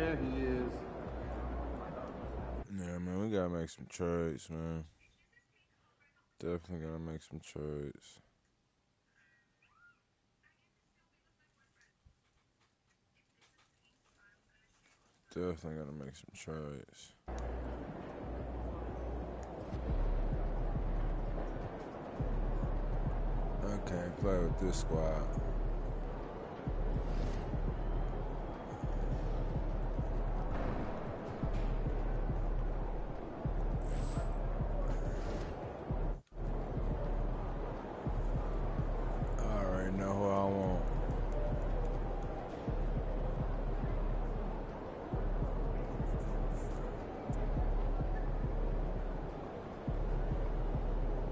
there he is. Yeah, man, we gotta make some trades, man. Definitely gotta make some trades. Definitely gotta make some trades. I can't play with this squad. I already know who I want.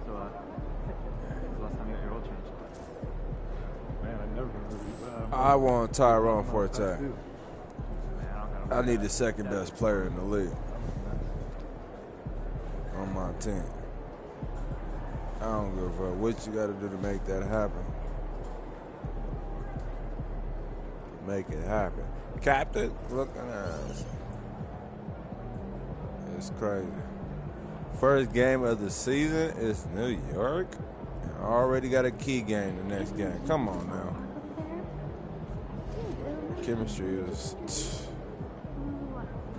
So, when's the last time you got your oil changed? Man, I never really. I want Tyrone Forte. Man, I don't gotta I need the second best player in the league on my team. I don't give a fuck what you gotta do to make that happen. Make it happen. Captain, looking ass. It's crazy. First game of the season is New York. I already got a key game the next game. Come on now. Chemistry is.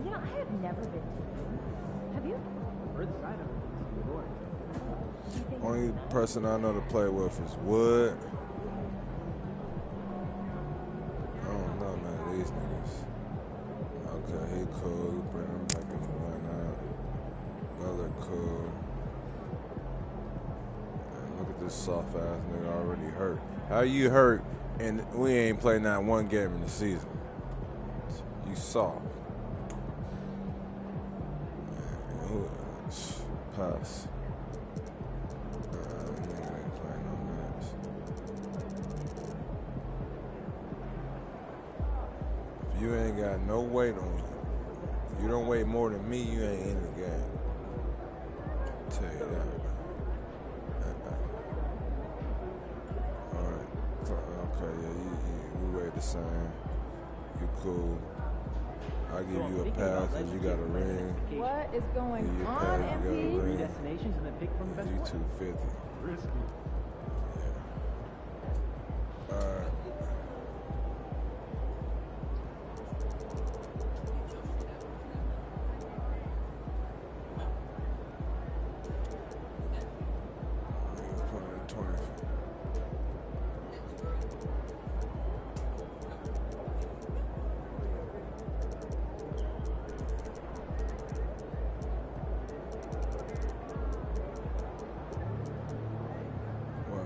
You know, I have never been to. Have you? Heard the side of it. Only person I know to play with is Wood. I don't know, man. These niggas. Okay, he cool. You bring him back if you want out. Butler cool. Man, look at this soft ass nigga already hurt. How you hurt and we ain't played not one game in the season? You soft. Man, pass. Nigga ain't playing no minutes. If you ain't got no weight on you, you don't weigh more than me, you ain't in the game. I'll tell you that. Alright. Okay, yeah, we weigh the same. You cool. I'll give you a pass because you got a ring. What is going Give you a on, pass, you got a MP? ring. Destinations and then pick from the best You one. 250. Risky. Alright.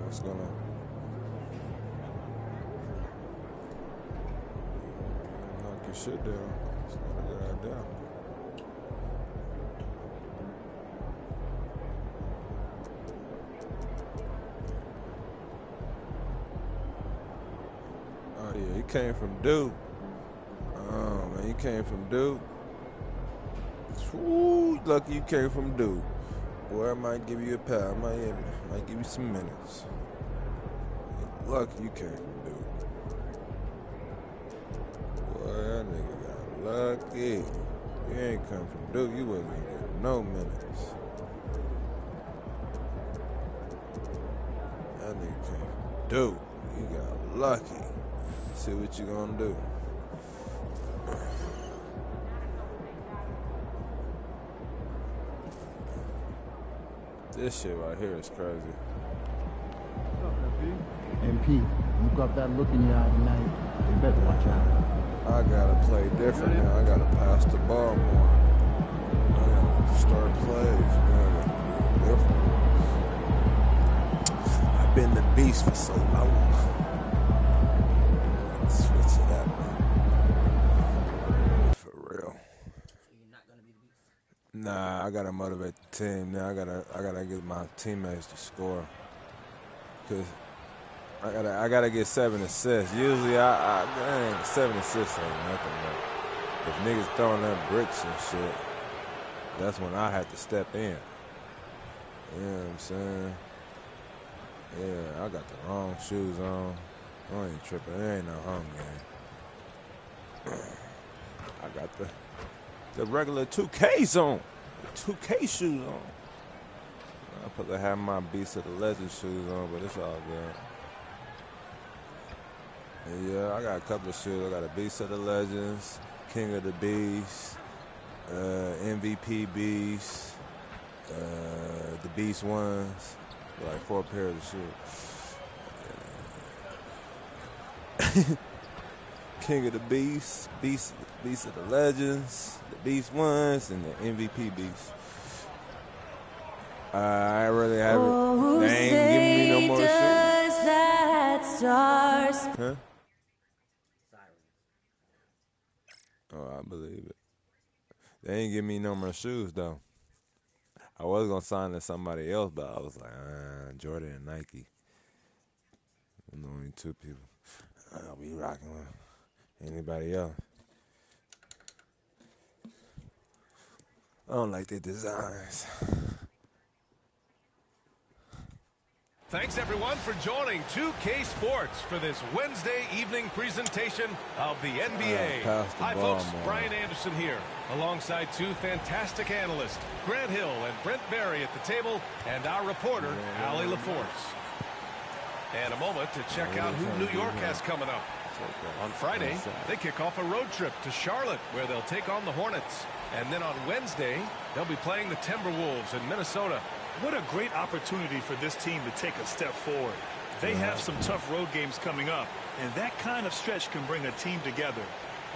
It's gonna knock your shit down. It's gonna go down. Oh yeah, he came from Duke. Oh man, he came from Duke. Ooh, lucky you came from Duke. Boy, I might give you a pal. I might give you some minutes. Lucky you came from Duke. Boy, that nigga got lucky. You ain't come from Duke, you wasn't getting no minutes. That nigga came from Duke. You got lucky. See what you gonna do. This shit right here is crazy. What's up, MP? MP, you got that look in your eye tonight. You better watch out. I gotta play different now. I gotta pass the ball more. I gotta start plays, man. Different. I've been the beast for so long. Switch it up, man. For real. So you're not gonna be the beast? Nah, I gotta motivate the team. Now I gotta get my teammates to score. Cause I gotta get 7 assists. Usually I 7 assists ain't nothing. Like, if niggas throwing them bricks and shit, that's when I had to step in. You know what I'm saying? Yeah, I got the wrong shoes on. I ain't tripping. It ain't no home game. I got the regular 2Ks on. The 2K shoes on. I'm supposed to have my Beast of the Legend shoes on, but it's all good. And yeah, I got a couple of shoes. I got a Beast of the Legends, King of the Beast, MVP Beast, the Beast ones, like 4 pairs of shoes. King of the Beast, Beast of the Legends, the Beast ones, and the MVP Beast. I really haven't. They ain't giving me no more shoes. Huh? Oh, I believe it. They ain't giving me no more shoes though. I was gonna sign to somebody else, but I was like, Jordan and Nike. I'm the only 2 people I'll be rocking with. Anybody else? I don't like their designs. Thanks, everyone, for joining 2K Sports for this Wednesday evening presentation of the NBA. Hi, folks. Brian Anderson here, alongside 2 fantastic analysts, Grant Hill and Brent Barry at the table, and our reporter, Allie LaForce. And a moment to check out who New York has coming up. On Friday, they kick off a road trip to Charlotte, where they'll take on the Hornets. And then on Wednesday, they'll be playing the Timberwolves in Minnesota. What a great opportunity for this team to take a step forward. They have some tough road games coming up, and that kind of stretch can bring a team together.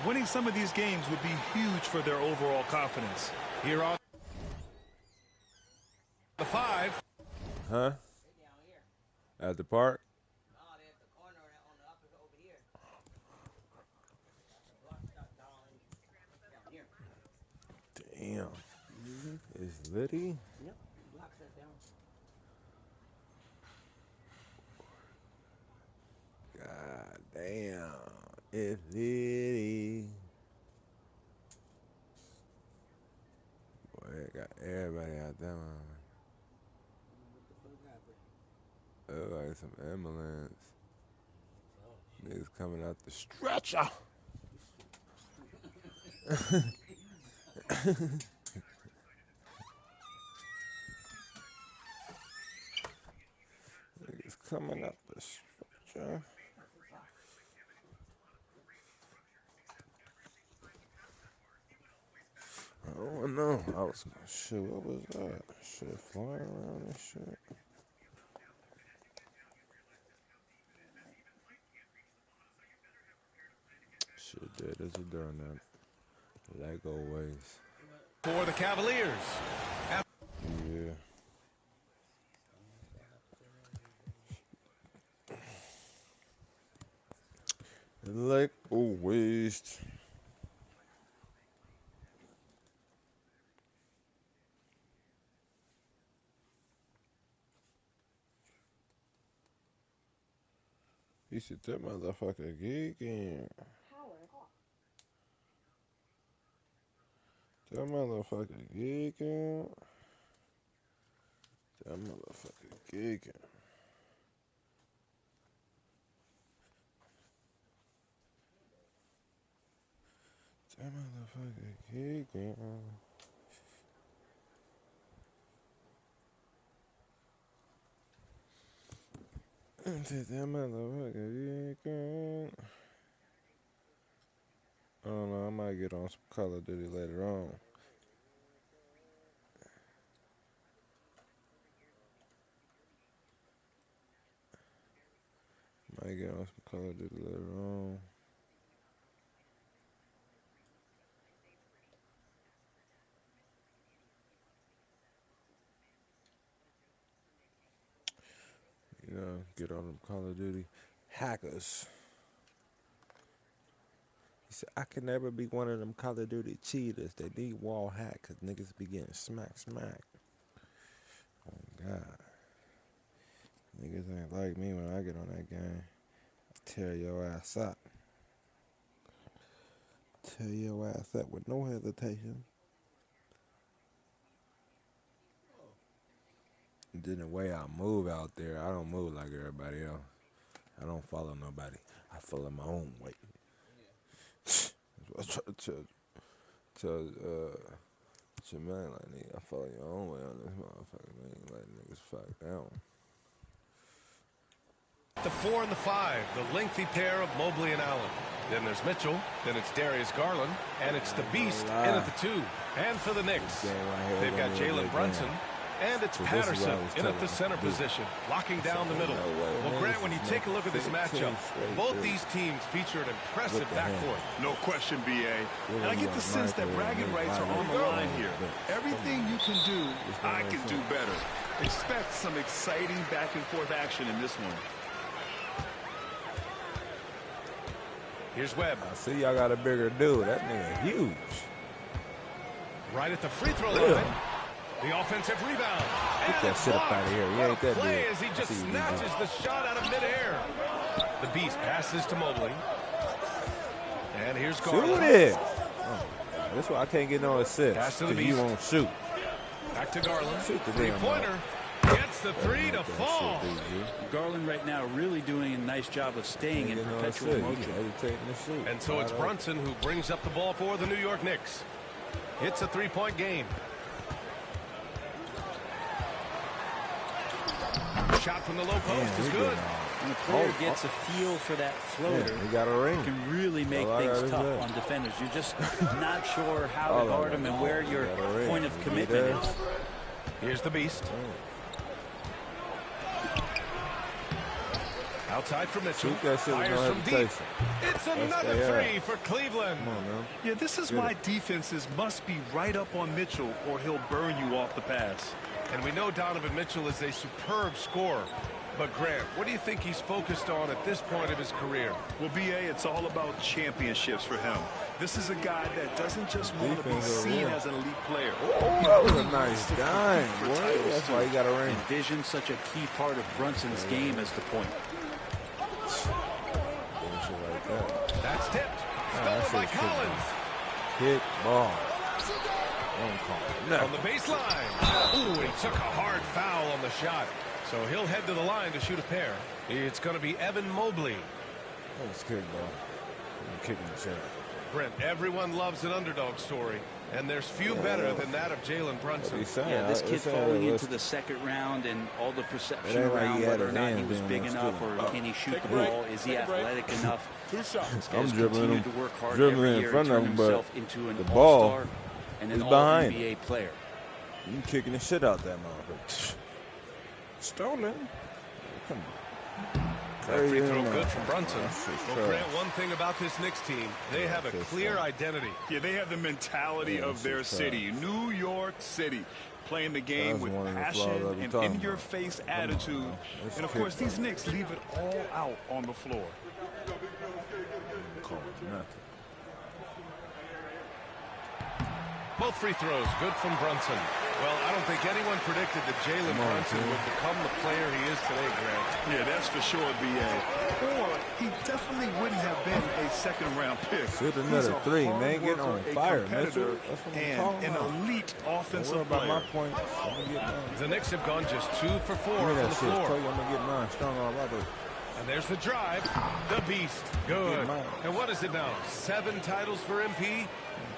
Winning some of these games would be huge for their overall confidence. Here on the 5. Huh? At the park? Damn. It's Liddy? Yep. Blocks us down. God damn. It's Liddy. Boy, it got everybody out there. What the fuck happened? Look like some ambulance. Niggas coming out the stretcher. Niggas coming out the stretcher. I don't know. I was gonna shit. What was that? Shit flying around and shit. Shit, dead as a doorknob. Lego ways. For the Cavaliers. Yeah. Like always. He said that motherfucker geeking. That motherfucker geeking. That motherfucker geeking. That motherfucker geeking. That motherfucker geeking. I don't know, I might get on some Call of Duty later on. Might get on some Call of Duty later on. You know, get on them Call of Duty hackers. He said, I can never be one of them Call of Duty cheaters. They need wall hack because niggas be getting smack. Oh, God. Niggas ain't like me when I get on that game. I tear your ass up. Tear your ass up with no hesitation. And then the way I move out there, I don't move like everybody else. I don't follow nobody. I follow my own way. That's what I try to tell you. tell your man like, nigga, I follow your own way on this motherfucker, man. Like niggas fuck down. The 4 and the 5, the lengthy pair of Mobley and Allen. Then there's Mitchell, then it's Darius Garland, and it's the Beast in at the 2. And for the Knicks, they've got Jalen Brunson, and it's Patterson in at the center position, locking down the middle. Well, Grant, when you take a look at this matchup, both these teams feature an impressive backcourt. No question, B.A. And I get the sense that bragging rights are on the line here. Everything you can do, I can do better. Expect some exciting back-and-forth action in this one. Here's Webb. I see y'all got a bigger dude. That nigga huge. Right at the free throw line. The offensive rebound. Get that shit up out of here. He ain't that play big. as he just snatches the shot out of midair. The Beast passes to Mobley. And here's Garland. Shoot it. Oh, that's why I can't get no assist. Pass to the Because Beast. you won't shoot. Back to Garland. Shoot the Three-pointer. Gets the 3 to fall. Garland right now really doing a nice job of staying in perpetual motion. And so it's Brunson who brings up the ball for the New York Knicks. It's a 3-point game. Shot from the low post is good. When a player gets a feel for that floater, he got a ring. It can really make things tough on defenders. You're just not sure how to guard them and where your point of commitment is. Here's the Beast. Outside for Mitchell. Fires from deep. It's another 3 for Cleveland. Come on, man. Yeah, this is why defenses must be right up on Mitchell or he'll burn you off the pass. And we know Donovan Mitchell is a superb scorer. But Grant, what do you think he's focused on at this point of his career? Well, B.A., it's all about championships for him. This is a guy that doesn't just want to be seen as an elite player. Oh, that was a nice dime, boy. That's why he got a ring. Envision such a key part of Brunson's game as the point. That's tipped. Stolen by Collins. Hit ball. On the baseline. Ooh, he took a hard foul on the shot. So he'll head to the line to shoot a pair. It's going to be Evan Mobley. That was good, ball. Kicking the shot. Brent, everyone loves an underdog story. And there's few better than that of Jalen Brunson. Yeah, this kid falling into the second round and all the perception around whether or not he was big enough or can he shoot the ball, is he athletic enough? I'm dribbling him, to work hard dribbling in front of him, but into the ball and is an behind all-NBA player. You kicking the shit out that motherfucker. Stolen. Come on. That free throw good from Brunson. Well, Grant, one thing about this Knicks team, they have a clear identity. Yeah, they have the mentality of their city, New York City, playing the game with passion and in-your-face attitude. And, of course, these Knicks leave it all out on the floor. Both free throws good from Brunson. Well, I don't think anyone predicted that Jalen Brunson would become the player he is today, Grant. Yeah, that's for sure, B.A. Or he definitely wouldn't have been a second-round pick. Shoot another 3, man. Get on fire, Mitchell. And an elite offensive player. The Knicks have gone just 2 for 4 from the floor. I'm going to get mine strong on Robert. And there's the drive. The Beast. Good. And what is it now? 7 titles for MP?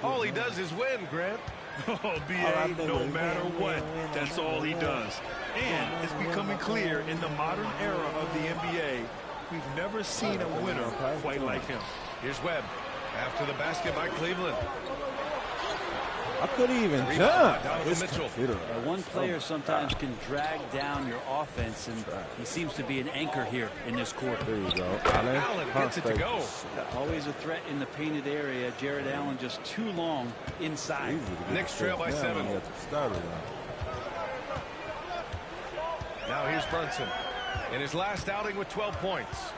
All he does is win, Grant. Oh, B.A., no matter what, that's all he does. And it's becoming clear in the modern era of the NBA, we've never seen a winner quite like him. Here's Webb. After the basket by Cleveland. I couldn't even jump. Mitchell. One player sometimes can drag down your offense, and he seems to be an anchor here in this quarter. There you go. Allen gets it to go. Always a threat in the painted area. Jared Allen just too long inside. Knicks trail by 7. Now here's Brunson in his last outing with 12 points.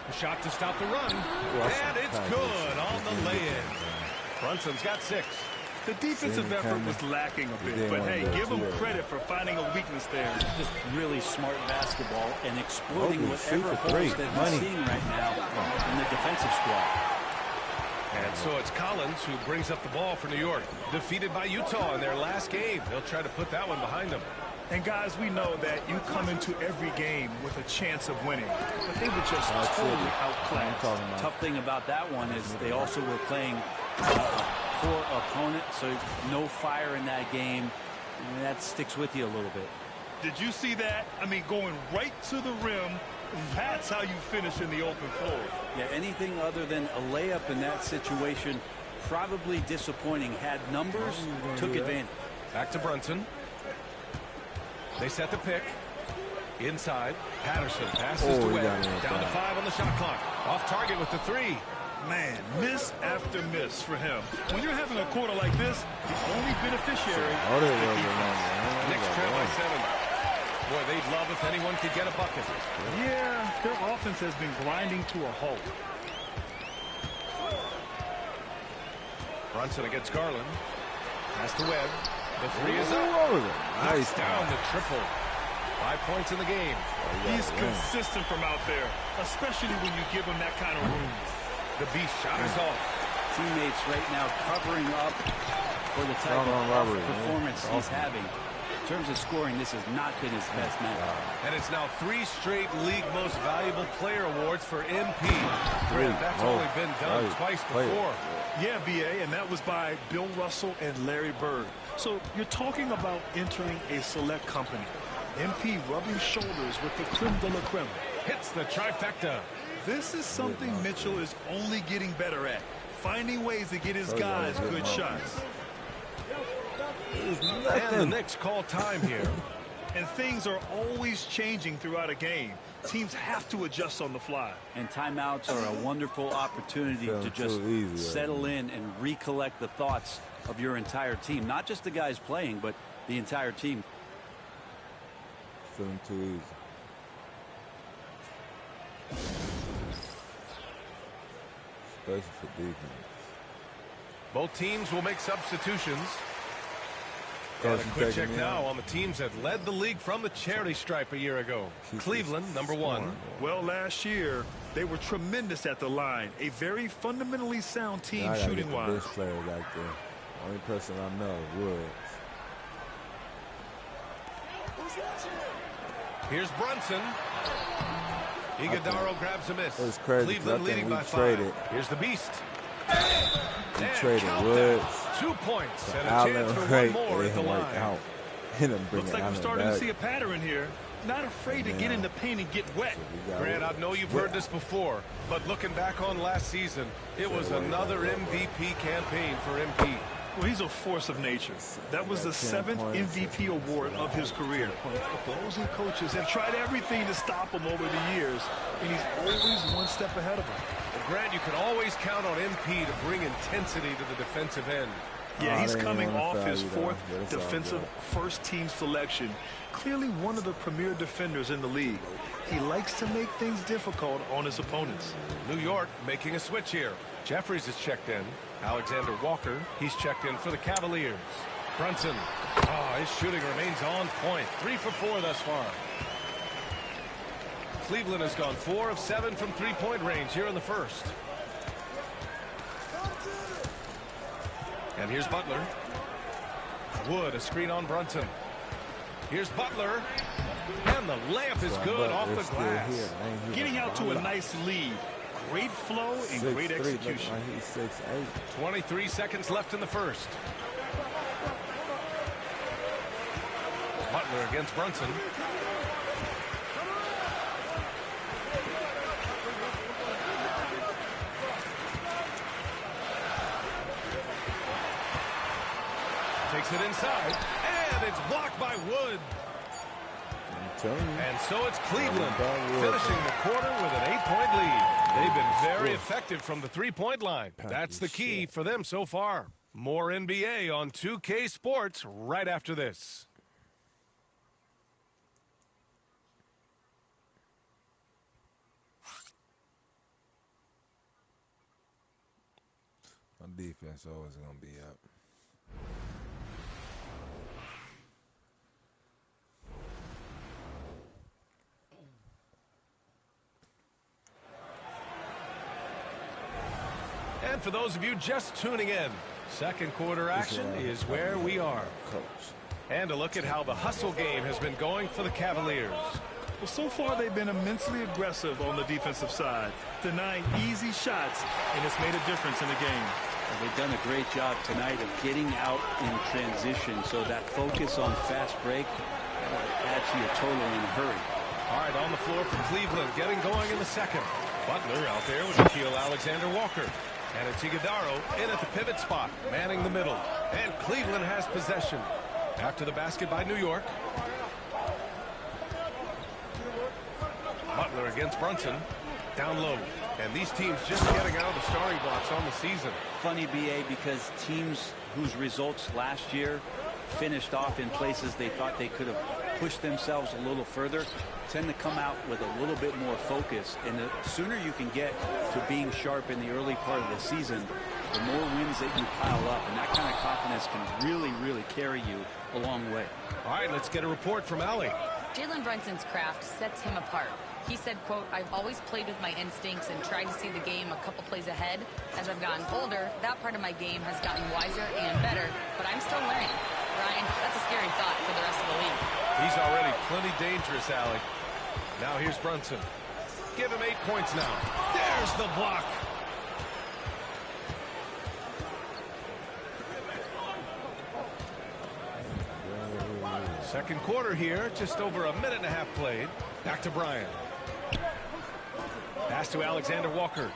A shot to stop the run. And it's good on the lay-in. Brunson's got 6. The defensive effort was lacking a bit, but hey, give him credit for finding a weakness there. Just really smart basketball and exploiting whatever holes that he's seeing right now in the defensive squad. And so it's Collins who brings up the ball for New York. Defeated by Utah in their last game. They'll try to put that one behind them. And guys, we know that you come into every game with a chance of winning, but they were just totally outclassed. Tough thing about that one is they also were playing poor opponent, so no fire in that game, and that sticks with you a little bit. Did you see that? I mean, going right to the rim, that's how you finish in the open floor. Yeah, anything other than a layup in that situation, probably disappointing. Had numbers, took advantage. Back to Brunson. They set the pick. Inside. Patterson passes to Webb. Down to 5 on the shot clock. Off target with the 3. Man, miss after miss for him. When you're having a quarter like this, the only beneficiary is the defense. Knicks trail by 7. Boy, they'd love if anyone could get a bucket. Yeah, their offense has been grinding to a halt. Brunson against Garland. Pass to Webb. The 3 is up. Nice down the triple. 5 points in the game. He's consistent from out there, especially when you give him that kind of room. The beast shot is off. Teammates right now covering up for the type of performance he's having. In terms of scoring, this has not been his best night. And it's now 3 straight league most valuable player awards for MP. Grant, that's only been done twice before. Yeah, B.A., and that was by Bill Russell and Larry Bird. So you're talking about entering a select company. MP rubbing shoulders with the creme de la creme. Hits the trifecta. This is something Mitchell is only getting better at, finding ways to get his guys good shots. And the Knicks call time here. And things are always changing throughout a game. Teams have to adjust on the fly. And timeouts are a wonderful opportunity to just settle in and recollect the thoughts of your entire team. Not just the guys playing, but the entire team. Feeling too easy. Especially for defense. Both teams will make substitutions. And a quick check now on the teams that led the league from the charity stripe a year ago. Cleveland, number 1. Well, last year, they were tremendous at the line. A very fundamentally sound team shooting-wise. This player right there. Only person I know, Woods. Here's Brunson. Iguodala grabs a miss. It was crazy. Cleveland leading by 5. Here's the beast. He traded Woods. 2 points and a chance for one more at the line. Looks like we're starting to see a pattern here. Not afraid to get in the paint and get wet. Grant, I know you've heard this before, but looking back on last season, it was another MVP campaign for MP. Well, he's a force of nature. That was the 7th MVP award of his career. Opposing coaches have tried everything to stop him over the years, and he's always one step ahead of them. Grant, you can always count on MP to bring intensity to the defensive end. Yeah, he's coming off his 4th defensive first-team selection. Clearly one of the premier defenders in the league. He likes to make things difficult on his opponents. New York making a switch here. Jeffries is checked in. Alexander Walker, he's checked in for the Cavaliers. Brunson, his shooting remains on point. 3 for 4 thus far. Cleveland has gone 4 of 7 from three-point range here in the first. And here's Butler. Wood, a screen on Brunson. Here's Butler. And the layup is good off the glass. Getting out to a nice lead. Great flow and great execution. 23 seconds left in the first. Butler against Brunson. Takes it inside, and it's blocked by Wood. And so it's Cleveland finishing the quarter with an 8-point lead. They've been very effective from the three-point line. That's the key for them so far. More NBA on 2K Sports right after this. My defense always going to be up. And for those of you just tuning in, second quarter action is where we are. And a look at how the hustle game has been going for the Cavaliers. Well, so far they've been immensely aggressive on the defensive side, denying easy shots, and it's made a difference in the game. They've done a great job tonight of getting out in transition, so that focus on fast break adds to your total in a hurry. All right, on the floor for Cleveland, getting going in the second. Butler out there with Nickeil Alexander-Walker. And Iguodaro in at the pivot spot, manning the middle. And Cleveland has possession. After the basket by New York. Butler against Brunson. Down low. And these teams just getting out of the starting blocks on the season. Funny, BA, because teams whose results last year finished off in places they thought they could have pushed themselves a little further tend to come out with a little bit more focus. And the sooner you can get to being sharp in the early part of the season, the more wins that you pile up. And that kind of confidence can really, really carry you a long way. All right, let's get a report from Allie. Jalen Brunson's craft sets him apart. He said, quote, "I've always played with my instincts and tried to see the game a couple plays ahead. As I've gotten older, that part of my game has gotten wiser and better, but I'm still learning." Ryan, that's a scary thought for the rest of the league. He's already plenty dangerous, Allie. Now here's Brunson. Give him 8 points now. There's the block. Second quarter here, just over a minute and a half played. Back to Bryant. Pass to Alexander-Walker.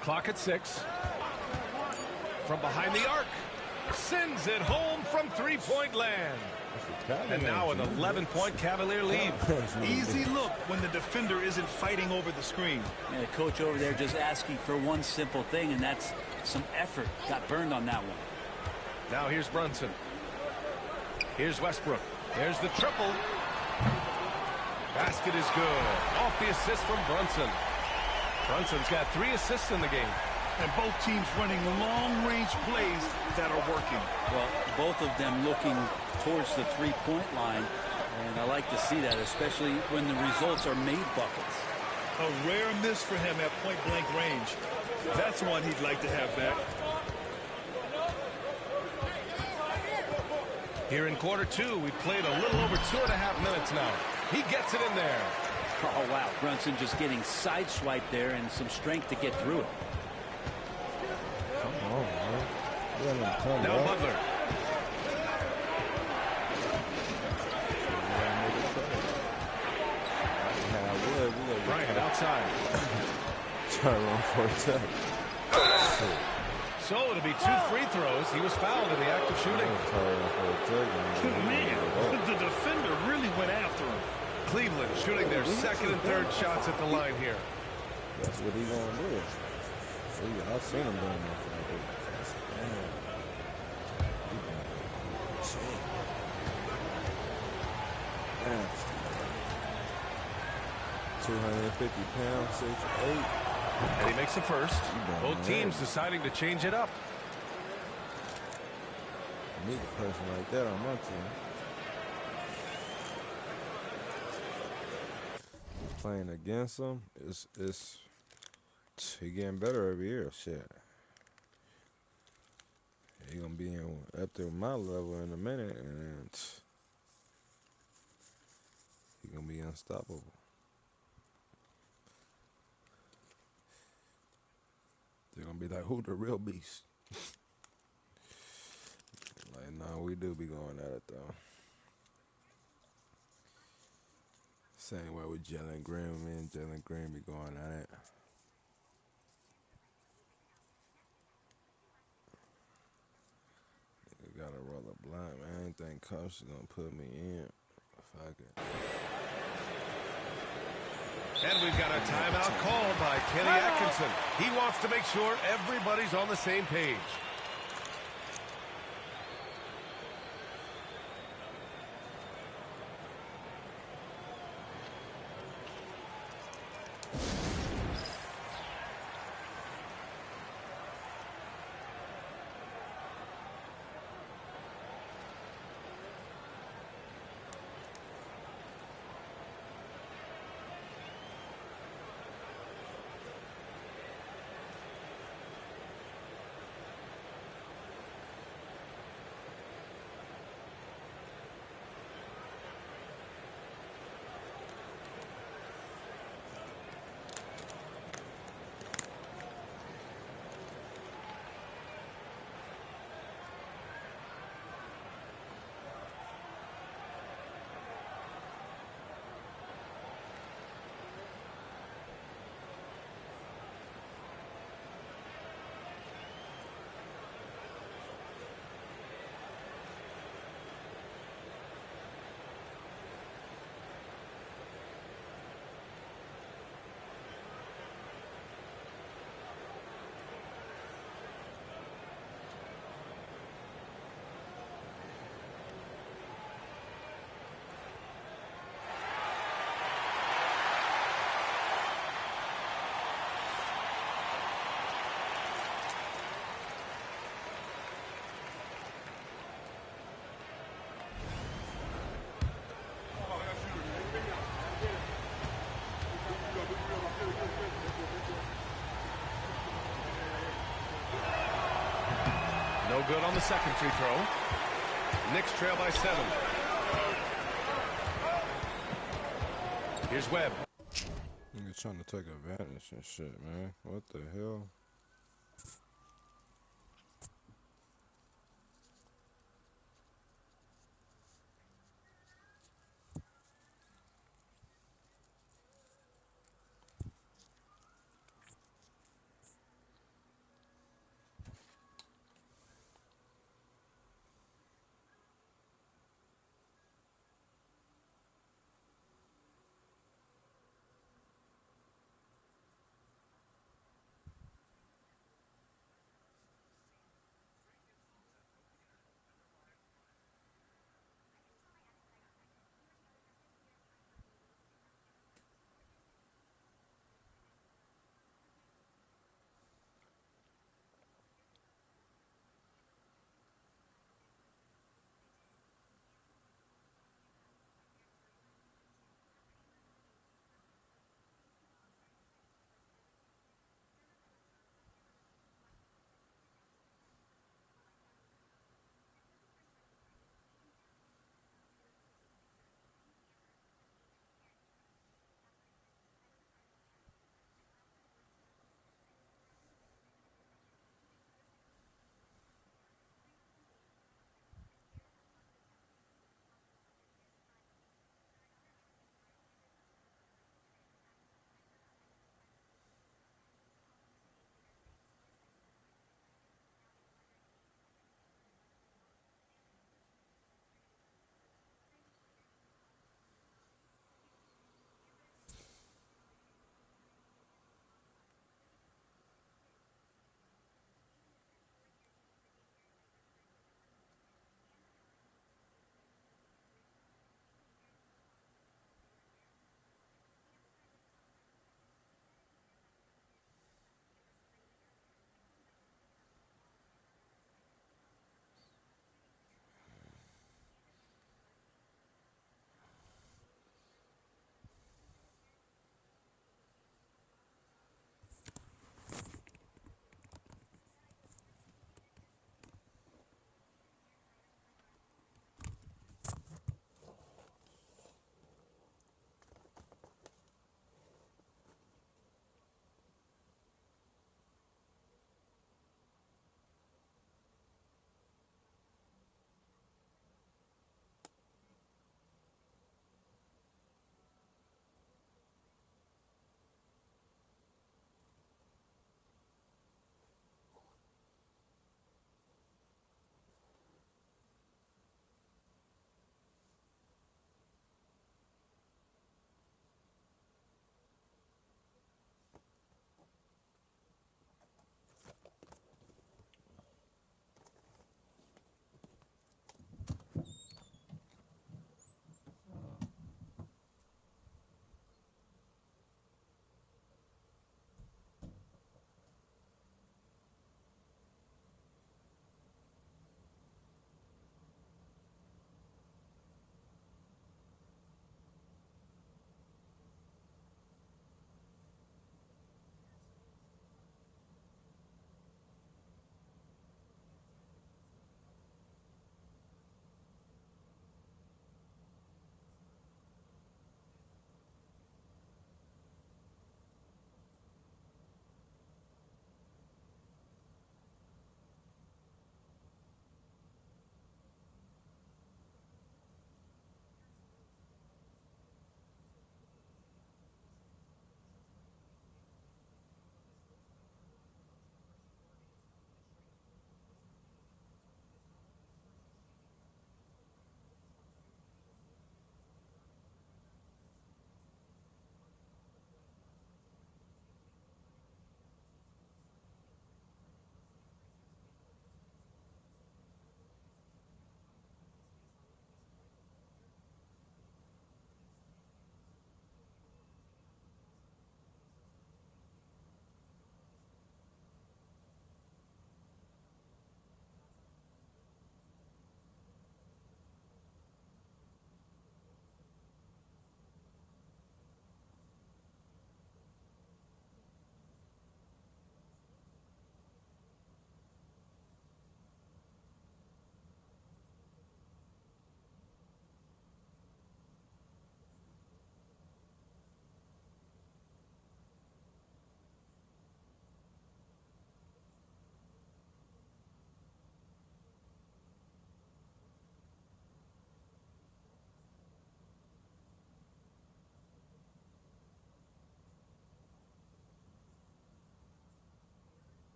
Clock at 6. From behind the arc. Sends it home from three-point land. And now an 11-point Cavalier lead. Easy look when the defender isn't fighting over the screen. And the coach over there just asking for one simple thing, and that's some effort. Got burned on that one. Now here's Brunson. Here's Westbrook. There's the triple. Basket is good. Off the assist from Brunson. Brunson's got 3 assists in the game. And both teams running long-range plays that are working. Well, both of them looking towards the three-point line, and I like to see that, especially when the results are made buckets. A rare miss for him at point-blank range. That's one he'd like to have back. Here in quarter 2, we played a little over 2.5 minutes now. He gets it in there. Oh, wow. Brunson just getting sideswiped there and some strength to get through it. Come on, man. Now Butler. Bryant outside. So it'll be 2 free throws. He was fouled in the act of shooting. Man, the defender really went after him. Cleveland shooting their second and third shots at the line here. That's what he's going to do. See, I've seen him doing that. Damn. 250 pounds, 6'8". And he makes the first. Both teams deciding to change it up. I need a person like that on my team. Playing against him, it's he getting better every year. Shit. He gonna be up to my level in a minute, and then he gonna be unstoppable. They're gonna be like, who the real beast? Like, no, we do be going at it though. Same way with Jalen Green. Me and Jalen Green be going at it. Nigga gotta roll a blind, man. I ain't think coach is gonna put me in. Fuck it. And we've got a timeout called by Kenny Atkinson. He wants to make sure everybody's on the same page. good on the second free throw. Knicks trail by 7. Here's Webb. You're trying to take advantage and shit, man. What the hell?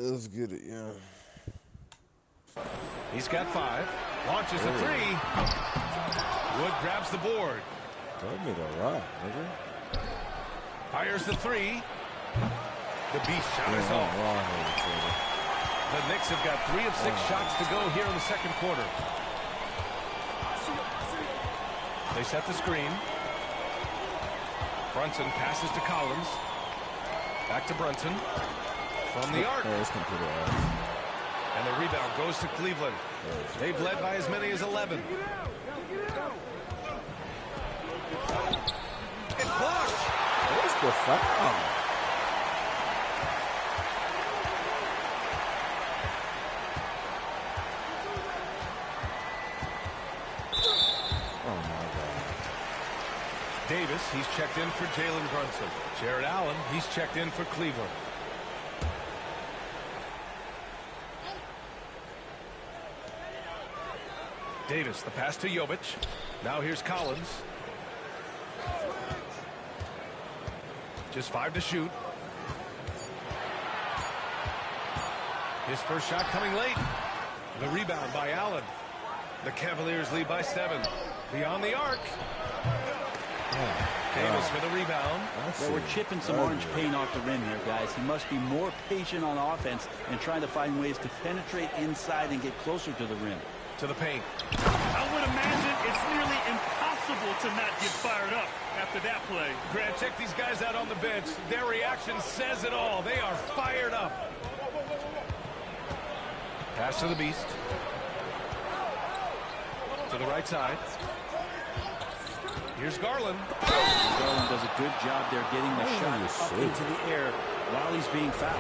Let's get it, yeah. He's got 5. Launches a 3. Wood grabs the board. That made a lot, nigga. Fires the 3. The beast shot is off. The Knicks have got 3 of 6 shots to go here in the second quarter. They set the screen. Brunson passes to Collins. Back to Brunson. From the arc. And the rebound goes to Cleveland. They've led by as many as 11. It's blocked. What's the fuck? Davis, he's checked in for Jalen Brunson. Jared Allen, he's checked in for Cleveland. Davis, the pass to Jovic. Now here's Collins. Just 5 to shoot. His first shot coming late. The rebound by Allen. The Cavaliers lead by 7. Beyond the arc. Davis with a rebound. Well, we're chipping some orange paint off the rim here, guys. He must be more patient on offense and trying to find ways to penetrate inside and get closer to the rim. To the paint. I would imagine it's nearly impossible to not get fired up after that play. Grant, check these guys out on the bench. Their reaction says it all. They are fired up. Pass to the beast. To the right side. Here's Garland. Garland does a good job there getting the shot up into the air while he's being fouled.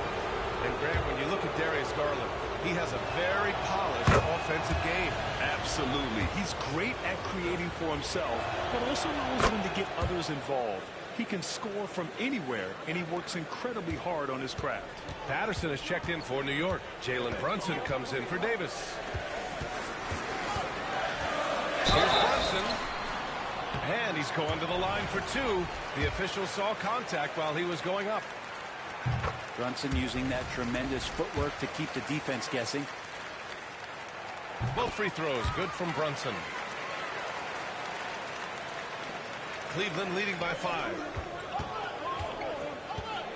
And Grant, when you look at Darius Garland, he has a very polished offensive game. Absolutely. He's great at creating for himself, but also knows when to get others involved. He can score from anywhere, and he works incredibly hard on his craft. Patterson is checked in for New York. Jalen Brunson comes in for Davis. Here's Brunson. And he's going to the line for 2. The official saw contact while he was going up. Brunson using that tremendous footwork to keep the defense guessing. Both free throws good from Brunson. Cleveland leading by 5.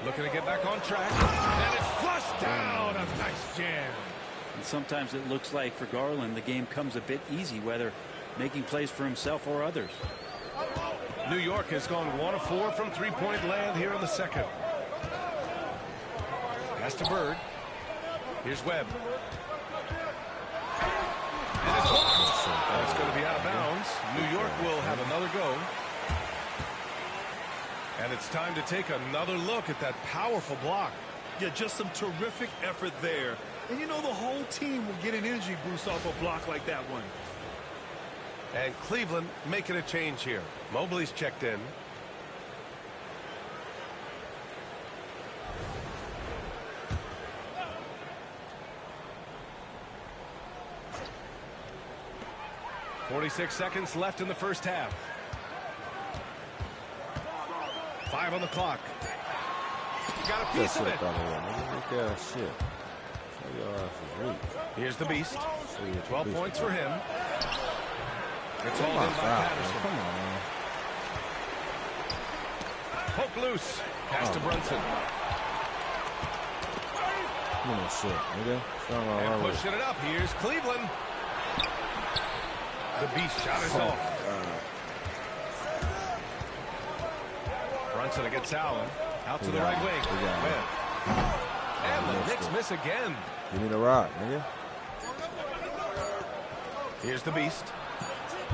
Looking to get back on track. And it's flushed down. A nice jam. And sometimes it looks like for Garland the game comes a bit easy, whether making plays for himself or others. New York has gone 1 of 4 from three-point land here in the second. Pass to Bird. Here's Webb. And it's blocked. That's going to be out of bounds. New York will have another go. And it's time to take another look at that powerful block. Yeah, just some terrific effort there. And you know the whole team will get an energy boost off a block like that one. And Cleveland making a change here. Mobley's checked in. .46 seconds left in the first half. 5 on the clock. Got a piece of it. Here's the beast. 12 points for him. It's all in by Patterson. Come on, man. Poke loose. Pass to Brunson. Come on, shit, nigga. And pushing it up. Here's Cleveland. The beast shot is off. Brunson against Allen. Out to the right wing. And the Knicks miss again. Give me the rock, nigga. Here's the beast.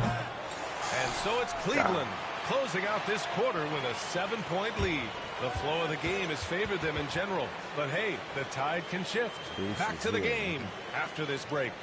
And so it's Cleveland closing out this quarter with a 7-point lead. The flow of the game has favored them in general. But hey, the tide can shift. Back to the game after this break.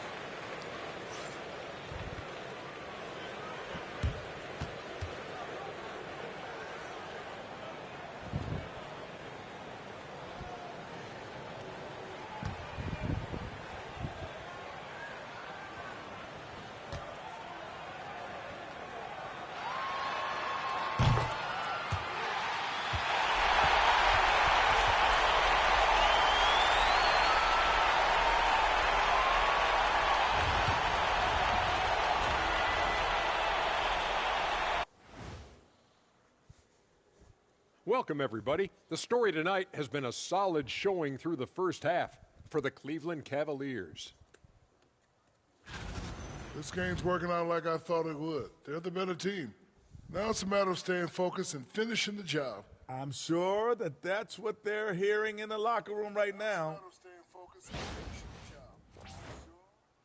Welcome, everybody. The story tonight has been a solid showing through the first half for the Cleveland Cavaliers. This game's working out like I thought it would. They're the better team. Now it's a matter of staying focused and finishing the job. I'm sure that that's what they're hearing in the locker room right now.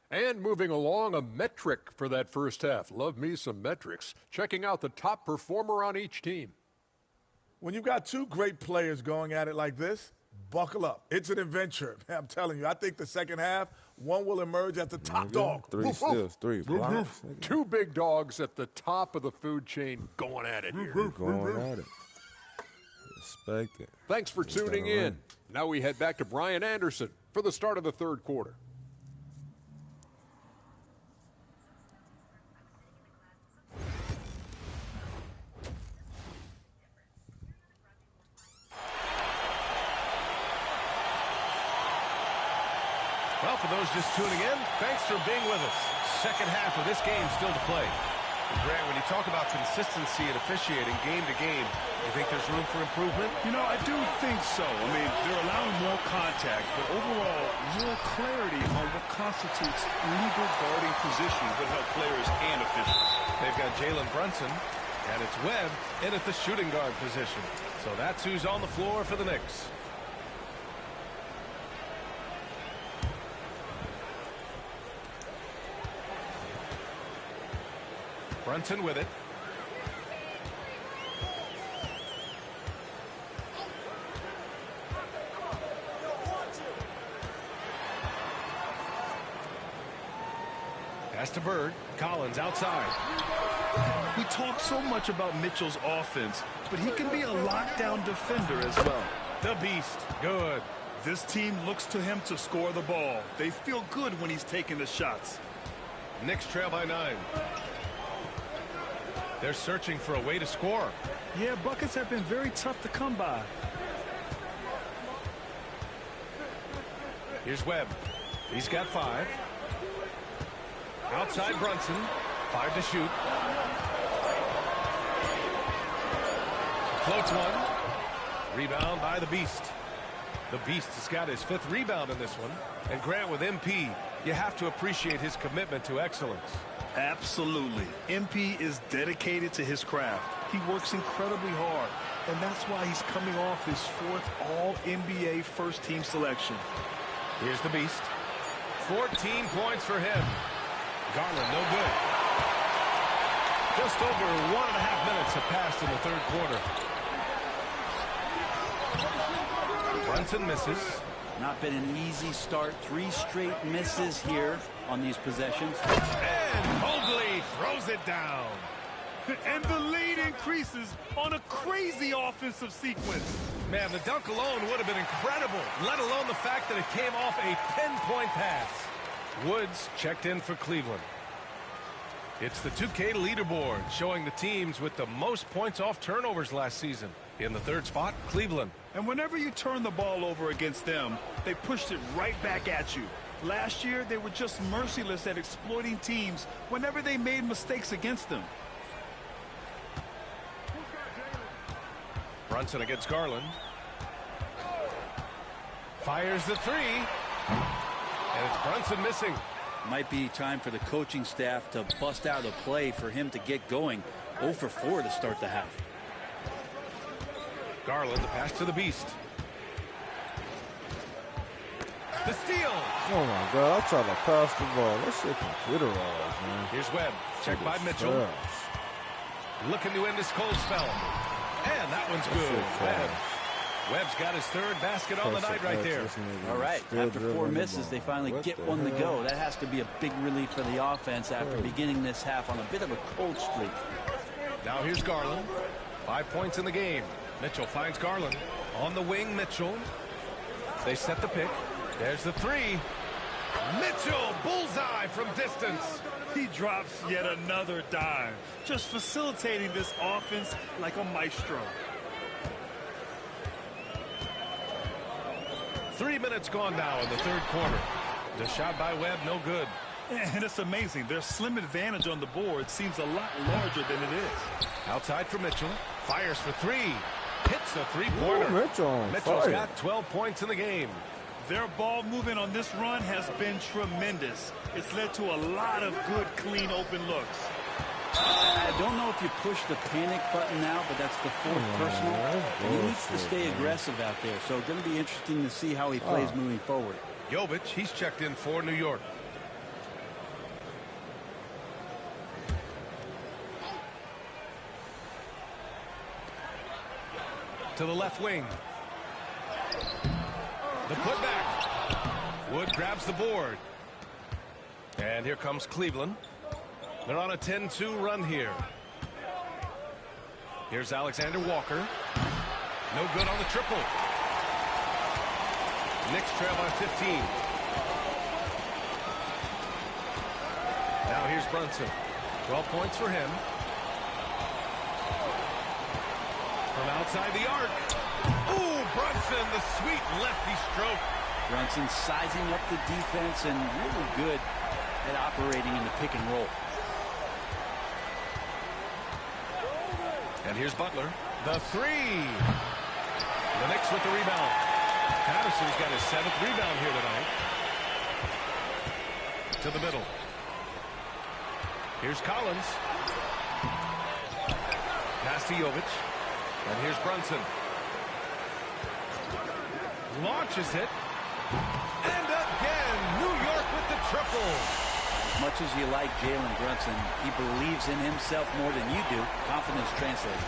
And moving along, a metric for that first half. Love me some metrics. Checking out the top performer on each team. When you've got two great players going at it like this, buckle up. It's an adventure. I'm telling you, I think the second half, one will emerge as the top dog. 3 steals, 3 blocks. 2 big dogs at the top of the food chain going at it here. Going at it. Respect it. Thanks for tuning in. Now we head back to Brian Anderson for the start of the third quarter. Well, for those just tuning in, thanks for being with us. Second half of this game still to play. Grant, when you talk about consistency and officiating game to game, you think there's room for improvement? You know, I do think so. I mean, they're allowing more contact, but overall, more clarity on what constitutes legal guarding position would help players and officials. They've got Jalen Brunson, and it's Webb in at the shooting guard position. So that's who's on the floor for the Knicks. Brunson with it. Pass to Bird. Collins outside. We talk so much about Mitchell's offense, but he can be a lockdown defender as well. The Beast. Good. This team looks to him to score the ball. They feel good when he's taking the shots. Knicks trail by 9. They're searching for a way to score. Yeah, buckets have been very tough to come by. Here's Webb. He's got 5. Outside Brunson. 5 to shoot. Floats one. Rebound by the Beast. The Beast has got his 5th rebound in this one. And Grant, with MP, you have to appreciate his commitment to excellence. Absolutely. MP is dedicated to his craft. He works incredibly hard, and that's why he's coming off his 4th All-NBA first-team selection. Here's the Beast. 14 points for him. Garland, no good. Just over 1.5 minutes have passed in the third quarter. Brunson misses. Not been an easy start. 3 straight misses here on these possessions. And Mobley throws it down. And the lead increases on a crazy offensive sequence. Man, the dunk alone would have been incredible, let alone the fact that it came off a pinpoint pass. Woods checked in for Cleveland. It's the 2K leaderboard showing the teams with the most points off turnovers last season. In the third spot, Cleveland. And whenever you turn the ball over against them, they pushed it right back at you. Last year, they were just merciless at exploiting teams whenever they made mistakes against them. Brunson against Garland. Fires the 3. And it's Brunson missing. Might be time for the coaching staff to bust out a play for him to get going. 0 for 4 to start the half. Garland, the pass to the Beast. The steal. Oh my God! I tried to pass the ball. That shit computerized, man. Here's Webb. Checked by Mitchell. Looking to end his cold spell. And that one's good. Webb's got his 3rd basket on the night right there. All right. After 4 misses, they finally get one to go. That has to be a big relief for the offense after beginning this half on a bit of a cold streak. Now here's Garland. 5 points in the game. Mitchell finds Garland. On the wing, Mitchell. They set the pick. There's the 3. Mitchell, bullseye from distance. He drops yet another dime, just facilitating this offense like a maestro. 3 minutes gone now in the third quarter. The shot by Webb, no good. And it's amazing. Their slim advantage on the board seems a lot larger than it is. Outside for Mitchell. Fires for 3. Hits hits a three-pointer. Mitchell's got 12 points in the game. Their ball movement on this run has been tremendous. It's led to a lot of good, clean, open looks. I don't know if you push the panic button now, but that's the fourth personal. And he needs to stay aggressive out there. So it's going to be interesting to see how he plays moving forward. Jovic, he's checked in for New York. To the left wing. The putback. Wood grabs the board. And here comes Cleveland. They're on a 10-2 run here. Here's Alexander Walker. No good on the triple. Knicks trail by 15. Now here's Brunson. 12 points for him. From outside the arc. Ooh, Brunson, the sweet lefty stroke. Brunson sizing up the defense and really good at operating in the pick and roll. And here's Butler. The three. The Knicks with the rebound. Patterson's got his 7th rebound here tonight. To the middle. Here's Collins. Pass to Jovic. And here's Brunson. Launches it. And again, New York with the triple. As much as you like Jalen Brunson, he believes in himself more than you do. Confidence translates.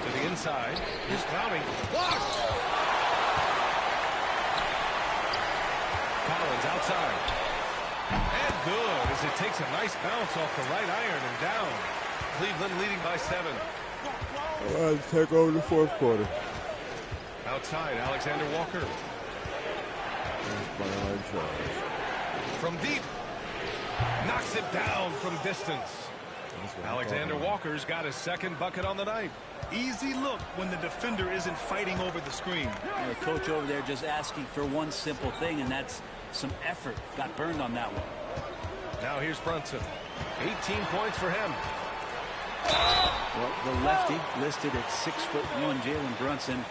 To the inside. Here's Clowney. Blocked! Collins outside. And good as it takes a nice bounce off the right iron and down. Cleveland leading by 7. Let's take over the fourth quarter. Outside, Alexander Walker. From deep. Knocks it down from distance. Alexander Walker's got his 2nd bucket on the night. Easy look when the defender isn't fighting over the screen. The coach over there just asking for one simple thing, and that's some effort. Got burned on that one. Now here's Brunson. 18 points for him. Well, the lefty listed at 6'1", Jalen Brunson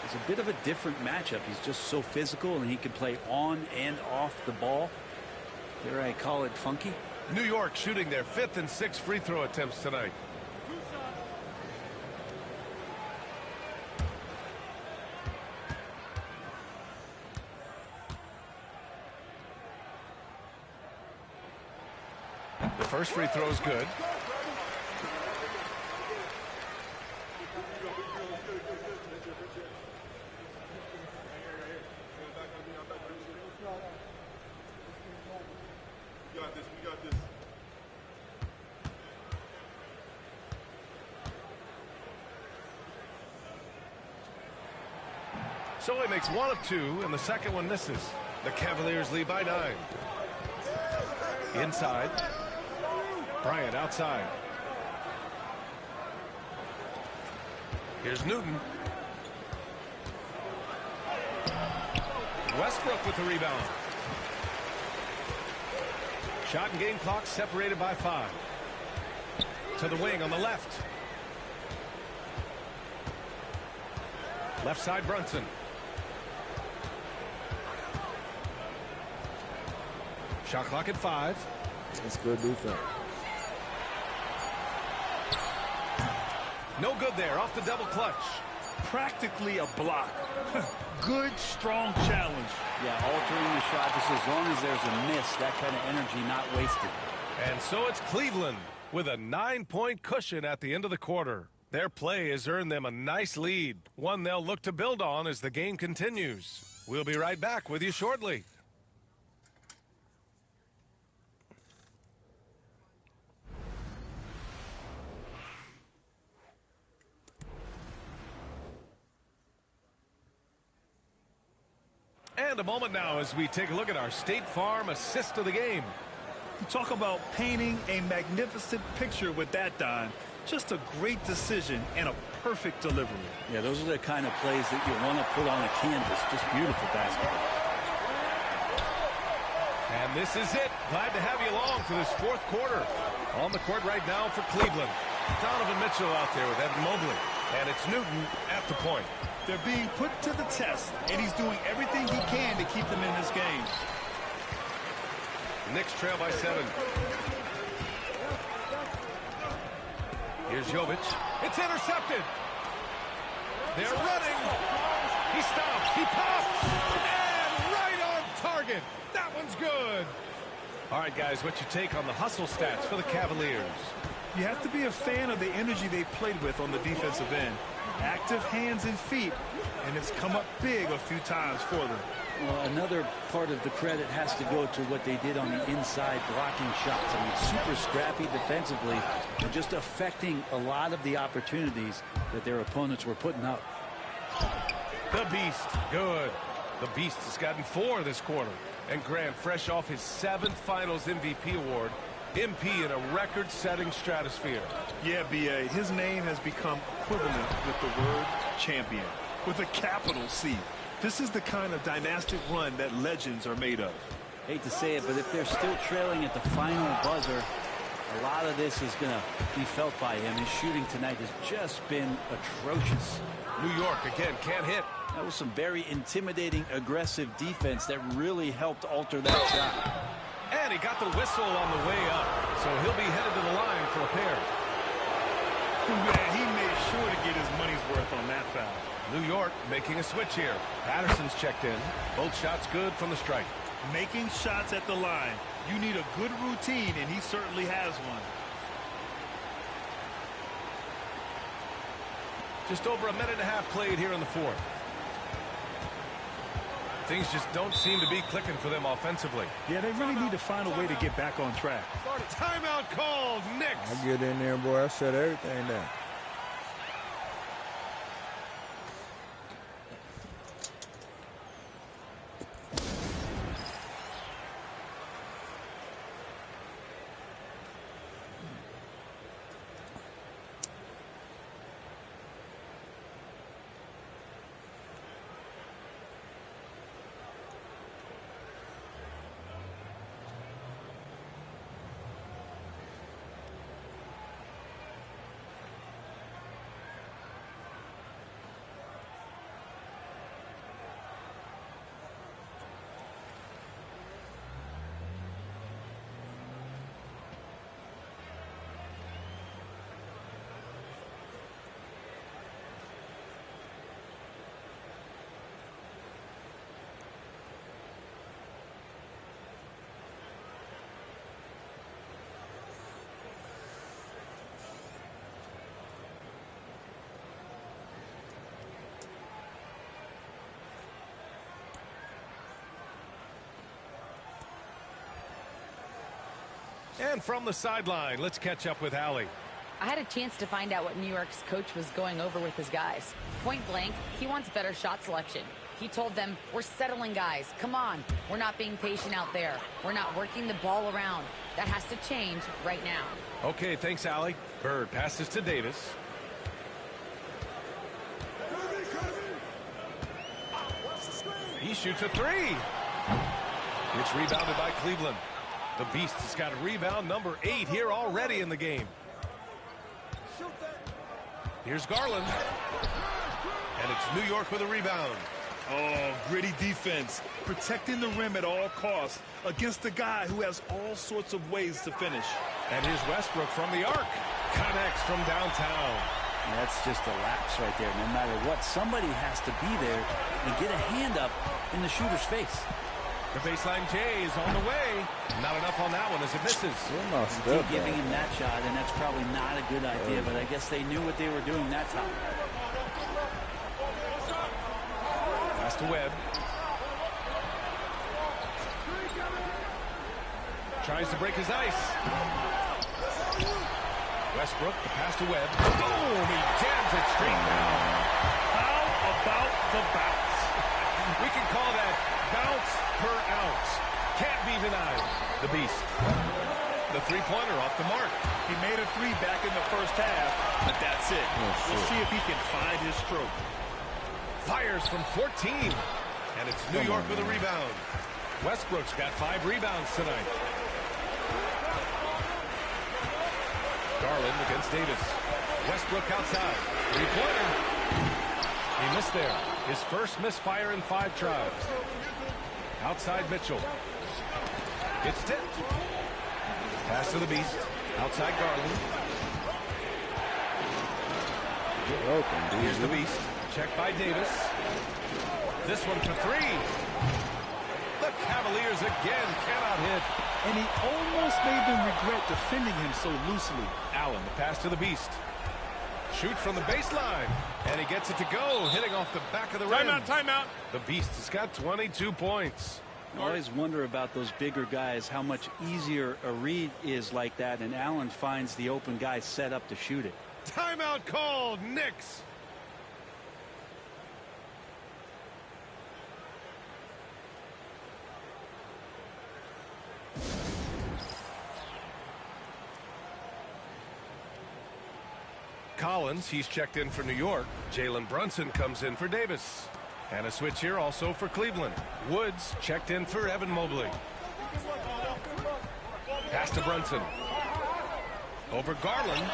is a bit of a different matchup. He's just so physical, and he can play on and off the ball. Dare I call it funky? New York shooting their 5th and 6th free throw attempts tonight. The first free throw is good. So he makes 1 of 2, and the second one misses. The Cavaliers lead by 9. Inside. Bryant outside. Here's Newton. Westbrook with the rebound. Shot and game clock separated by 5. To the wing on the left. Left side Brunson. Shot clock at 5. That's good defense. No good there, off the double clutch. Practically a block. Good, strong challenge. Yeah, altering the shot just as long as there's a miss. That kind of energy not wasted. And so it's Cleveland with a 9-point cushion at the end of the quarter. Their play has earned them a nice lead, one they'll look to build on as the game continues. We'll be right back with you shortly. And a moment now as we take a look at our State Farm assist of the game. Talk about painting a magnificent picture with that, Don. Just a great decision and a perfect delivery. Yeah, those are the kind of plays that you want to put on a canvas. Just beautiful basketball. And this is it. Glad to have you along for this fourth quarter. On the court right now for Cleveland. Donovan Mitchell out there with Evan Mobley. And it's Newton at the point. They're being put to the test, and he's doing everything he can to keep them in this game. Knicks trail by 7. Here's Jovic. It's intercepted. They're running. He stops. He pops. And right on target. That one's good. All right, guys, what's your take on the hustle stats for the Cavaliers? You have to be a fan of the energy they played with on the defensive end. Active hands and feet, and it's come up big a few times for them. Well, another part of the credit has to go to what they did on the inside blocking shots. I mean, super scrappy defensively and just affecting a lot of the opportunities that their opponents were putting up. The Beast, good. The Beast has gotten 4 this quarter. And Grant, fresh off his 7th Finals MVP award, MP in a record-setting stratosphere. Yeah, B.A., his name has become equivalent with the word champion, with a capital C. This is the kind of dynastic run that legends are made of. Hate to say it, but if they're still trailing at the final buzzer, a lot of this is going to be felt by him. His shooting tonight has just been atrocious. New York, again, can't hit. That was some very intimidating, aggressive defense that really helped alter that shot. And he got the whistle on the way up, so he'll be headed to the line for a pair. Man, he made sure to get his money's worth on that foul. New York making a switch here. Patterson's checked in. Both shots good from the strike. Making shots at the line. You need a good routine, and he certainly has one. Just over a minute and a half played here in the 4th. Things just don't seem to be clicking for them offensively. Yeah, they really need to find a way to get back on track. Timeout called, Knicks. I get in there, boy. I shut everything down. And from the sideline, let's catch up with Allie. I had a chance to find out what New York's coach was going over with his guys. Point blank, he wants better shot selection. He told them, we're settling guys. Come on. We're not being patient out there. We're not working the ball around. That has to change right now. Okay, thanks, Allie. Bird passes to Davis. He shoots a 3. It's rebounded by Cleveland. The Beast has got rebound number 8 here already in the game. Here's Garland. And it's New York with a rebound. Oh, gritty defense. Protecting the rim at all costs against a guy who has all sorts of ways to finish. And here's Westbrook from the arc. Connects from downtown. And that's just a lapse right there. No matter what, somebody has to be there and get a hand up in the shooter's face. The baseline J is on the way. Not enough on that one as it misses. Keep giving him that shot, and that's probably not a good idea, but I guess they knew what they were doing that time. Pass to Webb. Tries to break his ice. Westbrook, the pass to Webb. Boom! He jams it straight down. How about the bounce? We can call that bounce per ounce. Can't be denied. The Beast. The three-pointer off the mark. He made a 3 back in the first half, but that's it. We'll see if he can find his stroke. Fires from 14. And it's New York with a rebound. Westbrook's got 5 rebounds tonight. Garland against Davis. Westbrook outside. Three-pointer. He missed there. His first misfire in 5 tries. Outside Mitchell. It's tipped. Pass to the Beast. Outside Garland. Here's the Beast. Checked by Davis. This one for 3. The Cavaliers again cannot hit. And he almost made them regret defending him so loosely. Allen, the pass to the Beast. Shoot from the baseline. And he gets it to go, hitting off the back of the rim. Timeout. The Beast has got 22 points. I always wonder about those bigger guys, how much easier a read is like that, and Allen finds the open guy set up to shoot it. Timeout called, Knicks. Collins, he's checked in for New York. Jalen Brunson comes in for Davis. And a switch here also for Cleveland. Woods checked in for Evan Mobley. Pass to Brunson. Over Garland.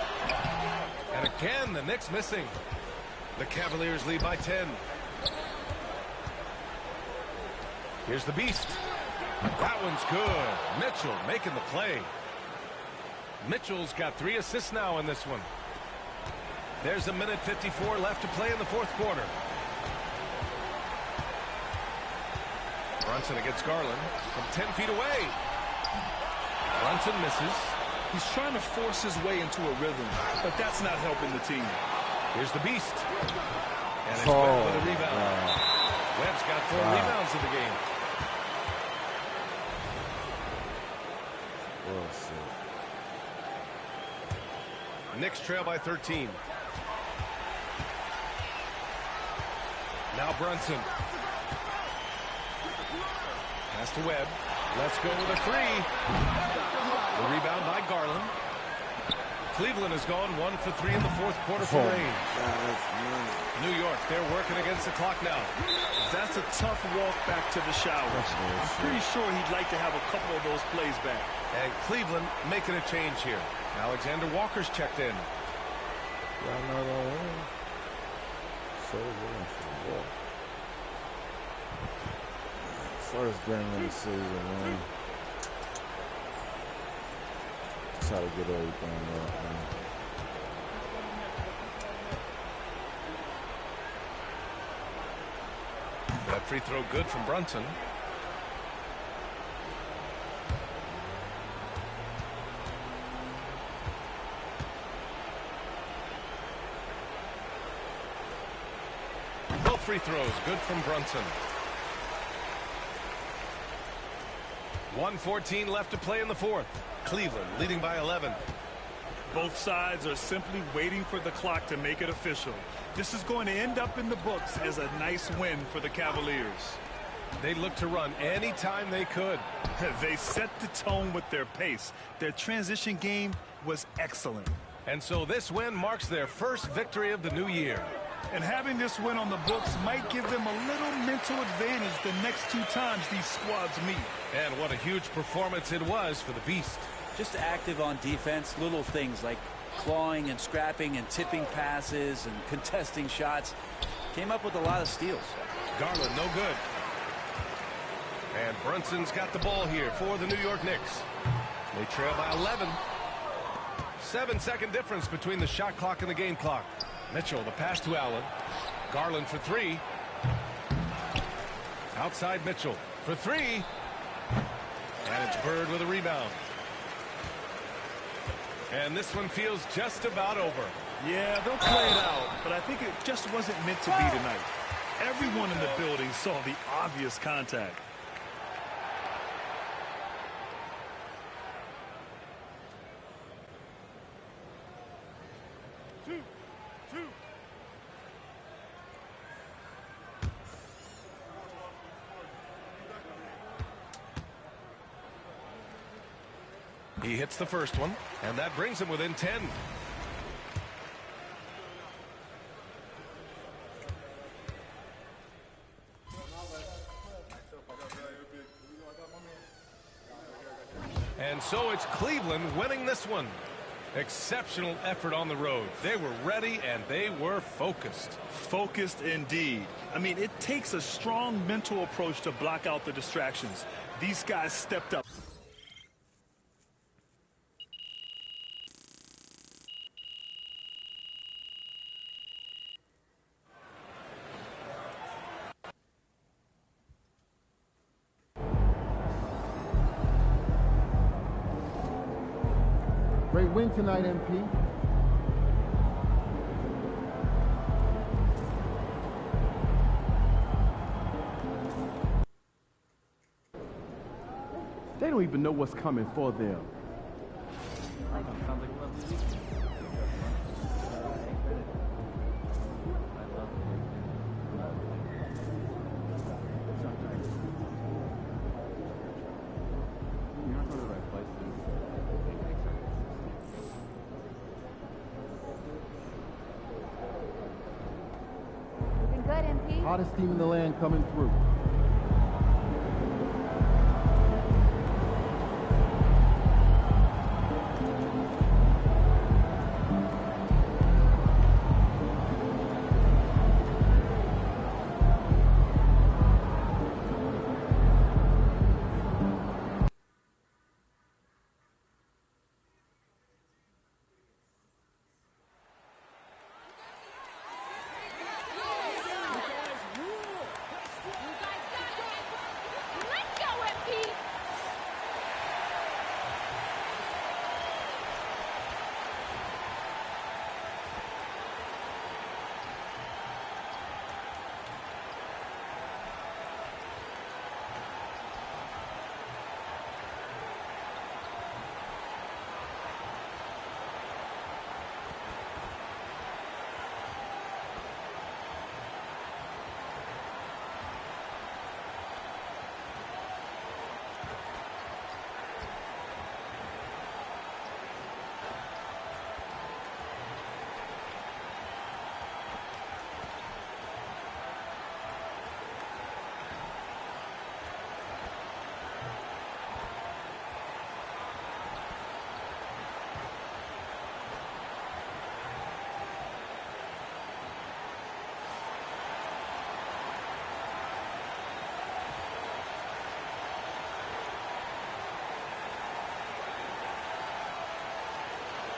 And again, the Knicks missing. The Cavaliers lead by 10. Here's the Beast. That one's good. Mitchell making the play. Mitchell's got 3 assists now in this one. There's a minute 54 left to play in the 4th quarter. Brunson against Garland from 10 feet away. Brunson misses. He's trying to force his way into a rhythm, but that's not helping the team. Here's the Beast. And it's Webb with a rebound. Webb's got 4 rebounds in the game. Knicks trail by 13. Now Brunson. Pass to Webb. Let's go with a 3. The rebound by Garland. Cleveland has gone 1 for 3 in the 4th quarter for range. New York, they're working against the clock now. That's a tough walk back to the shower. I'm pretty sure he'd like to have a couple of those plays back. And Cleveland making a change here. Alexander Walker's checked in. First game of the season, man. Try to get everything up, man. That free throw good from Brunson. Both free throws good from Brunson. 1:14 left to play in the 4th. Cleveland leading by 11. Both sides are simply waiting for the clock to make it official. This is going to end up in the books as a nice win for the Cavaliers. They look to run anytime they could. They set the tone with their pace. Their transition game was excellent. And so this win marks their first victory of the new year. And having this win on the books might give them a little mental advantage the next 2 times these squads meet. And what a huge performance it was for the Beast. Just active on defense, little things like clawing and scrapping and tipping passes and contesting shots. Came up with a lot of steals. Garland no good. And Brunson's got the ball here for the New York Knicks. They trail by 11. 7-second difference between the shot clock and the game clock. Mitchell, the pass to Allen. Garland for 3. Outside Mitchell for 3. And it's Bird with a rebound. And this one feels just about over. Yeah, they'll play it out, but I think it just wasn't meant to be tonight. Everyone in the building saw the obvious contact. He hits the first one, and that brings him within 10. And so it's Cleveland winning this one. Exceptional effort on the road. They were ready and they were focused. Focused indeed. I mean, it takes a strong mental approach to block out the distractions. These guys stepped up. Great win tonight, MP. They don't even know what's coming for them. Sounds like a lovely weekend. You're not going to the right place, dude. Looking good, MP. Hottest team in the land coming through.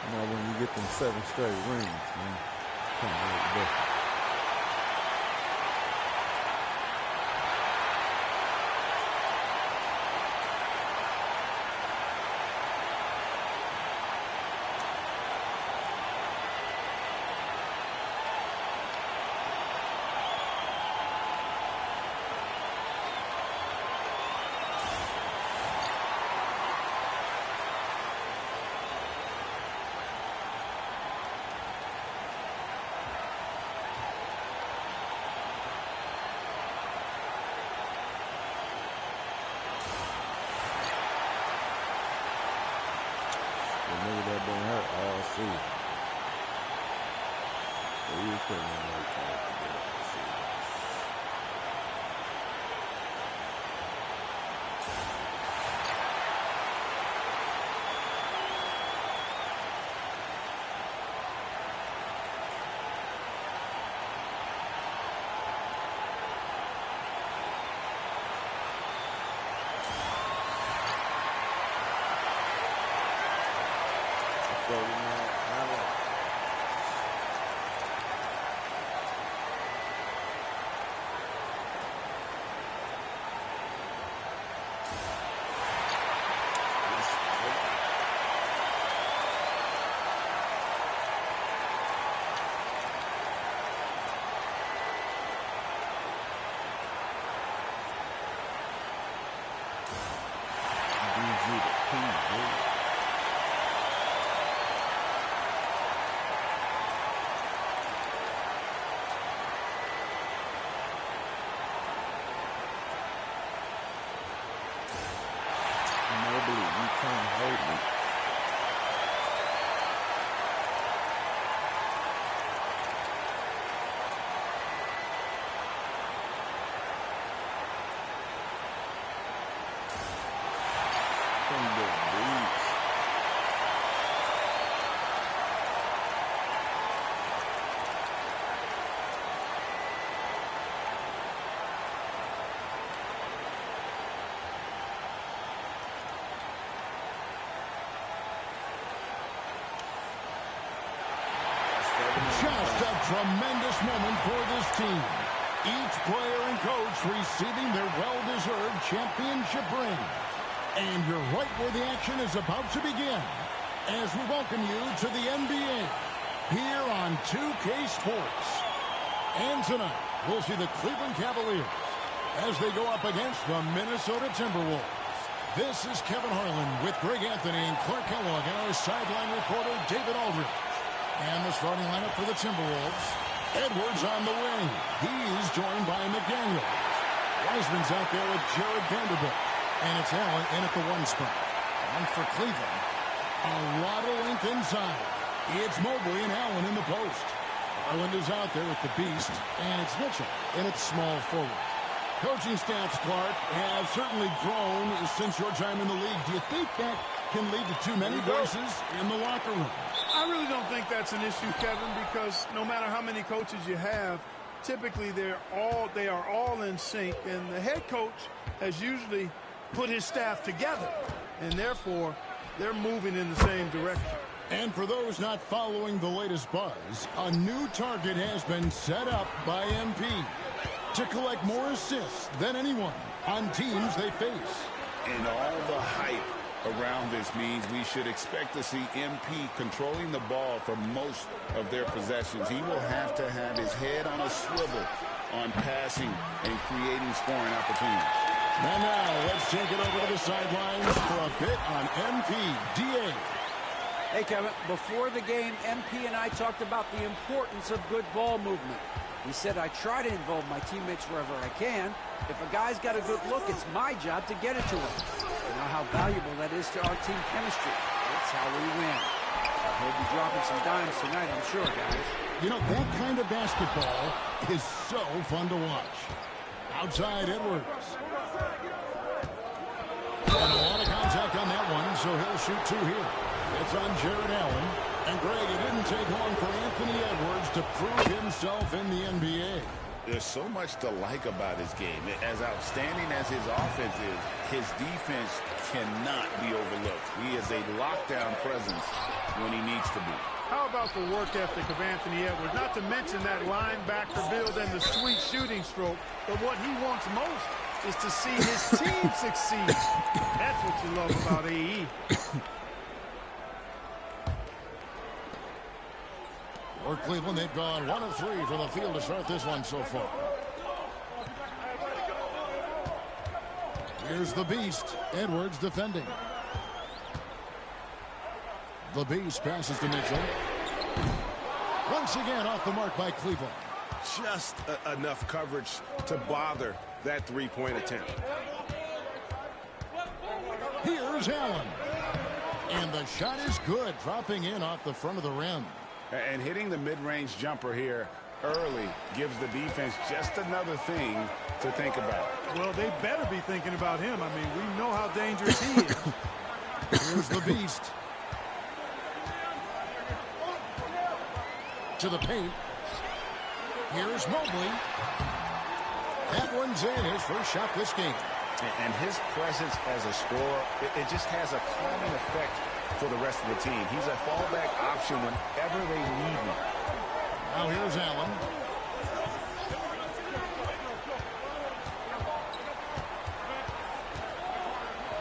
You know, when you get them 7 straight rings, man, come on, nigga that been hurt all season. So you putting in work to get up the season. Just a tremendous moment for this team. Each player and coach receiving their well-deserved championship ring. And you're right where the action is about to begin as we welcome you to the NBA here on 2K Sports. And tonight, we'll see the Cleveland Cavaliers as they go up against the Minnesota Timberwolves. This is Kevin Harlan with Greg Anthony and Clark Kellogg and our sideline reporter David Aldridge. And the starting lineup for the Timberwolves. Edwards on the wing. He's joined by McDaniel. Wiseman's out there with Jared Vanderbilt. And it's Allen in at the 1 spot. And for Cleveland, a lot of length inside. It's Mobley and Allen in the post. Garland is out there with the beast. And it's Mitchell in at small forward. Coaching staffs, Clark, have certainly grown since your time in the league. Do you think that can lead to too many voices in the locker room? I really don't think that's an issue, Kevin, because no matter how many coaches you have, typically they are all in sync, and the head coach has usually put his staff together, and therefore they're moving in the same direction. And for those not following the latest buzz, a new target has been set up by MP to collect more assists than anyone on teams they face. And all the hype around this means we should expect to see MP controlling the ball for most of their possessions. He will have to have his head on a swivel on passing and creating scoring opportunities. And now let's take it over to the sidelines for a bit on MP. DA. Hey, Kevin, before the game, MP and I talked about the importance of good ball movement. He said, I try to involve my teammates wherever I can. If a guy's got a good look, it's my job to get it to him. You know how valuable that is to our team chemistry. That's how we win. He'll be dropping some dimes tonight, I'm sure, guys. You know, that kind of basketball is so fun to watch. Outside Edwards. And a lot of contact on that one, so he'll shoot 2 here. It's on Jared Allen. And Greg, it didn't take long for Anthony Edwards to prove himself in the NBA. There's so much to like about his game. As outstanding as his offense is, his defense cannot be overlooked. He is a lockdown presence when he needs to be. How about the work ethic of Anthony Edwards? Not to mention that linebacker build and the sweet shooting stroke. But what he wants most is to see his team succeed. That's what you love about AE. For Cleveland, they've gone 1 of 3 from the field to start this one so far. Here's the beast, Edwards defending. The beast passes to Mitchell. Once again off the mark by Cleveland. Just enough coverage to bother that 3-point attempt. Here's Allen. And the shot is good, dropping in off the front of the rim. And hitting the mid-range jumper here early gives the defense just another thing to think about. Well, they better be thinking about him. I mean, we know how dangerous he is. Here's the beast. To the paint. Here's Mobley. That one's in, his first shot this game. And his presence as a scorer, it just has a calming effect for the rest of the team. He's a fallback option whenever they need him. Now here's Allen.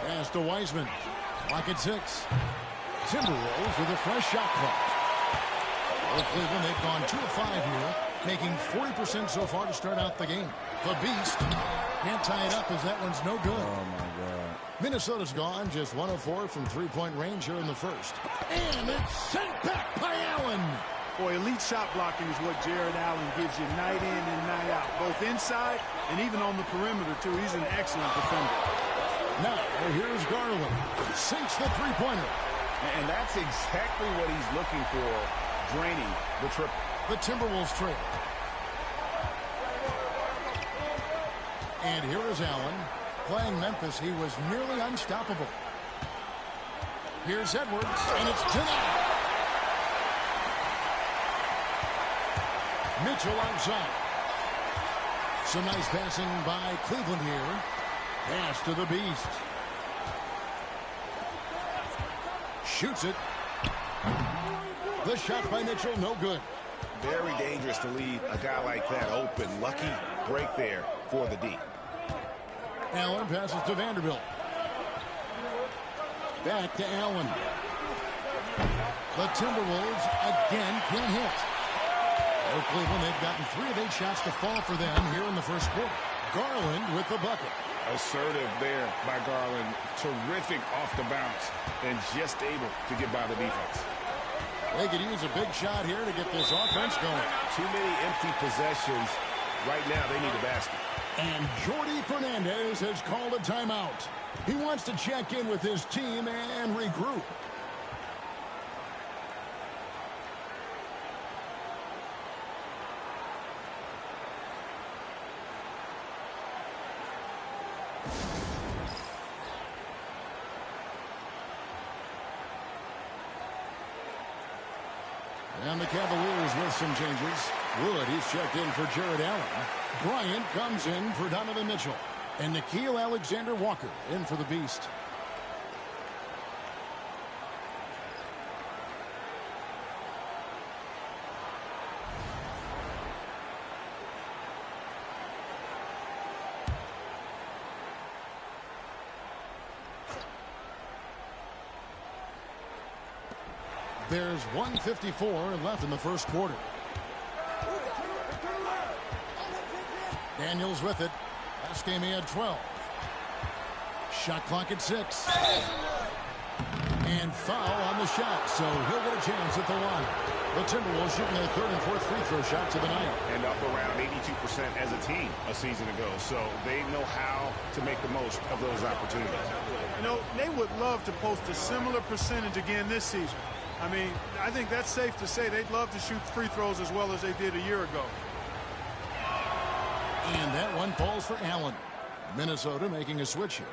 Pass to Wiseman. Lock at 6. Timberwolves with a fresh shot clock. For Cleveland, they've gone 2 of 5 here, making 40% so far to start out the game. The beast can't tie it up as that one's no good. Oh, my God. Minnesota's gone just 1 of 4 from 3-point range here in the first. And it's sent back by Allen. Boy, elite shot blocking is what Jared Allen gives you night in and night out, both inside and even on the perimeter, too. He's an excellent defender. Now, here's Garland. Sinks the 3-pointer. And that's exactly what he's looking for, draining the triple. The Timberwolves trail. And here is Allen. Playing Memphis, he was nearly unstoppable. Here's Edwards, and it's denied. Mitchell outside. Some nice passing by Cleveland here. Pass to the beast. Shoots it. The shot by Mitchell, no good. Very dangerous to leave a guy like that open. Lucky break there for the D. Allen passes to Vanderbilt. Back to Allen. The Timberwolves again can't hit. For Cleveland, they've gotten 3 of 8 shots to fall for them here in the first quarter. Garland with the bucket. Assertive there by Garland. Terrific off the bounce and just able to get by the defense. They could use a big shot here to get this offense going. Too many empty possessions. Right now, they need a basket. And Jordi Fernandez has called a timeout. He wants to check in with his team and regroup. And the Cavaliers with some changes. Wood, he's checked in for Jared Allen. Bryant comes in for Donovan Mitchell. And Nickeil Alexander-Walker in for the Beast. There's 1:54 left in the first quarter. Daniels with it. Last game he had 12. Shot clock at 6. And foul on the shot, so he'll get a chance at the line. The Timberwolves shooting their 3rd and 4th free throw shots of the night. And up around 82% as a team a season ago, so they know how to make the most of those opportunities. You know, they would love to post a similar percentage again this season. I mean, I think that's safe to say they'd love to shoot free throws as well as they did a year ago. And that one falls for Allen. Minnesota making a switch here.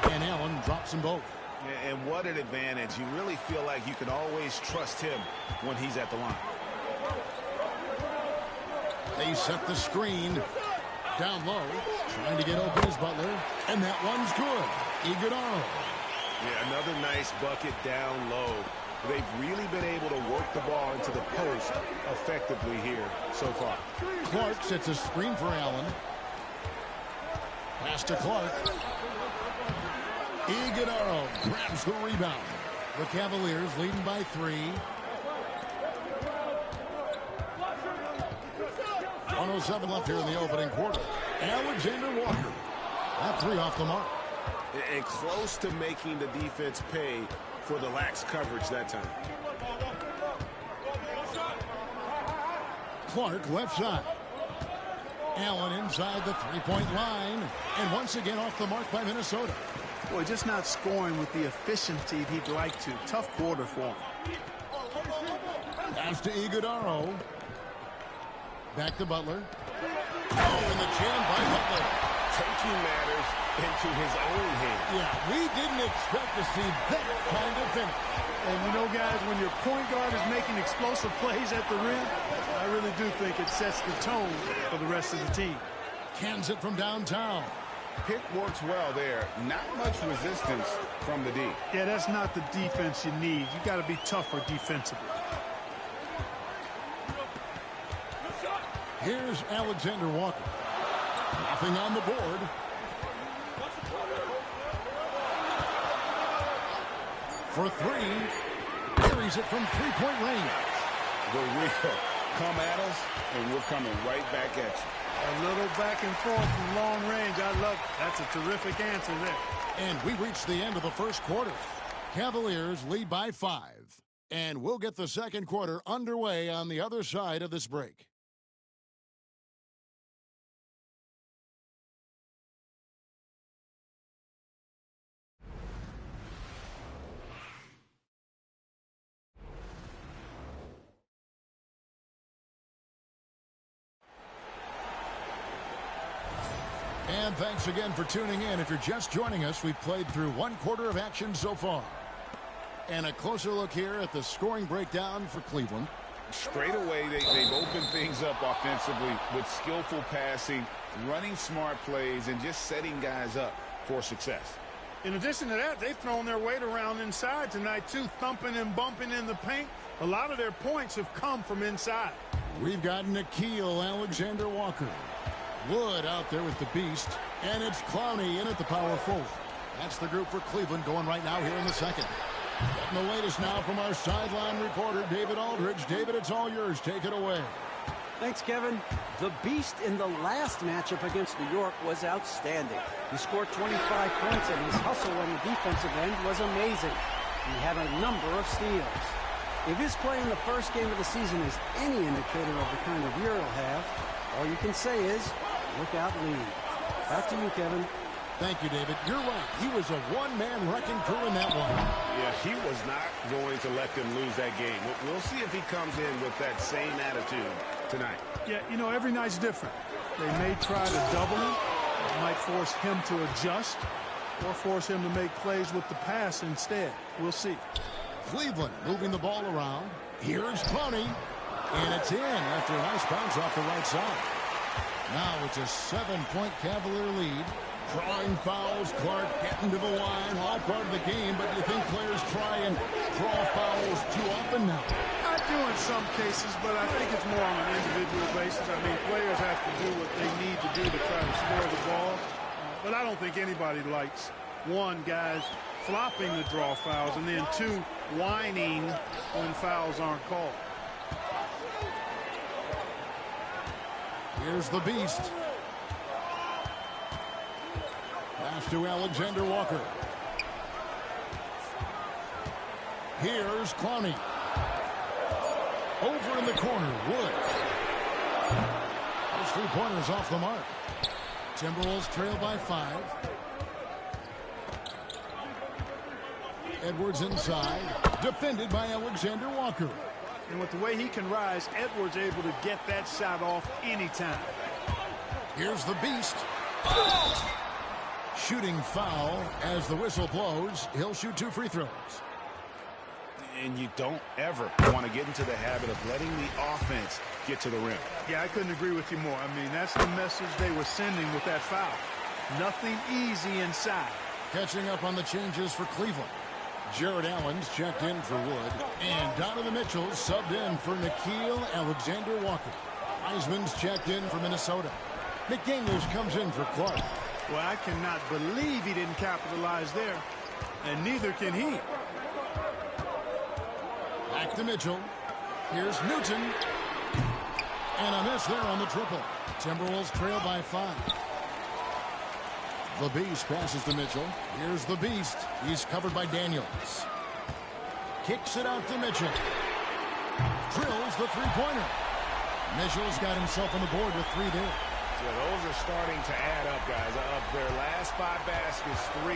And Allen drops them both. And what an advantage. You really feel like you can always trust him when he's at the line. They set the screen. Down low. Trying to get open is Butler. And that one's good. Iguodala. Yeah, another nice bucket down low. They've really been able to work the ball into the post effectively here so far. Clark sets a screen for Allen. Pass to Clark. Iguodala grabs the rebound. The Cavaliers leading by 3. 1:07 left here in the opening quarter. Alexander-Walker. That 3 off the mark. And close to making the defense pay for the lax coverage that time. Clark left side. Allen inside the 3-point line. And once again off the mark by Minnesota. Boy, just not scoring with the efficiency he'd like to. Tough quarter for him. Pass to Iguodala. Back to Butler. Oh, and the jam by Butler. Taking matters into his own hands. Yeah, we didn't expect to see that kind of finish. And you know, guys, when your point guard is making explosive plays at the rim, I really do think it sets the tone for the rest of the team. Cans it from downtown. Pick works well there. Not much resistance from the D. Yeah, that's not the defense you need. You got to be tougher defensively. Here's Alexander-Walker. Nothing on the board. For 3. Carries it from 3-point range. The real come at us, and we're coming right back at you. A little back and forth from long range. I love it. That's a terrific answer there. And we reached the end of the first quarter. Cavaliers lead by 5. And we'll get the second quarter underway on the other side of this break. And thanks again for tuning in. If you're just joining us, we've played through 1 quarter of action so far. And a closer look here at the scoring breakdown for Cleveland. Straight away, they've opened things up offensively with skillful passing, running smart plays, and just setting guys up for success. In addition to that, they've thrown their weight around inside tonight, too, thumping and bumping in the paint. A lot of their points have come from inside. We've got Nikhil Alexander-Walker. Wood out there with the beast. And it's Clowney in at the power forward. That's the group for Cleveland going right now here in the second. Getting the latest now from our sideline reporter, David Aldridge. David, it's all yours. Take it away. Thanks, Kevin. The beast in the last matchup against New York was outstanding. He scored 25 points, and his hustle on the defensive end was amazing. He had a number of steals. If his play in the first game of the season is any indicator of the kind of year he'll have, all you can say is, look out, lead. Back to you, Kevin. Thank you, David. You're right. He was a one-man wrecking crew in that one. Yeah, he was not going to let them lose that game. We'll see if he comes in with that same attitude tonight. Yeah, you know, every night's different. They may try to double him. It might force him to adjust or force him to make plays with the pass instead. We'll see. Cleveland moving the ball around. Here's Clowney. And it's in after a nice bounce off the right side. Now it's a 7-point Cavalier lead. Drawing fouls, Clark getting to the line, all part of the game, but do you think players try and draw fouls too often now? I do in some cases, but I think it's more on an individual basis. I mean, players have to do what they need to do to try to score the ball. But I don't think anybody likes, one, guys flopping the draw fouls, and then two, whining when fouls aren't called. Here's the beast. Pass to Alexander-Walker. Here's Clowney. Over in the corner, Wood. Those three-pointers off the mark. Timberwolves trail by 5. Edwards inside. Defended by Alexander-Walker. And with the way he can rise, Edwards able to get that shot off anytime. Here's the beast. Shooting foul as the whistle blows. He'll shoot 2 free throws. And you don't ever want to get into the habit of letting the offense get to the rim. Yeah, I couldn't agree with you more. I mean, that's the message they were sending with that foul. Nothing easy inside. Catching up on the changes for Cleveland. Jared Allen's checked in for Wood. And Donovan Mitchell subbed in for Nikhil Alexander-Walker. Heisman's checked in for Minnesota. McDaniels comes in for Clark. Well, I cannot believe he didn't capitalize there. And neither can he. Back to Mitchell. Here's Newton. And a miss there on the triple. Timberwolves trail by 5. The Beast passes to Mitchell. Here's the Beast. He's covered by Daniels. Kicks it out to Mitchell. Drills the three-pointer. Mitchell's got himself on the board with 3 there. Yeah, those are starting to add up, guys. Of their last 5 baskets, 3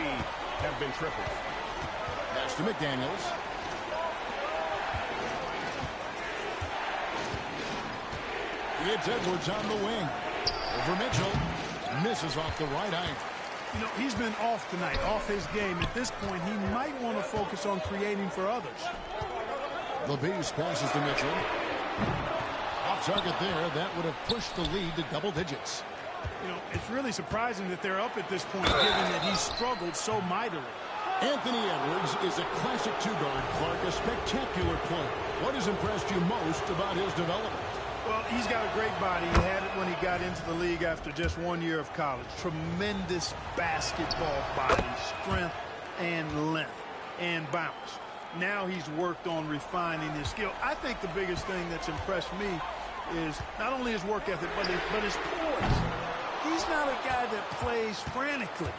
have been triples. Pass to McDaniels. It's Edwards on the wing. Over Mitchell. Misses off the right eye. You know, he's been off tonight, off his game. At this point, he might want to focus on creating for others. The Beast passes to Mitchell. Off target there. That would have pushed the lead to double digits. You know, it's really surprising that they're up at this point, given that he struggled so mightily. Anthony Edwards is a classic 2-guard, Clark, a spectacular player. What has impressed you most about his development? Well, he's got a great body. He had it when he got into the league after just 1 year of college. Tremendous basketball body, strength and length and bounce. Now he's worked on refining his skill. I think the biggest thing that's impressed me is not only his work ethic, but his poise. He's not a guy that plays frantically.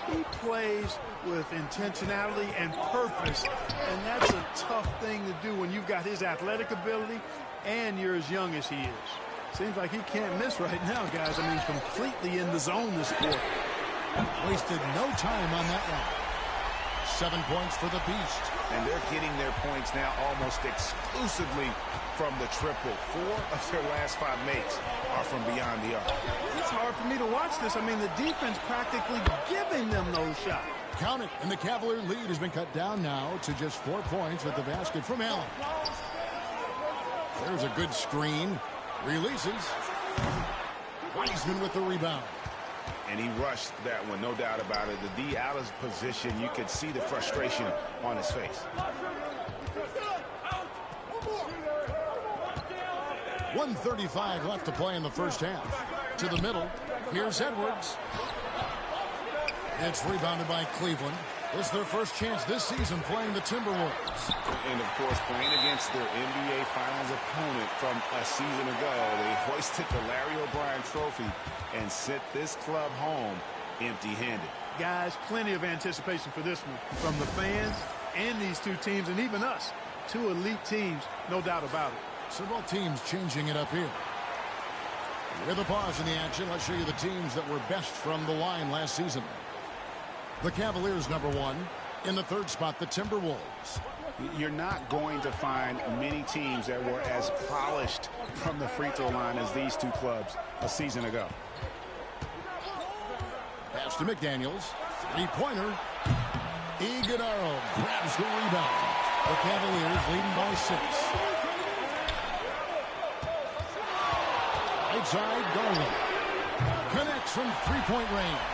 He plays with intentionality and purpose, and that's a tough thing to do when you've got his athletic ability and you're as young as he is. Seems like he can't miss right now, guys. I mean, completely in the zone this quarter. Wasted no time on that one. 7 points for the Beast. And they're getting their points now almost exclusively from the triple. 4 of their last 5 makes are from beyond the arc. It's hard for me to watch this. I mean, the defense practically giving them those shots. Count it, and the Cavalier lead has been cut down now to just 4 points with the basket from Allen. There's a good screen. Releases. Wiseman with the rebound. And he rushed that one, no doubt about it. The D out of position, you could see the frustration on his face. 1:35 left to play in the first half. To the middle. Here's Edwards. It's rebounded by Cleveland. It's their first chance this season playing the Timberwolves. And, of course, playing against their NBA Finals opponent from a season ago. They hoisted the Larry O'Brien Trophy and sent this club home empty-handed. Guys, plenty of anticipation for this one from the fans and these two teams, and even us. Two elite teams, no doubt about it. So both teams changing it up here. With a pause in the action, let's show you the teams that were best from the line last season. The Cavaliers, number 1. In the third spot, the Timberwolves. You're not going to find many teams that were as polished from the free throw line as these two clubs a season ago. Pass to McDaniels. Three-pointer. Iguodala grabs the rebound. The Cavaliers leading by 6. Right side, Garland. Connects from three-point range.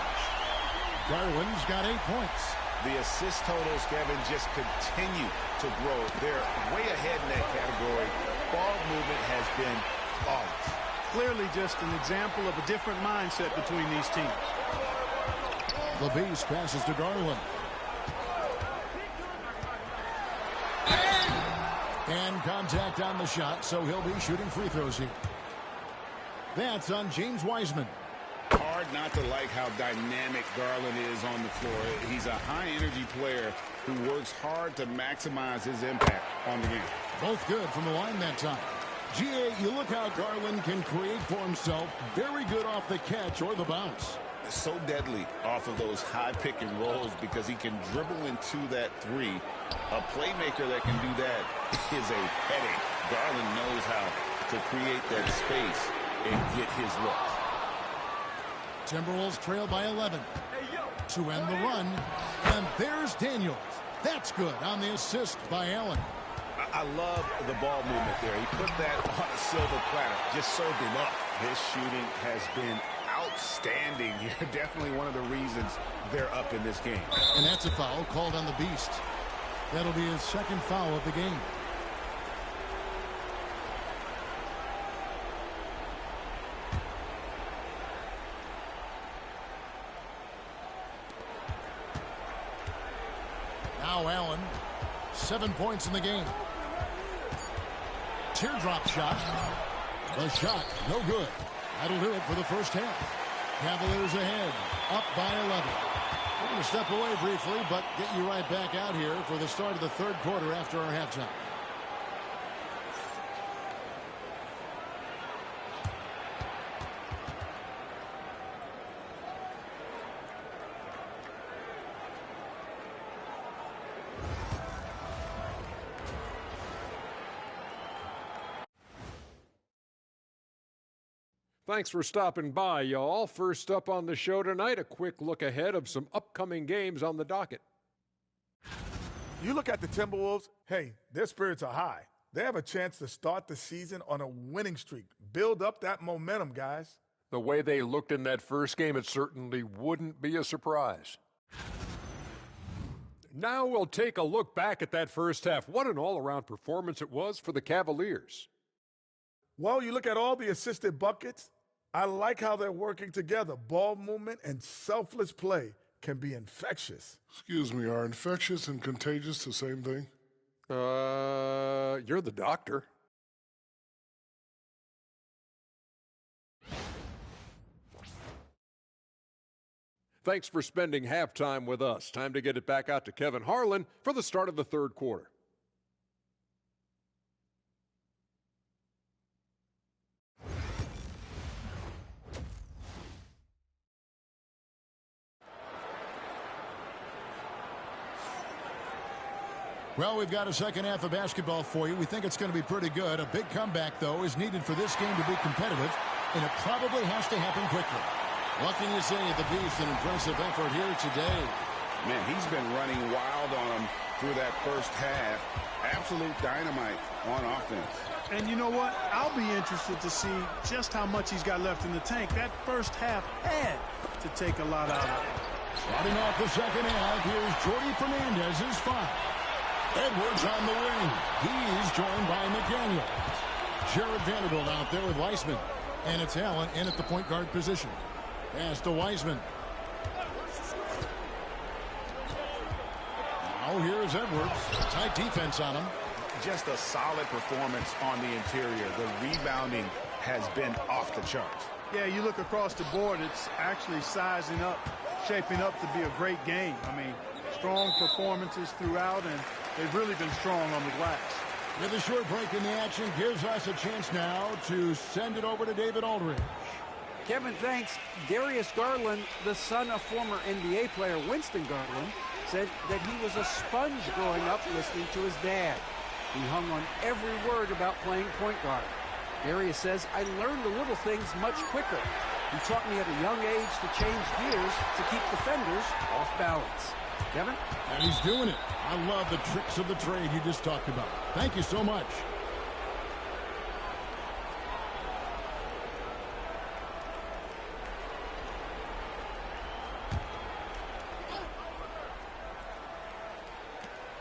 Garland's got 8 points. The assist totals, Kevin, just continue to grow. They're way ahead in that category. Ball movement has been flawless. Clearly just an example of a different mindset between these teams. The Beast passes to Garland. And contact on the shot, so he'll be shooting free throws here. That's on James Wiseman. Hard not to like how dynamic Garland is on the floor. He's a high-energy player who works hard to maximize his impact on the game. Both good from the line that time. GA, you look how Garland can create for himself. Very good off the catch or the bounce. So deadly off of those high pick and rolls because he can dribble into that three. A playmaker that can do that is a headache. Garland knows how to create that space and get his look. Timberwolves trail by 11 to end the run. And there's Daniels. That's good on the assist by Allen. I love the ball movement there. He put that on a silver platter, just served him up. His shooting has been outstanding here. Definitely one of the reasons they're up in this game. And that's a foul called on the Beast. That'll be his second foul of the game. Now Allen, 7 points in the game. Teardrop shot. The shot, no good. That'll do it for the first half. Cavaliers ahead, up by 11. We're going to step away briefly, but get you right back out here for the start of the third quarter after our halftime. Thanks for stopping by, y'all. First up on the show tonight, a quick look ahead of some upcoming games on the docket. You look at the Timberwolves, hey, their spirits are high. They have a chance to start the season on a winning streak. Build up that momentum, guys. The way they looked in that first game, it certainly wouldn't be a surprise. Now we'll take a look back at that first half. What an all-around performance it was for the Cavaliers. Well, you look at all the assisted buckets. I like how they're working together. Ball movement and selfless play can be infectious. Excuse me, are infectious and contagious the same thing? You're the doctor. Thanks for spending halftime with us. Time to get it back out to Kevin Harlan for the start of the third quarter. Well, we've got a second half of basketball for you. We think it's going to be pretty good. A big comeback, though, is needed for this game to be competitive, and it probably has to happen quickly. What can you say at the Beast? An impressive effort here today. Man, he's been running wild on him through that first half. Absolute dynamite on offense. And you know what? I'll be interested to see just how much he's got left in the tank. That first half had to take a lot out of it. Starting off the second half, here's Jordy Fernandez's foul. Edwards on the wing. He's joined by McDaniel. Jared Vanderbilt out there with Weissman. And it's Allen in at the point guard position. Pass to Weissman. Now here's Edwards. Tight defense on him. Just a solid performance on the interior. The rebounding has been off the charts. Yeah, you look across the board, it's actually sizing up, shaping up to be a great game. I mean, strong performances throughout, and they've really been strong on the glass. With a short break in the action, gives us a chance now to send it over to David Aldridge. Kevin, thanks. Darius Garland, the son of former NBA player Winston Garland, said that he was a sponge growing up listening to his dad. He hung on every word about playing point guard. Darius says, I learned the little things much quicker. He taught me at a young age to change gears to keep defenders off balance. Kevin? And he's doing it. I love the tricks of the trade you just talked about. Thank you so much.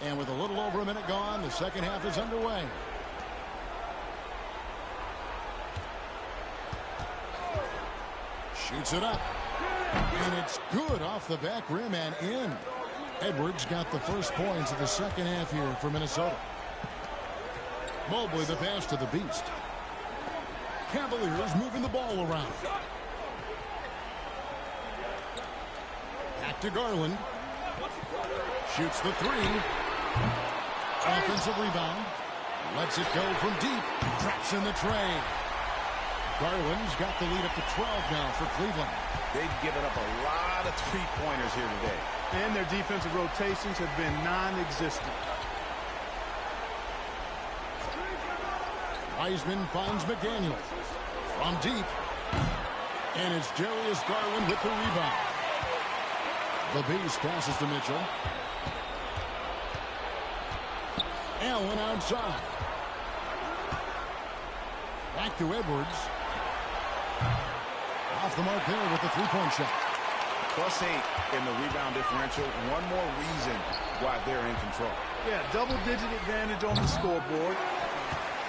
And with a little over a minute gone, the second half is underway. Shoots it up. And it's good off the back rim and in. Edwards got the first points of the second half here for Minnesota. Mobley the pass to the Beast. Cavaliers moving the ball around. Back to Garland. Shoots the three. Offensive rebound. Lets it go from deep. Traps in the tray. Garland's got the lead up to 12 now for Cleveland. They've given up a lot of three-pointers here today. And their defensive rotations have been non-existent. Wiseman finds McDaniel. From deep. And it's Darius Garland with the rebound. The Beast passes to Mitchell. Allen outside. Back to Edwards. Off the mark there with the three-point shot. +8 in the rebound differential. One more reason why they're in control. Yeah, double-digit advantage on the scoreboard.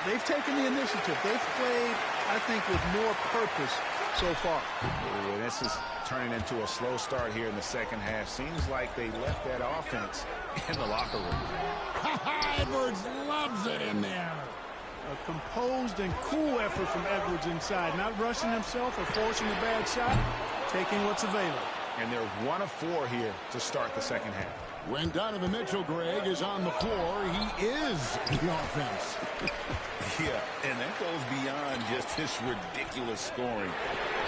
They've taken the initiative. They've played, I think, with more purpose so far. Ooh, this is turning into a slow start here in the second half. Seems like they left that offense in the locker room. Edwards loves it in there. A composed and cool effort from Edwards inside. Not rushing himself or forcing a bad shot. Taking what's available. And they're 1 of 4 here to start the second half. When Donovan Mitchell, Greg, is on the floor, he is the offense. Yeah, and that goes beyond just his ridiculous scoring.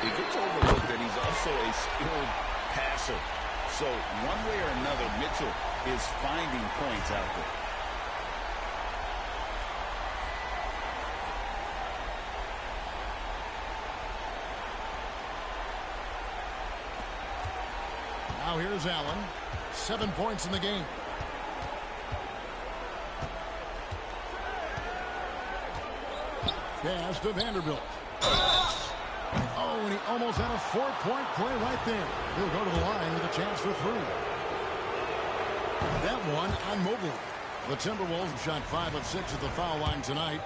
It gets overlooked that he's also a skilled passer. So one way or another, Mitchell is finding points out there. Now here's Allen. 7 points in the game. Pass to Vanderbilt. Oh, and he almost had a 4-point play right there. He'll go to the line with a chance for 3. That one on Mobley. The Timberwolves have shot 5 of 6 at the foul line tonight.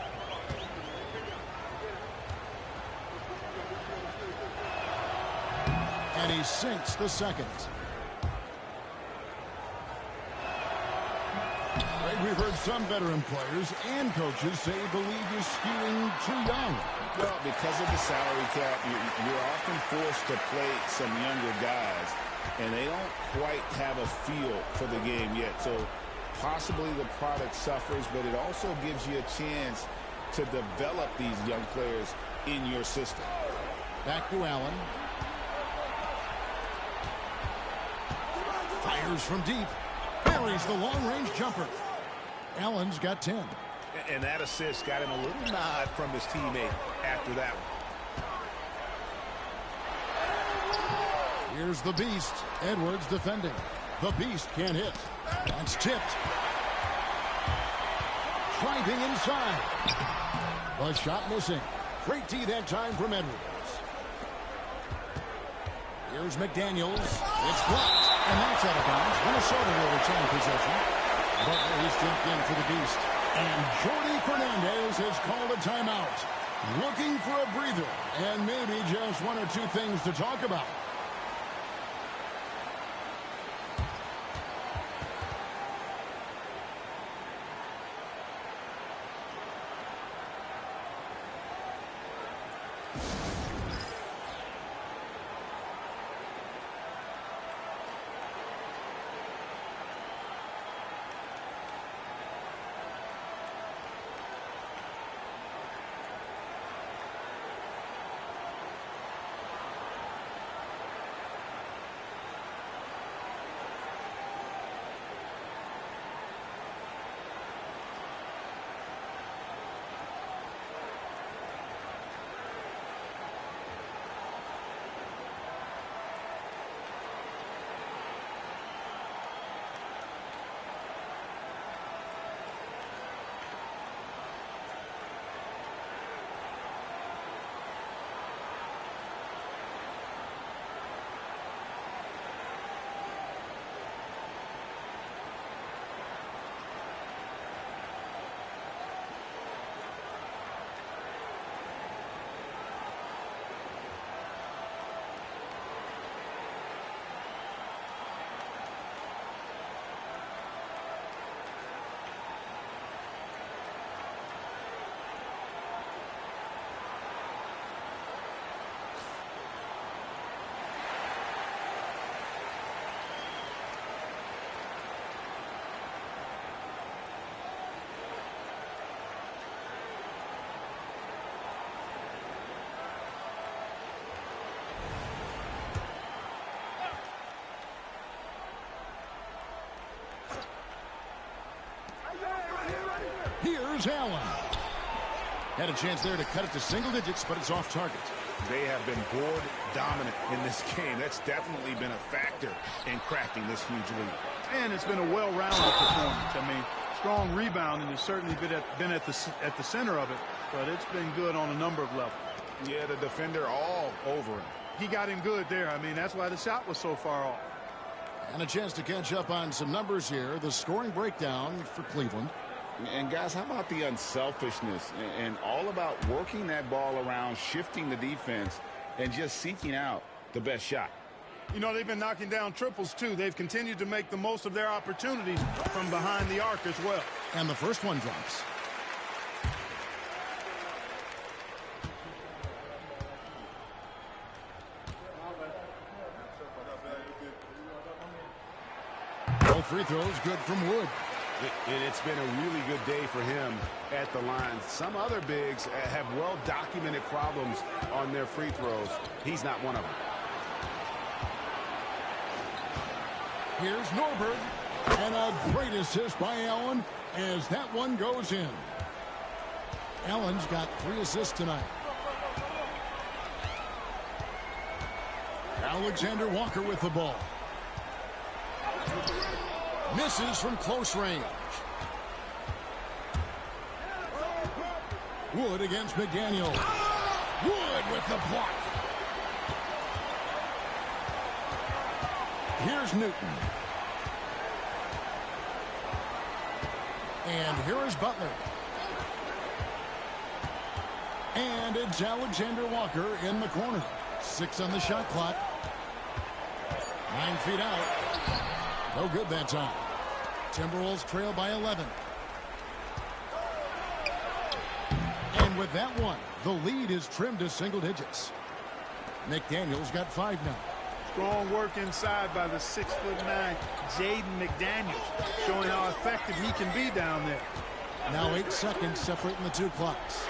And he sinks the second. We've heard some veteran players and coaches say the league is skewing too young. Well, because of the salary cap, you're often forced to play some younger guys, and they don't quite have a feel for the game yet. So possibly the product suffers, but it also gives you a chance to develop these young players in your system. Back to Allen. Fires from deep. Buries the long-range jumper. Allen's got 10. And that assist got him a little nod from his teammate after that one. Here's the Beast. Edwards defending. The beast can't hit. That's tipped. Driving inside. The shot missing. Great D that time from Edwards. Here's McDaniels. It's blocked. And that's out of bounds. Minnesota will return possession. Butler is jumped in for the beast. And Jordy Fernandez has called a timeout. Looking for a breather. And maybe just one or two things to talk about. Here's Allen. Had a chance there to cut it to single digits, but it's off target. They have been board dominant in this game. That's definitely been a factor in crafting this huge lead. And it's been a well-rounded performance. I mean, strong rebounding has certainly been at the center of it, but it's been good on a number of levels. Yeah, the defender all over him. He got him good there. I mean, that's why the shot was so far off. And a chance to catch up on some numbers here. The scoring breakdown for Cleveland. And guys, how about the unselfishness and all about working that ball around, shifting the defense, and just seeking out the best shot? You know, they've been knocking down triples, too. They've continued to make the most of their opportunities from behind the arc as well. And the first one drops. Both free throws good from Wood. It's been a really good day for him at the line. Some other bigs have well-documented problems on their free throws. He's not one of them. Here's Norberg. And a great assist by Allen as that one goes in. Allen's got 3 assists tonight. Alexander Walker with the ball. Misses from close range. Wood against McDaniel. Wood with the block. Here's Newton. And here is Butler. And it's Alexander Walker in the corner. 6 on the shot clock. 9 feet out. No good that time. Timberwolves trail by 11. And with that one, the lead is trimmed to single digits. McDaniel's got 5 now. Strong work inside by the 6'9" Jaden McDaniels, showing how effective he can be down there. Now 8 seconds separating the 2 clocks.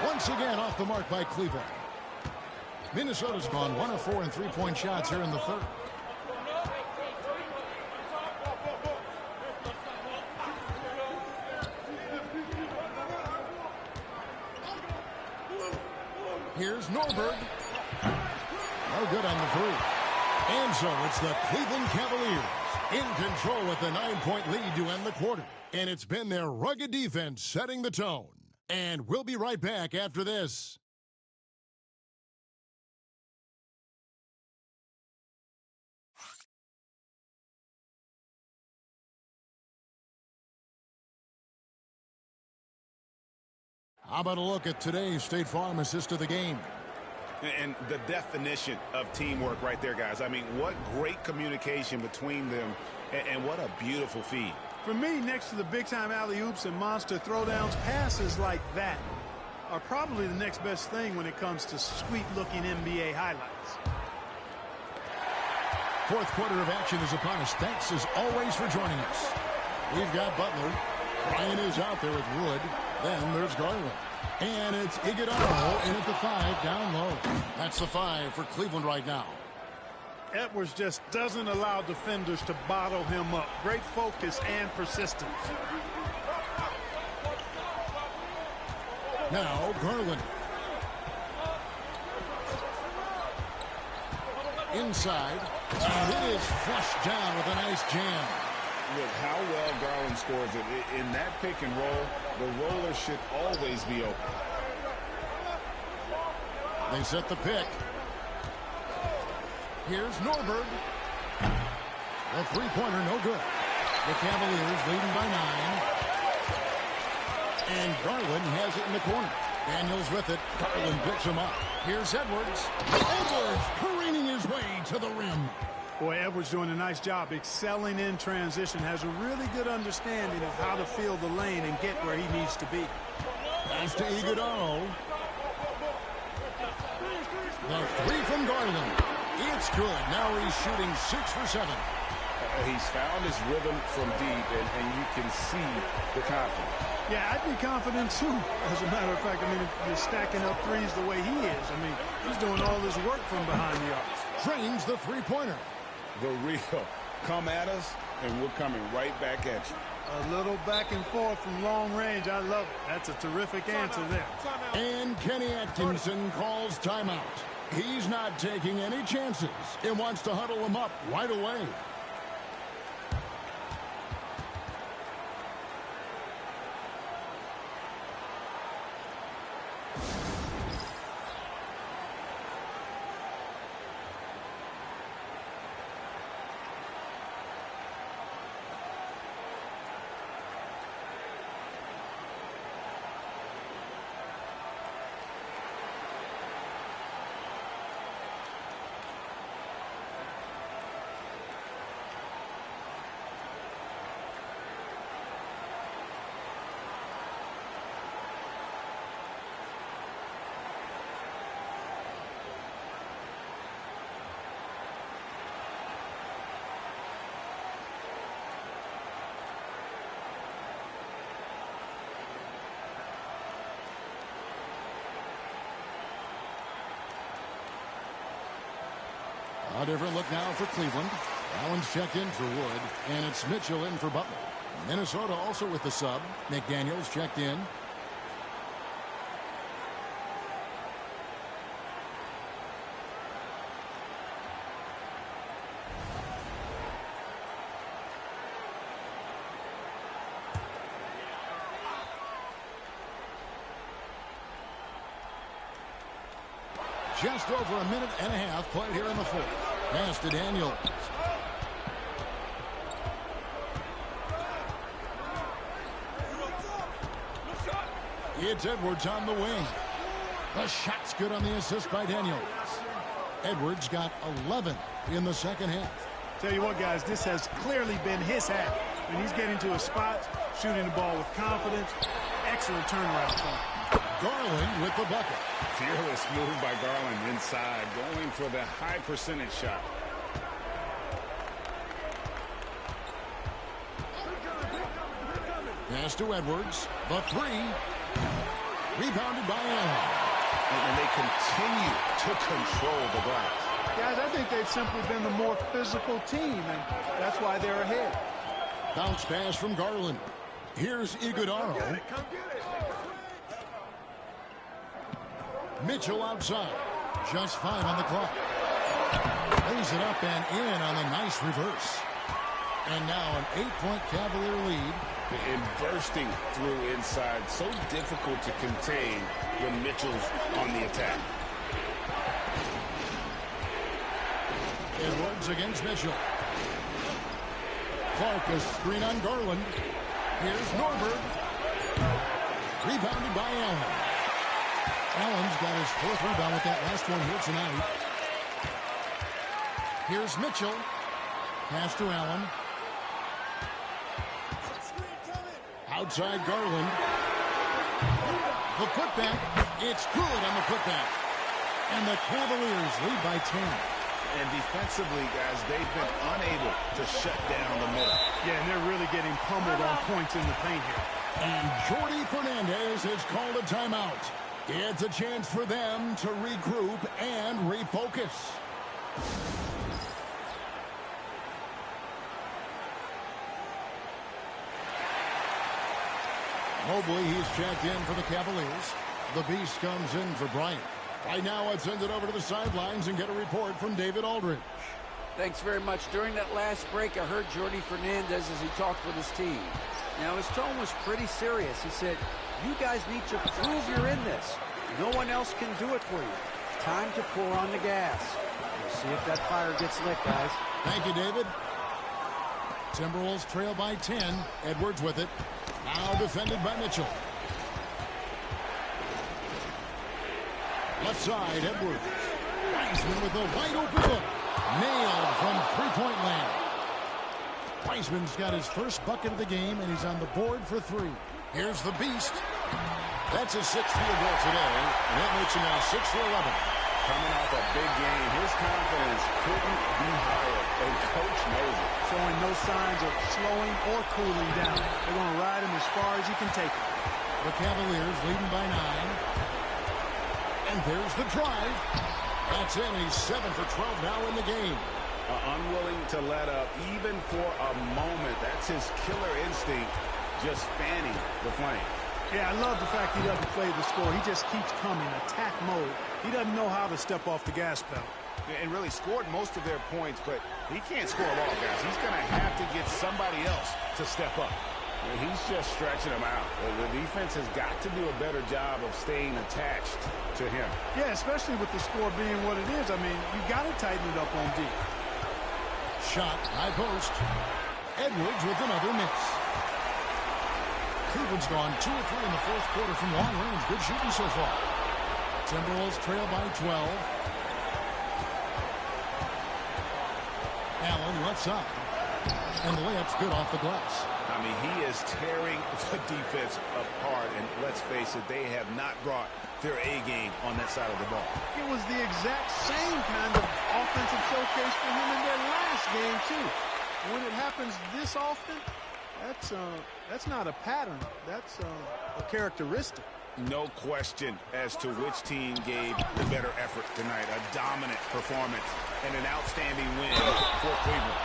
Once again off the mark by Cleveland. Minnesota's gone 1 of 4 in three-point shots here in the third. Here's Norberg. No good on the 3. And so it's the Cleveland Cavaliers in control with a 9-point lead to end the quarter. And it's been their rugged defense setting the tone. And we'll be right back after this. How about a look at today's State Farm assist of the game? And the definition of teamwork right there, guys. I mean, what great communication between them, and what a beautiful feed. For me, next to the big-time alley-oops and monster throwdowns, passes like that are probably the next best thing when it comes to sweet-looking NBA highlights. Fourth quarter of action is upon us. Thanks, as always, for joining us. We've got Butler. Ryan is out there with Wood. Then there's Garland. And it's Iguodala in at the 5, down low. That's the 5 for Cleveland right now. Edwards just doesn't allow defenders to bottle him up. Great focus and persistence. Now Garland. Inside. And it is flushed down with a nice jam. With how well Garland scores it, in that pick and roll, the roller should always be open. They set the pick. Here's Norberg. A three-pointer, no good. The Cavaliers leading by 9. And Garland has it in the corner. Daniels with it. Garland picks him up. Here's Edwards. Edwards careening his way to the rim. Boy, Edwards doing a nice job excelling in transition, has a really good understanding of how to fill the lane and get where he needs to be. Pass to Iguodala. The 3 from Garland. It's good. Now he's shooting 6 for 7. He's found his rhythm from deep, and you can see the confidence. Yeah, I'd be confident too. As a matter of fact, I mean, if you're stacking up threes the way he is, I mean, he's doing all this work from behind the arc. Drains the three-pointer. The real come at us, and we're coming right back at you. A little back and forth from long range. I love it. That's a terrific answer there. And Kenny Atkinson calls timeout. He's not taking any chances. He wants to huddle them up right away. A different look now for Cleveland. Allen's checked in for Wood, and it's Mitchell in for Butler. Minnesota also with the sub. McDaniels checked in. Just over a minute and a half played here in the fourth. Pass to Daniels. It's Edwards on the wing. The shot's good on the assist by Daniels. Edwards got 11 in the second half. Tell you what, guys, this has clearly been his half. When he's getting to a spot, shooting the ball with confidence, excellent turnaround time. Garland with the bucket. Fearless move by Garland inside, going for the high percentage shot. Pass to Edwards. The 3. Rebounded by Allen. And they continue to control the glass. Guys, I think they've simply been the more physical team, and that's why they're ahead. Bounce pass from Garland. Here's Iguodala. Come get it. Mitchell outside. Just 5 on the clock. Lays it up and in on a nice reverse. And now an 8-point Cavalier lead. And bursting through inside. So difficult to contain when Mitchell's on the attack. Edwards against Mitchell. Clark a screen on Garland. Here's Norberg. Rebounded by Allen. Allen's got his 4th rebound with that last one here tonight. Here's Mitchell. Pass to Allen. Outside Garland. The putback. It's good on the putback. And the Cavaliers lead by 10. And defensively, guys, they've been unable to shut down the middle. Yeah, and they're really getting pummeled on points in the paint here. And Jordi Fernandez has called a timeout. It's a chance for them to regroup and refocus. Mobley, he's checked in for the Cavaliers. The Beast comes in for Bryant. Right now, let's send it over to the sidelines and get a report from David Aldridge. Thanks very much. During that last break, I heard Jordi Fernandez as he talked with his team. Now, his tone was pretty serious. He said, you guys need to prove you're in this. No one else can do it for you. Time to pour on the gas. We'll see if that fire gets lit, guys. Thank you, David. Timberwolves trail by 10. Edwards with it. Now defended by Mitchell. Left side, Edwards. Wiseman with a wide open look. Nailed from three-point land. Wiseman's got his first bucket of the game, and he's on the board for 3. Here's the Beast. That's his 6th field goal today, and that makes him now 6 for 11. Coming off a big game, his confidence couldn't be higher, and Coach knows it. Showing no signs of slowing or cooling down. They're going to ride him as far as you can take him. The Cavaliers leading by 9. And there's the drive. That's in. He's 7 for 12 now in the game. Unwilling to let up even for a moment. That's his killer instinct, just fanning the flame. Yeah, I love the fact he doesn't play the score. He just keeps coming, attack mode. He doesn't know how to step off the gas pedal. And really scored most of their points, but he can't score them all, guys. He's going to have to get somebody else to step up. And he's just stretching them out. The defense has got to do a better job of staying attached to him. Yeah, especially with the score being what it is. I mean, you got to tighten it up on D. Shot, high post. Edwards with another miss. Cleveland's gone 2 of 3 in the 4th quarter from long range. Good shooting so far. Timberwolves trail by 12. Allen left side. And the layup's good off the glass. I mean, he is tearing the defense apart. And let's face it, they have not brought their A game on that side of the ball. It was the exact same kind of offensive showcase for him in their last game, too. When it happens this often, that's not a pattern. That's a characteristic. No question as to which team gave the better effort tonight. A dominant performance and an outstanding win for Cleveland.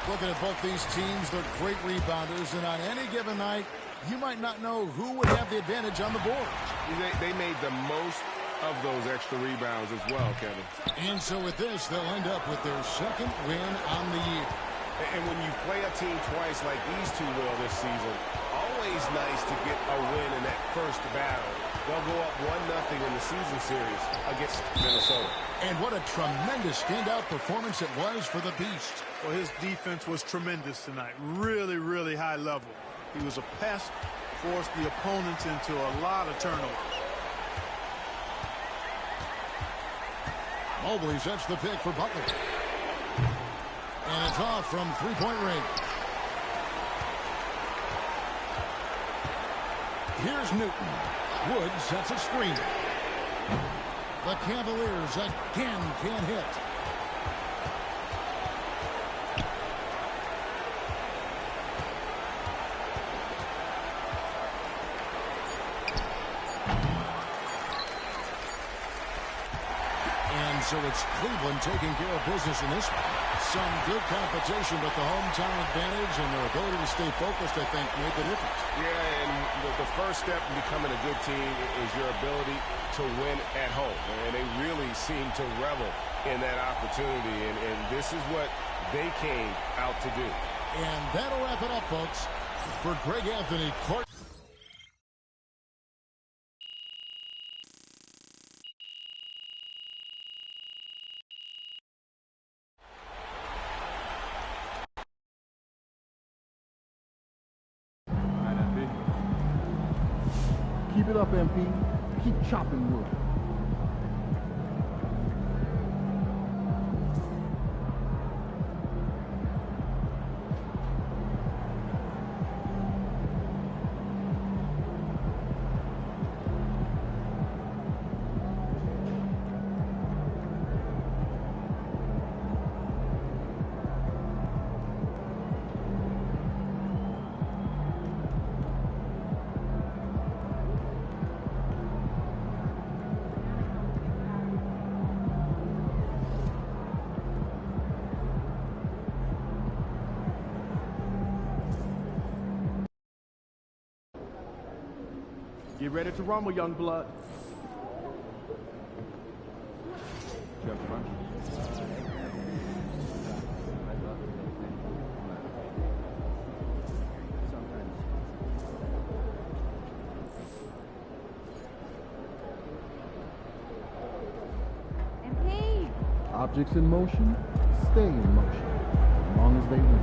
Looking at both these teams, they're great rebounders, and on any given night, you might not know who would have the advantage on the board. They made the most of those extra rebounds as well, Kevin. And so with this, they'll end up with their 2nd win on the year. And when you play a team twice like these two will this season, always nice to get a win in that first battle. They'll go up 1-0 in the season series against Minnesota. And what a tremendous standout performance it was for the Beast. Well, his defense was tremendous tonight. Really, really high level. He was a pest, forced the opponents into a lot of turnovers. Mobley sets the pick for Butler. And it's off from three-point range. Here's Newton. Wood sets a screen. The Cavaliers again can't hit. And so it's Cleveland taking care of business in this one. Some good competition, but the hometown advantage and their ability to stay focused, I think, made the difference. Yeah, and the first step in becoming a good team is your ability to win at home. And they really seem to revel in that opportunity, and this is what they came out to do. And that'll wrap it up, folks. For Greg Anthony, Court. Keep it up, MP. Keep chopping wood. Get ready to rumble, young blood. MP! Objects in motion, stay in motion, as long as they move.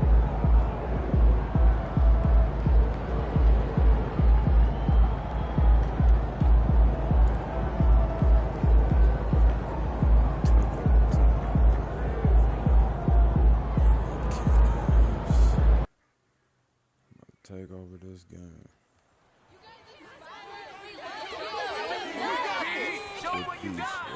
Take over this game. Show what you got.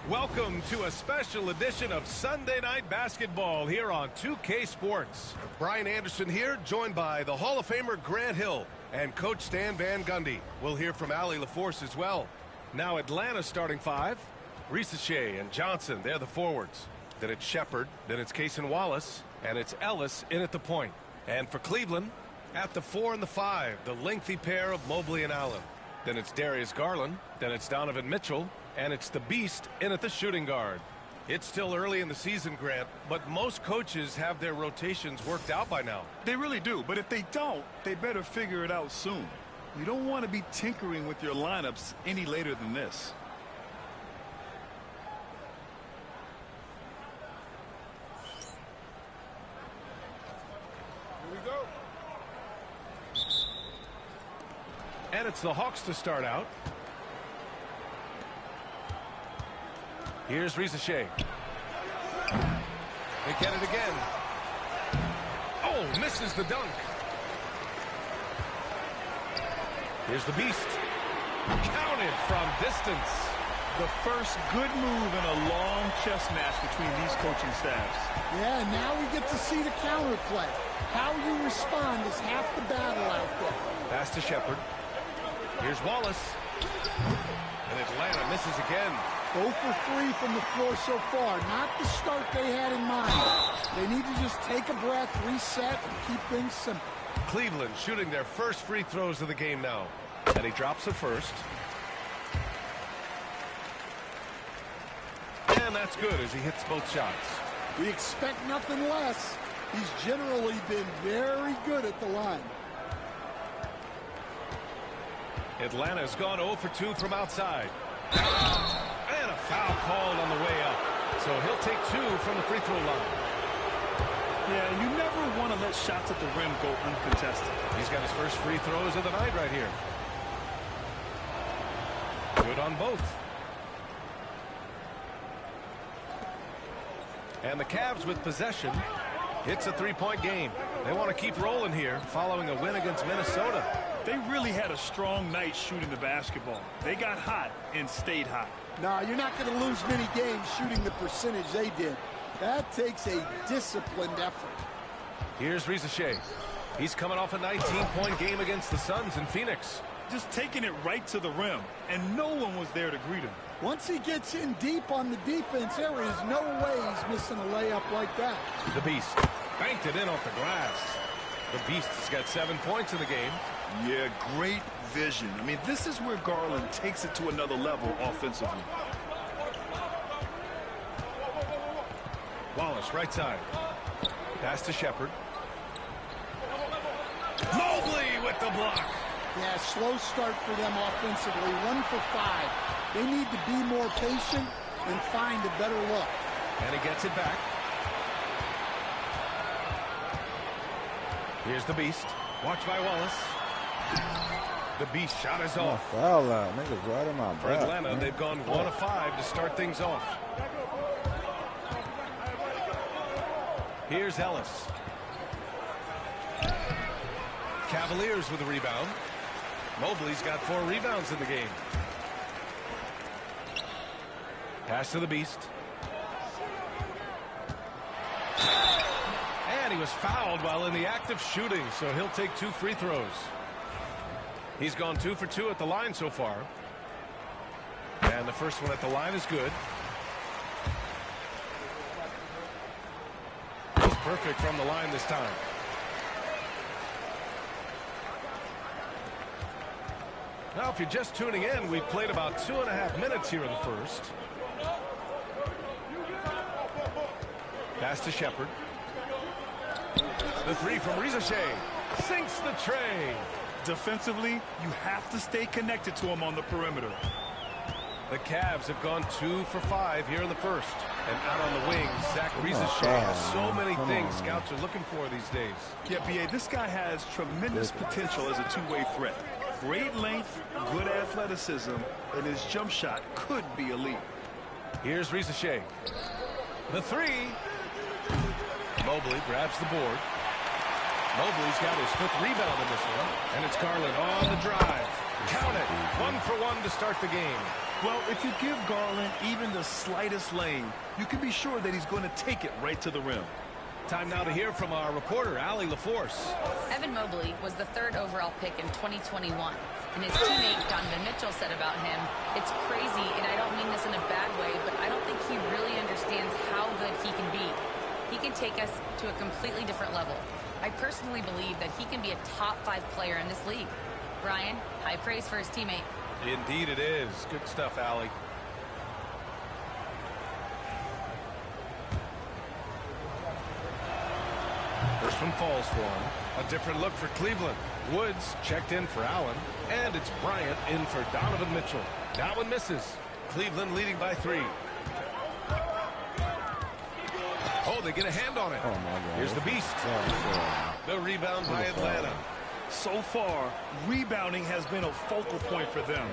Welcome to a special edition of Sunday Night Basketball here on 2K Sports. Brian Anderson here, joined by the Hall of Famer Grant Hill and Coach Stan Van Gundy. We'll hear from Allie LaForce as well. Now Atlanta's starting five. Risache and Johnson, they're the forwards. Then it's Shepard, then it's Cason Wallace, and it's Ellis in at the point. And for Cleveland, at the 4 and the 5, the lengthy pair of Mobley and Allen. Then it's Darius Garland, then it's Donovan Mitchell, and it's the Beast in at the shooting guard. It's still early in the season, Grant, but most coaches have their rotations worked out by now. They really do, but if they don't, they better figure it out soon. You don't want to be tinkering with your lineups any later than this. Here we go. And it's the Hawks to start out. Here's Risache. They get it again. Oh, misses the dunk. Here's the Beast. Counted from distance. The first good move in a long chess match between these coaching staffs. Yeah, now we get to see the counter play. How you respond is half the battle out there. Pass to Shepard. Here's Wallace. And Atlanta misses again. 0 for 3 from the floor so far. Not the start they had in mind. They need to just take a breath, reset, and keep things simple. Cleveland shooting their first free throws of the game now. And he drops it first. And that's good as he hits both shots. We expect nothing less. He's generally been very good at the line. Atlanta's gone 0 for 2 from outside. And a foul called on the way up. So he'll take 2 from the free throw line. Yeah, you never want to let shots at the rim go uncontested. He's got his first free throws of the night right here. Good on both. And the Cavs with possession. It's a three-point game. They want to keep rolling here following a win against Minnesota. They really had a strong night shooting the basketball. They got hot and stayed hot. No, you're not going to lose many games shooting the percentage they did. That takes a disciplined effort. Here's Rizachet. He's coming off a 19-point game against the Suns in Phoenix. Just taking it right to the rim, and no one was there to greet him. Once he gets in deep on the defense, there is no way he's missing a layup like that. The Beast banked it in off the glass. The Beast has got 7 points in the game. Yeah, great vision. I mean, this is where Garland takes it to another level offensively. Wallace, right side. Pass to Shepard. Mobley with the block. Yeah, slow start for them offensively. 1 for 5. They need to be more patient and find a better look. And he gets it back. Here's the Beast. Watch by Wallace. The Beast shot is off. Foul out. Niggas right in my For back. Atlanta, man. they've gone 1 of 5 to start things off. Here's Ellis. Cavaliers with a rebound. Mobley's got 4 rebounds in the game. Pass to the Beast. And he was fouled while in the act of shooting, so he'll take 2 free throws. He's gone 2 for 2 at the line so far. And the first one at the line is good. He's perfect from the line this time. Now, if you're just tuning in, we've played about 2.5 minutes here in the first. Pass to Shepard. The 3 from Rizachet. Sinks the tray. Defensively, you have to stay connected to him on the perimeter. The Cavs have gone 2 for 5 here in the first. And out on the wing, Zach Rizachet has so many things scouts are looking for these days. Yeah, B.A., this guy has tremendous potential as a two-way threat. Great length, good athleticism, and his jump shot could be elite. Here's Rizachet. The 3. Mobley grabs the board. Mobley's got his 5th rebound in this one. And it's Garland on the drive. Count it. 1 for 1 to start the game. Well, if you give Garland even the slightest lane, you can be sure that he's going to take it right to the rim. Time now to hear from our reporter, Allie LaForce. Evan Mobley was the 3rd overall pick in 2021. And his teammate Donovan Mitchell said about him, "It's crazy, and I don't mean this in a bad way, but I don't think he really understands how good he can be. He can take us to a completely different level. I personally believe that he can be a top 5 player in this league." Brian, high praise for his teammate. Indeed it is. Good stuff, Allie. First one falls for him. A different look for Cleveland. Woods checked in for Allen. And it's Bryant in for Donovan Mitchell. That one misses. Cleveland leading by 3. Oh, they get a hand on it. Oh, my God. Here's the Beast. The rebound by Atlanta. So far, rebounding has been a focal point for them.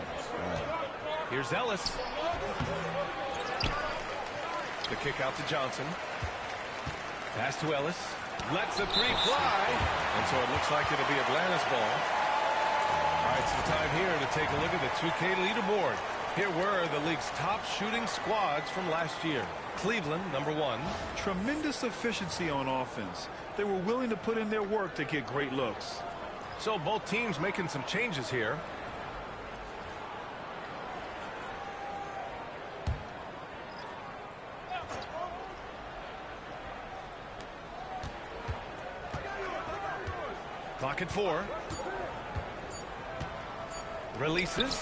Here's Ellis. The kick out to Johnson. Pass to Ellis. Lets the 3 fly. And so it looks like it'll be Atlanta's ball. All right, some time here to take a look at the 2K leaderboard. Here were the league's top shooting squads from last year. Cleveland, number 1. Tremendous efficiency on offense. They were willing to put in their work to get great looks. So both teams making some changes here. Clock at 4. Releases.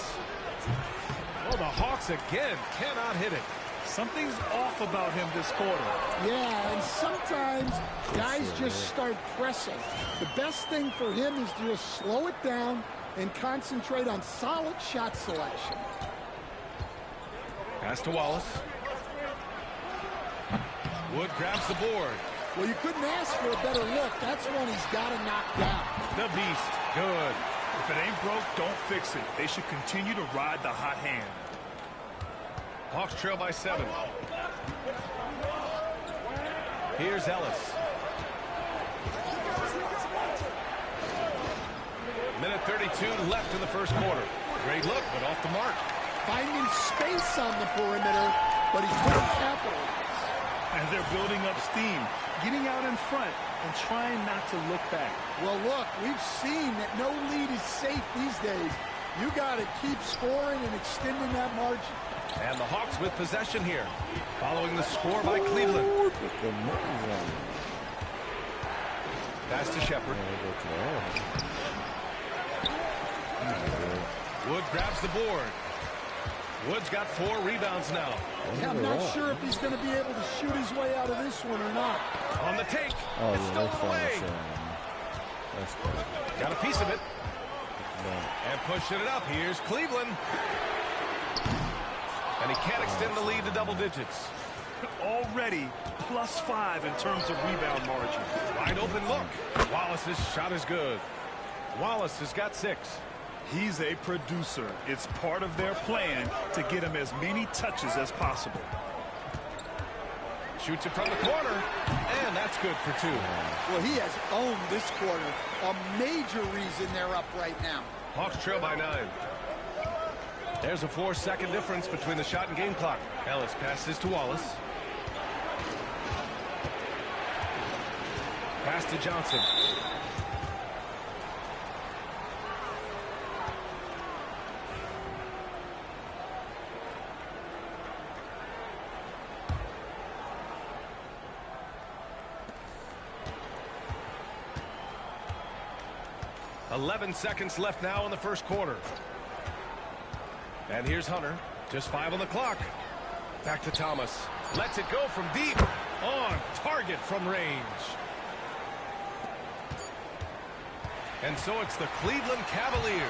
Oh, the Hawks again cannot hit it. Something's off about him this quarter. Yeah, and sometimes guys just start pressing. The best thing for him is to just slow it down and concentrate on solid shot selection. Pass to Wallace. Wood grabs the board. Well, you couldn't ask for a better look. That's one he's got to knock down. The beast. Good. If it ain't broke, don't fix it. They should continue to ride the hot hand. Hawks trail by 7. Here's Ellis. Minute 32 left in the first quarter. Great look, but off the mark. Finding space on the perimeter, but he couldn't capitalize. And they're building up steam, getting out in front and trying not to look back. Well, look, we've seen that no lead is safe these days. You got to keep scoring and extending that margin. And the Hawks with possession here, following the score by Cleveland. Pass to Shepard. Wood grabs the board. Wood's got 4 rebounds now. Yeah, I'm not sure if he's going to be able to shoot his way out of this one or not. On the take. It's stolen away. That's good. Got a piece of it. And pushing it up. Here's Cleveland. And he can't extend the lead to double digits. Already +5 in terms of rebound margin. Wide open look. Wallace's shot is good. Wallace has got 6. He's a producer. It's part of their plan to get him as many touches as possible. Shoots it from the corner, and that's good for 2. Well, he has owned this quarter. A major reason they're up right now. Hawks trail by 9. There's a 4-second difference between the shot and game clock. Ellis passes to Wallace. Pass to Johnson. .11 seconds left now in the first quarter. And here's Hunter. Just 5 on the clock. Back to Thomas. Lets it go from deep. On target from range. And so it's the Cleveland Cavaliers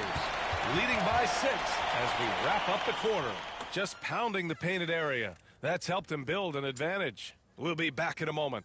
leading by 6 as we wrap up the quarter. Just pounding the painted area. That's helped them build an advantage. We'll be back in a moment.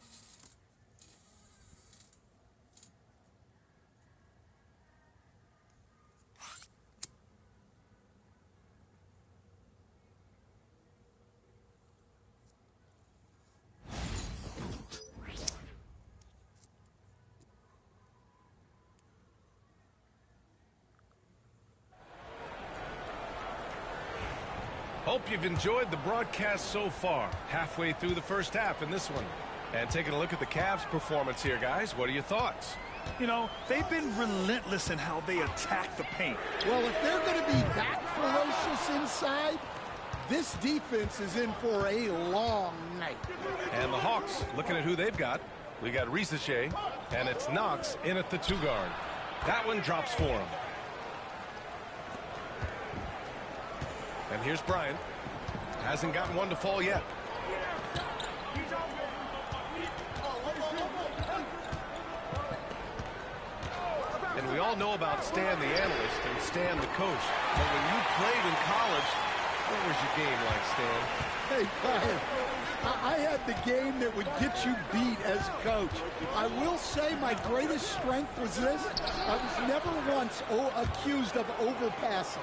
Hope you've enjoyed the broadcast so far. Halfway through the first half in this one. And taking a look at the Cavs' performance here, guys. What are your thoughts? You know, they've been relentless in how they attack the paint. Well, if they're going to be that ferocious inside, this defense is in for a long night. And the Hawks, looking at who they've got. We got Risache, and it's Knox in at the 2 guard. That one drops for him. And here's Bryant. Hasn't gotten one to fall yet. And we all know about Stan the analyst and Stan the coach. But when you played in college, what was your game like, Stan? Hey, Brian, I had the game that would get you beat as a coach. I will say my greatest strength was this. I was never once accused of overpassing.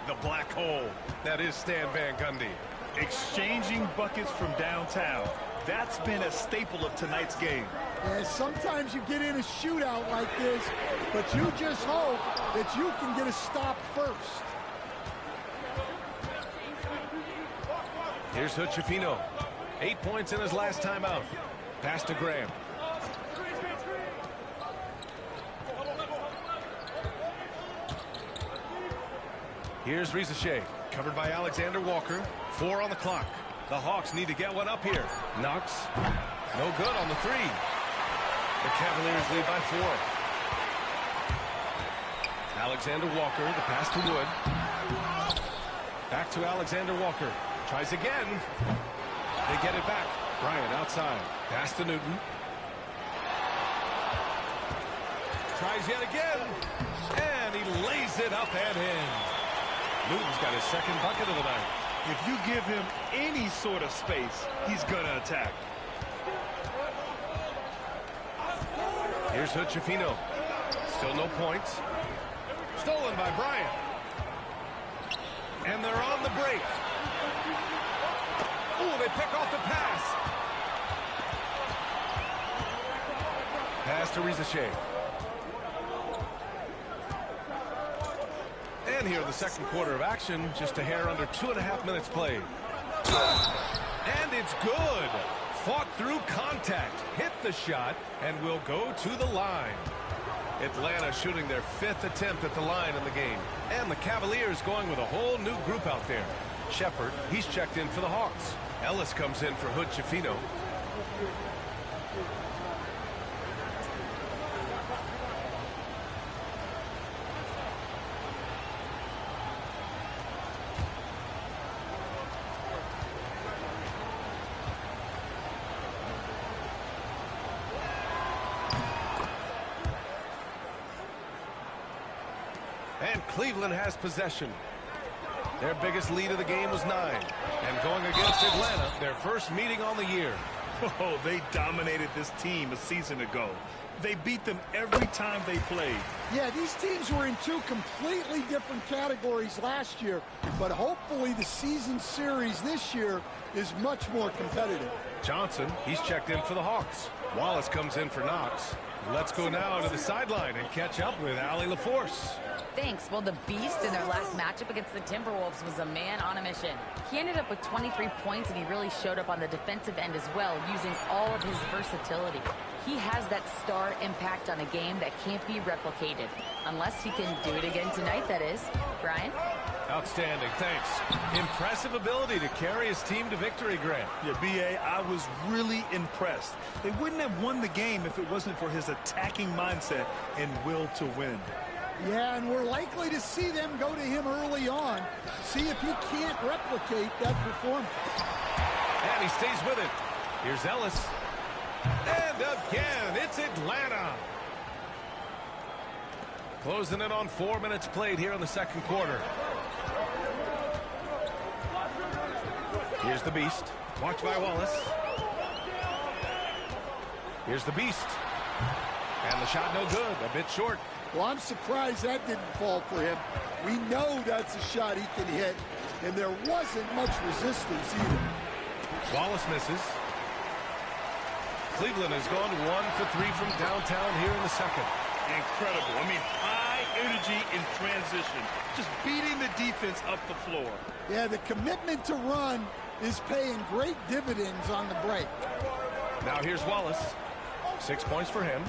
The black hole. That is Stan Van Gundy. Exchanging buckets from downtown. That's been a staple of tonight's game. Yeah, sometimes you get in a shootout like this, but you just hope that you can get a stop first. Here's Hochefino. 8 points in his last time out. Pass to Graham. Here's Risache, covered by Alexander Walker. 4 on the clock. The Hawks need to get one up here. Knox, no good on the 3. The Cavaliers lead by 4. Alexander Walker, the pass to Wood. Back to Alexander Walker. Tries again. They get it back. Bryant outside. Pass to Newton. Tries yet again. And he lays it up and in. Newton's got his second bucket of the night. If you give him any sort of space, he's going to attack. Here's Hood-Schifino. Still no points. Stolen by Bryant. And they're on the break. Oh, they pick off the pass. Pass to Rizachet. And here in the second quarter of action, just a hair under 2.5 minutes played. And it's good. Fought through contact, hit the shot, and will go to the line. Atlanta shooting their 5th attempt at the line in the game. And the Cavaliers going with a whole new group out there. Shepard, he's checked in for the Hawks. Ellis comes in for Hood-Schifino. And Cleveland has possession. Their biggest lead of the game was 9. And going against Atlanta, their first meeting on the year. Oh, they dominated this team a season ago. They beat them every time they played. Yeah, these teams were in 2 completely different categories last year, but hopefully the season series this year is much more competitive. Johnson, he's checked in for the Hawks. Wallace comes in for Knox. Let's go now to the sideline and catch up with Allie LaForce. Thanks. Well, the Beast in their last matchup against the Timberwolves was a man on a mission. He ended up with 23 points, and he really showed up on the defensive end as well, using all of his versatility. He has that star impact on a game that can't be replicated. Unless he can do it again tonight, that is. Brian? Outstanding, thanks. Impressive ability to carry his team to victory, Grant. Yeah, B.A., I was really impressed. They wouldn't have won the game if it wasn't for his attacking mindset and will to win. Yeah, and we're likely to see them go to him early on, see if he can't replicate that performance. And he stays with it. Here's Ellis. And again, it's Atlanta. Closing in on 4 minutes played here in the second quarter. Here's the Beast. Watched by Wallace. Here's the Beast. And the shot no good. A bit short. Well, I'm surprised that didn't fall for him. We know that's a shot he can hit, and there wasn't much resistance either. Wallace misses. Cleveland has gone 1 for 3 from downtown here in the second. Incredible. I mean, high energy in transition. Just beating the defense up the floor. Yeah, the commitment to run is paying great dividends on the break. Now here's Wallace. 6 points for him.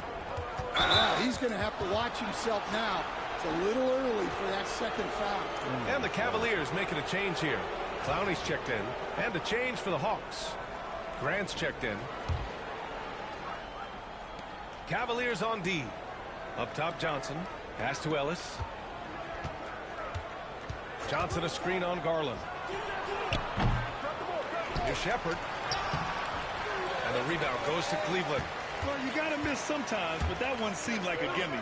Wow, he's going to have to watch himself now. It's a little early for that second foul. And the Cavaliers making a change here. Clowney's checked in. And a change for the Hawks. Grant's checked in. Cavaliers on D. Up top, Johnson. Pass to Ellis. Johnson a screen on Garland. Here's Shepard. And the rebound goes to Cleveland. Well, you got to miss sometimes, but that one seemed like a gimme.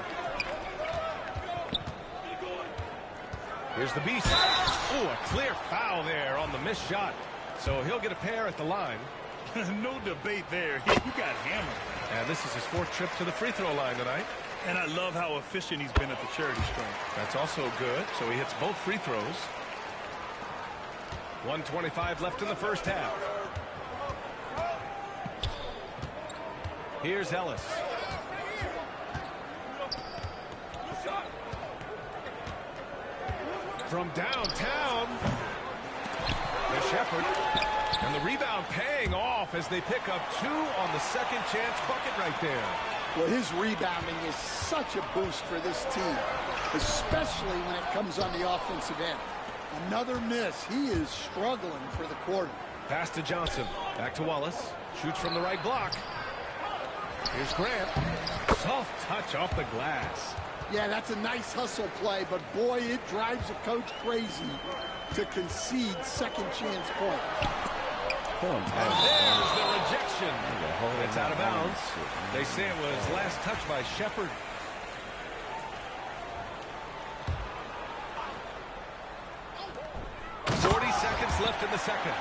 Here's the Beast. Oh, a clear foul there on the missed shot. So he'll get a pair at the line. No debate there. You got hammered. And this is his 4th trip to the free throw line tonight. And I love how efficient he's been at the charity stripe. That's also good. So he hits both free throws. 1:25 left in the first half. Here's Ellis. From downtown. The Shepard. And the rebound paying off as they pick up 2 on the second chance bucket right there. Well, his rebounding is such a boost for this team, especially when it comes on the offensive end. Another miss. He is struggling for the quarter. Pass to Johnson. Back to Wallace. Shoots from the right block. Here's Grant. Soft touch off the glass. Yeah, that's a nice hustle play, but boy, it drives a coach crazy to concede second chance points. And there's the rejection. It's out of bounds. They say it was last touched by Shepard. Seconds left in the second.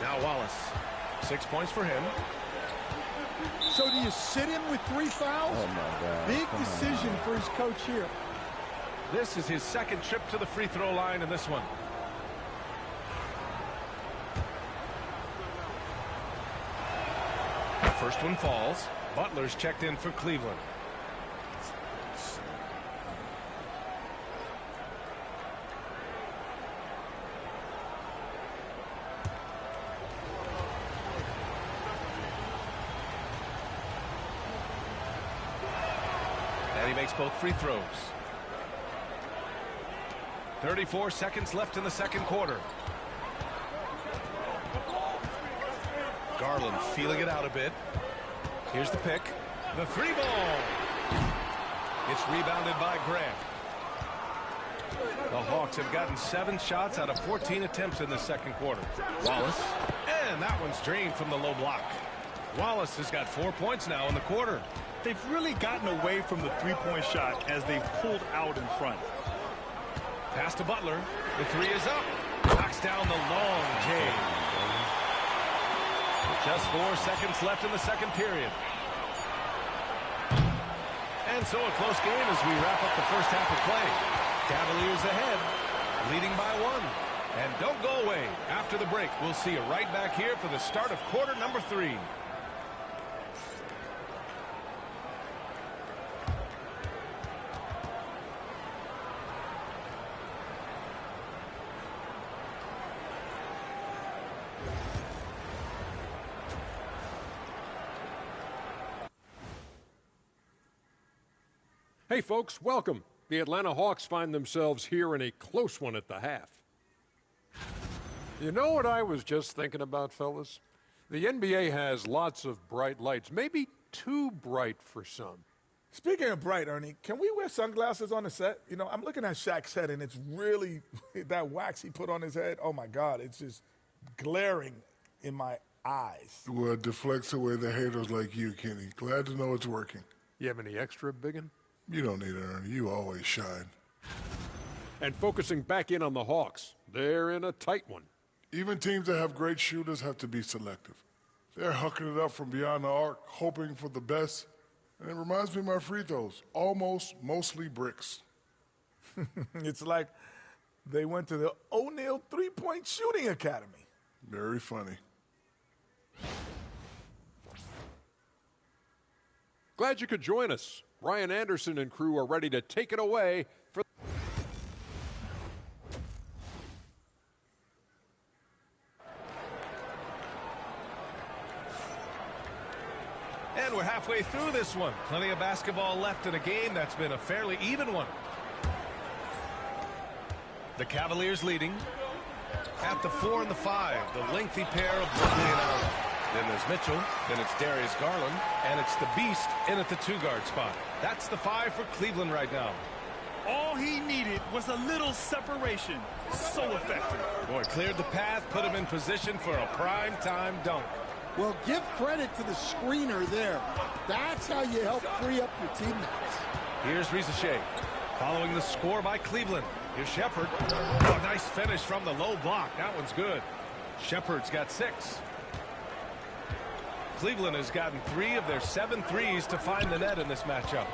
Now Wallace. 6 points for him. So do you sit him with 3 fouls? Oh, my God. Big decision for his coach here. This is his second trip to the free throw line in this one. First one falls. Butler's checked in for Cleveland. And he makes both free throws. 34 seconds left in the second quarter. Garland feeling it out a bit. Here's the pick. The 3 ball. It's rebounded by Grant. The Hawks have gotten 7 shots out of 14 attempts in the second quarter. Wallace. And that one's drained from the low block. Wallace has got 4 points now in the quarter. They've really gotten away from the three-point shot as they've pulled out in front. Pass to Butler. The 3 is up. Knocks down the long J. Just 4 seconds left in the second period. And so a close game as we wrap up the first half of play. Cavaliers ahead, leading by 1. And don't go away. After the break, we'll see you right back here for the start of quarter number 3. Hey, folks, welcome. The Atlanta Hawks find themselves here in a close one at the half. You know what I was just thinking about, fellas? The NBA has lots of bright lights, maybe too bright for some. Speaking of bright, Ernie, can we wear sunglasses on the set? You know, I'm looking at Shaq's head, and it's really that wax he put on his head. Oh, my God, it's just glaring in my eyes. Well, it deflects away the haters like you, Kenny. Glad to know it's working. You have any extra, biggin? You don't need it, Ernie. You always shine. And focusing back in on the Hawks, they're in a tight one. Even teams that have great shooters have to be selective. They're hucking it up from beyond the arc, hoping for the best. And it reminds me of my free throws. Almost, mostly bricks. It's like they went to the O'Neal three-point shooting academy. Very funny. Glad you could join us. Ryan Anderson and crew are ready to take it away for. And we're halfway through this one. Plenty of basketball left in a game that's been a fairly even one. The Cavaliers leading. At the 4 and the 5, the lengthy pair of Brooklyn and Allen. Then there's Mitchell, then it's Darius Garland, and it's the Beast in at the 2-guard spot. That's the 5 for Cleveland right now. All he needed was a little separation. So effective. Boy, cleared the path, put him in position for a prime-time dunk. Well, give credit to the screener there. That's how you help free up your teammates. Here's Riza following the score by Cleveland. Here's Shepard. Oh, nice finish from the low block. That one's good. Shepard's got 6. Cleveland has gotten 3 of their 7 threes to find the net in this matchup.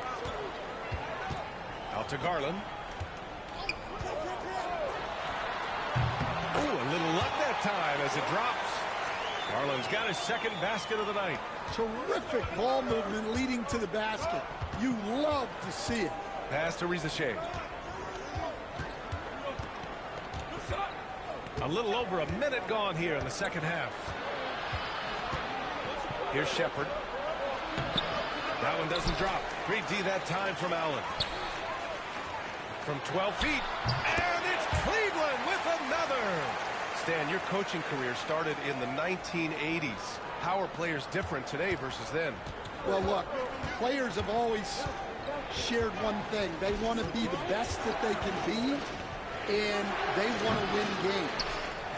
Out to Garland. Ooh, a little luck that time as it drops. Garland's got his second basket of the night. Terrific ball movement leading to the basket. You love to see it. Pass to Riza. A little over a minute gone here in the second half. Here's Shepard. That one doesn't drop. Great D that time from Allen. From 12 feet. And it's Cleveland with another. Stan, your coaching career started in the 1980s. How are players different today versus then? Well, look, players have always shared one thing. They want to be the best that they can be, and they want to win games.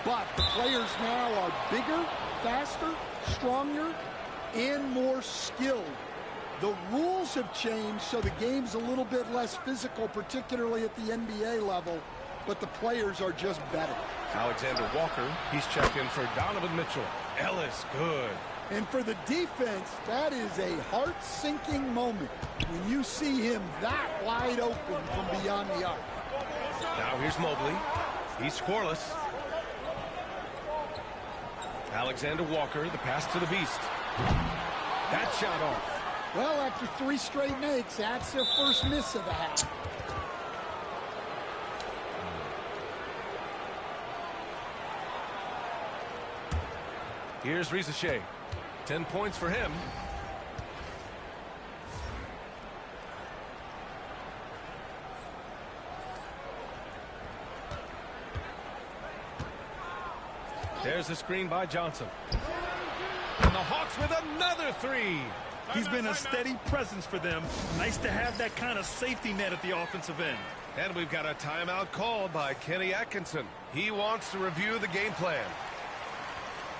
But the players now are bigger, faster, stronger, and more skilled. The rules have changed, so the game's a little bit less physical, particularly at the NBA level, but the players are just better. Alexander Walker, he's checked in for Donovan Mitchell. Ellis, good. And for the defense, that is a heart-sinking moment when you see him that wide open from beyond the arc. Now here's Mobley. He's scoreless. Alexander Walker, the pass to the beast. That shot off. Well, after 3 straight makes, that's their first miss of the half. Here's Rizachet. 10 points for him. There's the screen by Johnson. And the Hawks with another 3. He's been a steady presence for them. Nice to have that kind of safety net at the offensive end. And we've got a timeout called by Kenny Atkinson. He wants to review the game plan.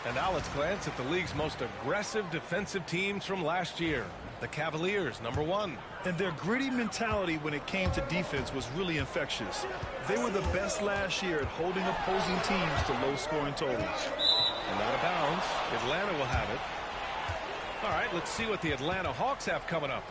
And now let's glance at the league's most aggressive defensive teams from last year. The Cavaliers, number 1. And their gritty mentality when it came to defense was really infectious. They were the best last year at holding opposing teams to low-scoring totals. And out of bounds, Atlanta will have it. All right, let's see what the Atlanta Hawks have coming up.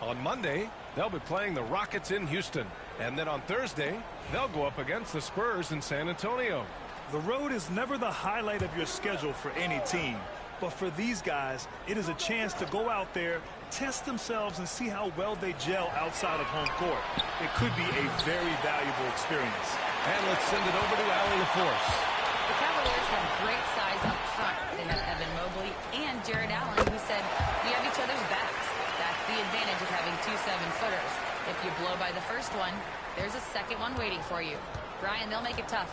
On Monday, they'll be playing the Rockets in Houston. And then on Thursday, they'll go up against the Spurs in San Antonio. The road is never the highlight of your schedule for any team. But for these guys, it is a chance to go out there, test themselves, and see how well they gel outside of home court. It could be a very valuable experience. And let's send it over to Allie LaForce. The Cavaliers have great size up front. They have Evan Mobley and Jared Allen, who said, we have each other's backs. That's the advantage of having 2 7-footers. If you blow by the first one, there's a second one waiting for you. Brian, they'll make it tough.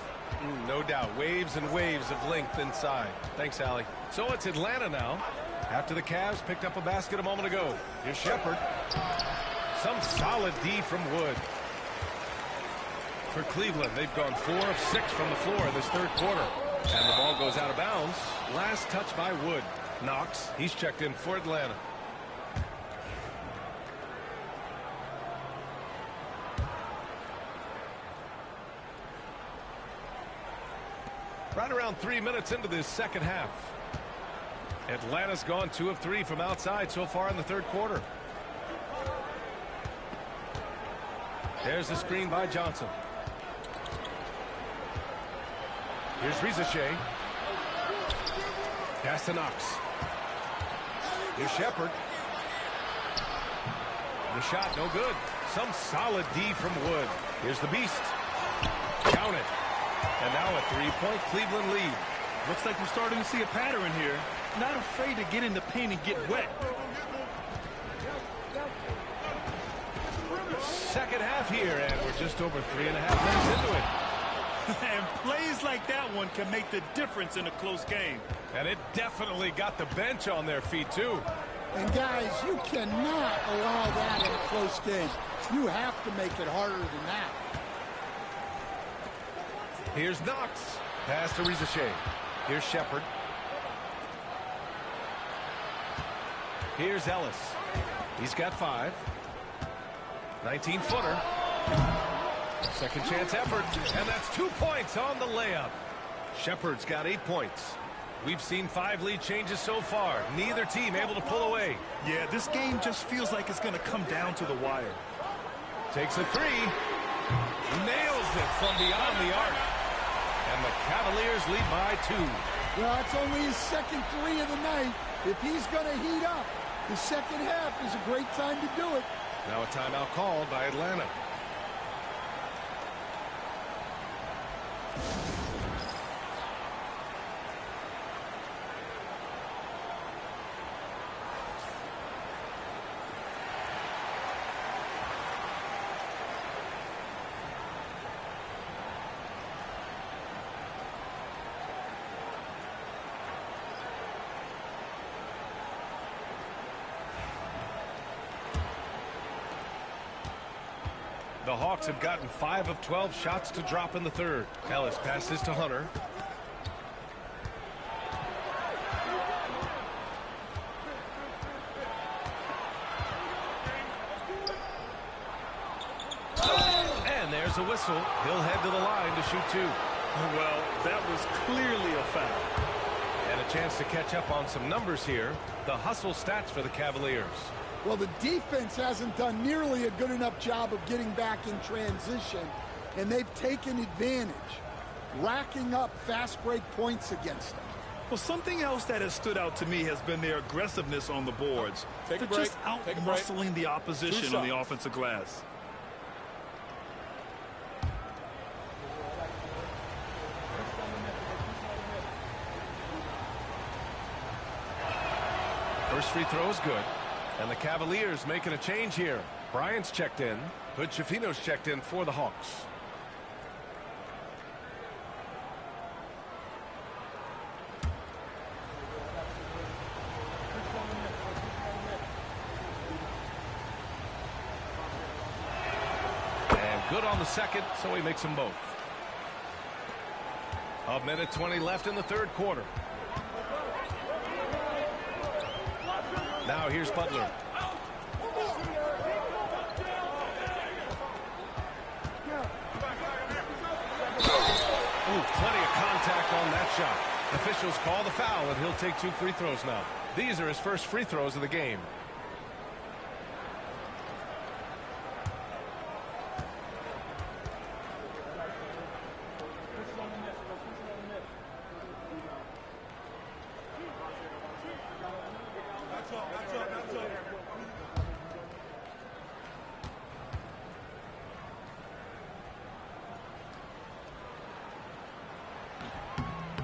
No doubt. Waves and waves of length inside. Thanks, Allie. So it's Atlanta now. After the Cavs picked up a basket a moment ago. Here's Shepherd. Some solid D from Wood. For Cleveland, they've gone 4 of 6 from the floor in this third quarter. And the ball goes out of bounds. Last touch by Wood. Knox, he's checked in for Atlanta. Right around 3 minutes into this second half. Atlanta's gone 2 of 3 from outside so far in the third quarter. There's the screen by Johnson. Here's Rizachet. Pass to Knox. Here's Shepherd. The shot, no good. Some solid D from Wood. Here's the beast. Count it. And now a 3-point Cleveland lead. Looks like we're starting to see a pattern here. Not afraid to get in the paint and get wet. Second half here, and we're just over 3.5 minutes into it. And plays like that one can make the difference in a close game. And it definitely got the bench on their feet, too. And, guys, you cannot allow that in a close game. You have to make it harder than that. Here's Knox. Pass to Rizachet. Here's Shepherd. Here's Ellis. He's got 5. 19-footer. Second chance effort. And that's 2 points on the layup. Shepherd's got 8 points. We've seen 5 lead changes so far. Neither team able to pull away. Yeah, this game just feels like it's going to come down to the wire. Takes a 3. Nails it from beyond the arc. And the Cavaliers lead by 2. Well, it's only his second 3 of the night. If he's going to heat up, the second half is a great time to do it. Now a timeout called by Atlanta. The Hawks have gotten 5 of 12 shots to drop in the third. Ellis passes to Hunter. And there's a whistle. He'll head to the line to shoot 2. Well, that was clearly a foul. And a chance to catch up on some numbers here. The hustle stats for the Cavaliers. Well, the defense hasn't done nearly a good enough job of getting back in transition, and they've taken advantage, racking up fast break points against them. Well, something else that has stood out to me has been their aggressiveness on the boards. They're just out-muscling the opposition on the offensive glass. First free throw is good. And the Cavaliers making a change here. Bryant's checked in. Hood-Schifino's checked in for the Hawks. And good on the second, so he makes them both. 1:20 left in the third quarter. Now here's Butler. Ooh, plenty of contact on that shot. Officials call the foul, and he'll take 2 free throws now. These are his first free throws of the game.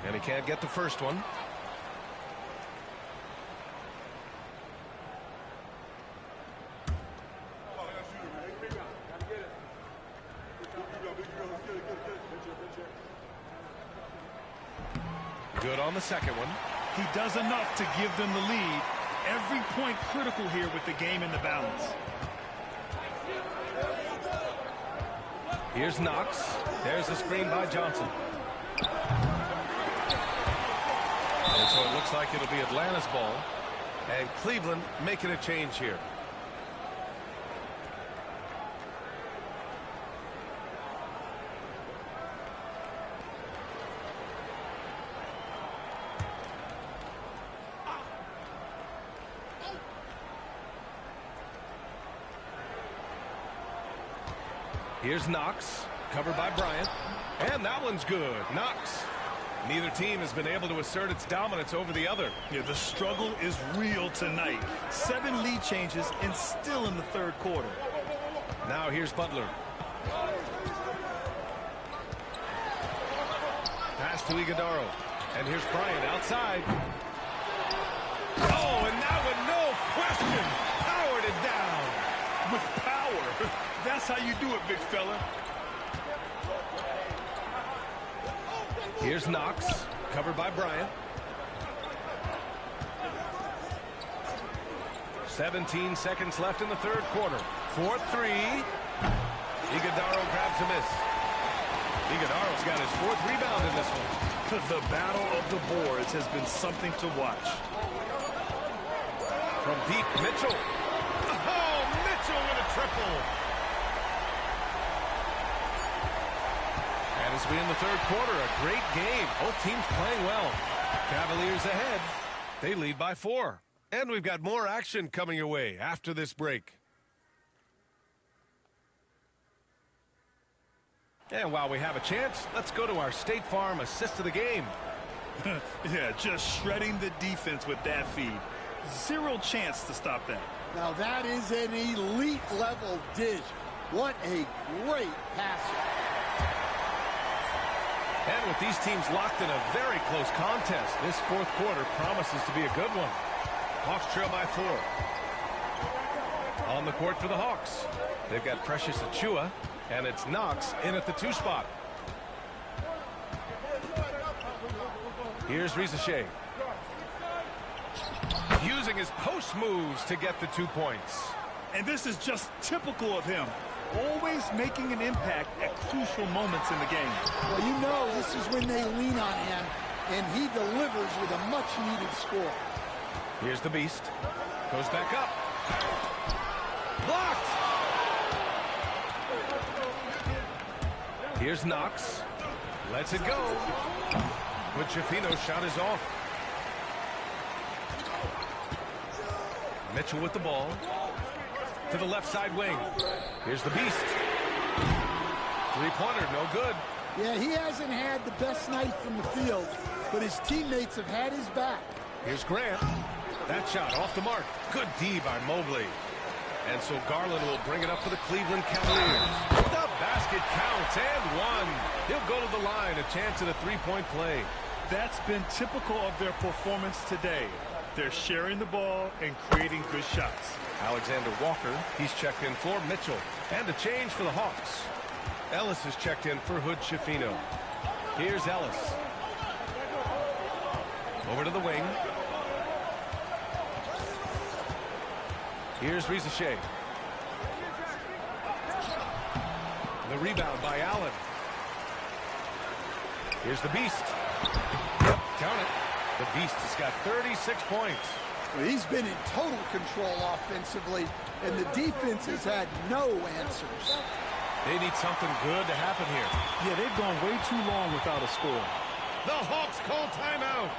And he can't get the first one. Good on the second one. He does enough to give them the lead. Every point critical here with the game in the balance. Here's Knox. There's the screen by Johnson. And so it looks like it'll be Atlanta's ball. And Cleveland making a change here. Here's Knox, covered by Bryant. And that one's good. Knox. Neither team has been able to assert its dominance over the other. Yeah, the struggle is real tonight. 7 lead changes and still in the third quarter. Now here's Butler. Pass to Iguodaro. And here's Bryant outside. Oh, and that one, no question, powered it down. With power. That's how you do it, big fella. Here's Knox, covered by Bryant. 17 seconds left in the third quarter. 4-3. Iguodaro grabs a miss. Iguodaro's got his 4th rebound in this one. The battle of the boards has been something to watch. From deep, Mitchell. Oh, Mitchell with a triple. And as we in the third quarter, a great game. Both teams playing well. Cavaliers ahead. They lead by 4. And we've got more action coming your way after this break. And while we have a chance, let's go to our State Farm assist of the game. Yeah, just shredding the defense with that feed. 0 chance to stop that. Now that is an elite level dish. What a great passer. And with these teams locked in a very close contest, this fourth quarter promises to be a good one. Hawks trail by 4. On the court for the Hawks. They've got Precious Achiuwa, and it's Knox in at the 2 spot. Here's Risache. Using his post moves to get the 2 points. And this is just typical of him. always making an impact at crucial moments in the game. Well, you know this is when they lean on him, and he delivers with a much-needed score. Here's the Beast. Goes back up. Blocked! Here's Knox. Lets it go. But Schifino's shot is off. Mitchell with the ball. To the left side wing. Here's the Beast. Three-pointer, no good. Yeah, he hasn't had the best night from the field, but his teammates have had his back. Here's Grant. That shot off the mark. Good D by Mobley. And so Garland will bring it up for the Cleveland Cavaliers. The basket counts and one. He'll go to the line, a chance at a three-point play. That's been typical of their performance today. They're sharing the ball and creating good shots. Alexander Walker, he's checked in for Mitchell. And a change for the Hawks. Ellis is checked in for Hood Schifino. Here's Ellis. Over to the wing. Here's Rizachet. The rebound by Allen. Here's the Beast. Yep, count it. The Beast has got 36 points. Well, he's been in total control offensively, and the defense has had no answers. They need something good to happen here. Yeah, they've gone way too long without a score. The Hawks call timeout.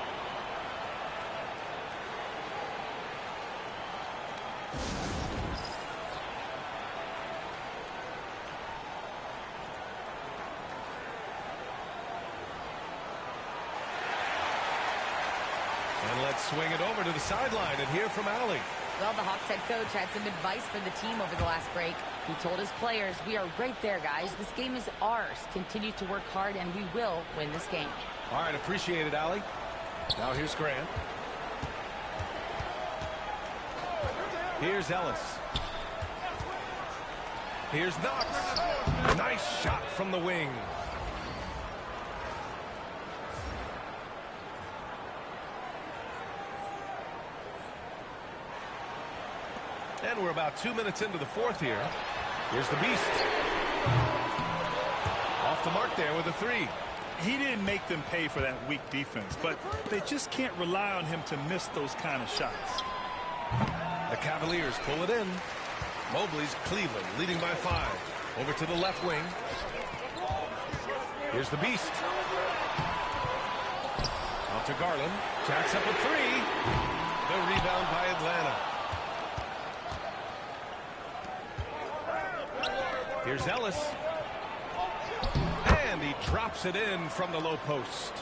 And let's swing it over to the sideline and hear from Allie. Well, the Hawks head coach had some advice for the team over the last break. He told his players, we are right there, guys. This game is ours. Continue to work hard, and we will win this game. All right, appreciate it, Allie. Now here's Grant. Here's Ellis. Here's Knox. Nice shot from the wing. And we're about 2 minutes into the fourth here. Here's the Beast. Off the mark there with a three. He didn't make them pay for that weak defense, but they just can't rely on him to miss those kind of shots. The Cavaliers pull it in. Mobley's Cleveland leading by 5. Over to the left wing. Here's the Beast. Out to Garland. Jacks up a three. The rebound by Atlanta. Here's Ellis. And he drops it in from the low post.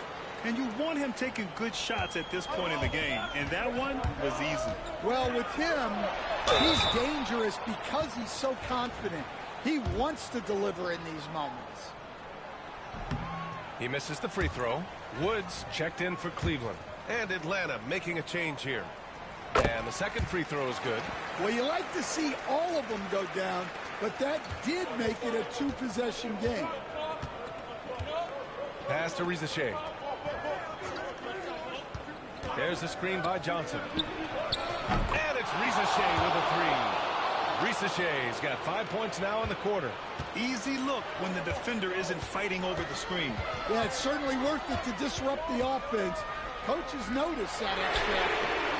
And you want him taking good shots at this point in the game, and that one was easy. Well, with him, he's dangerous because he's so confident. He wants to deliver in these moments. He misses the free throw. Woods checked in for Cleveland. And Atlanta making a change here. And the second free throw is good. Well, you like to see all of them go down, but that did make it a two-possession game. Pass to Rizachet. There's the screen by Johnson. And it's Rizachet with a three. Rizachet's got 5 points now in the quarter. Easy look when the defender isn't fighting over the screen. Yeah, it's certainly worth it to disrupt the offense. Coaches notice that extra effort.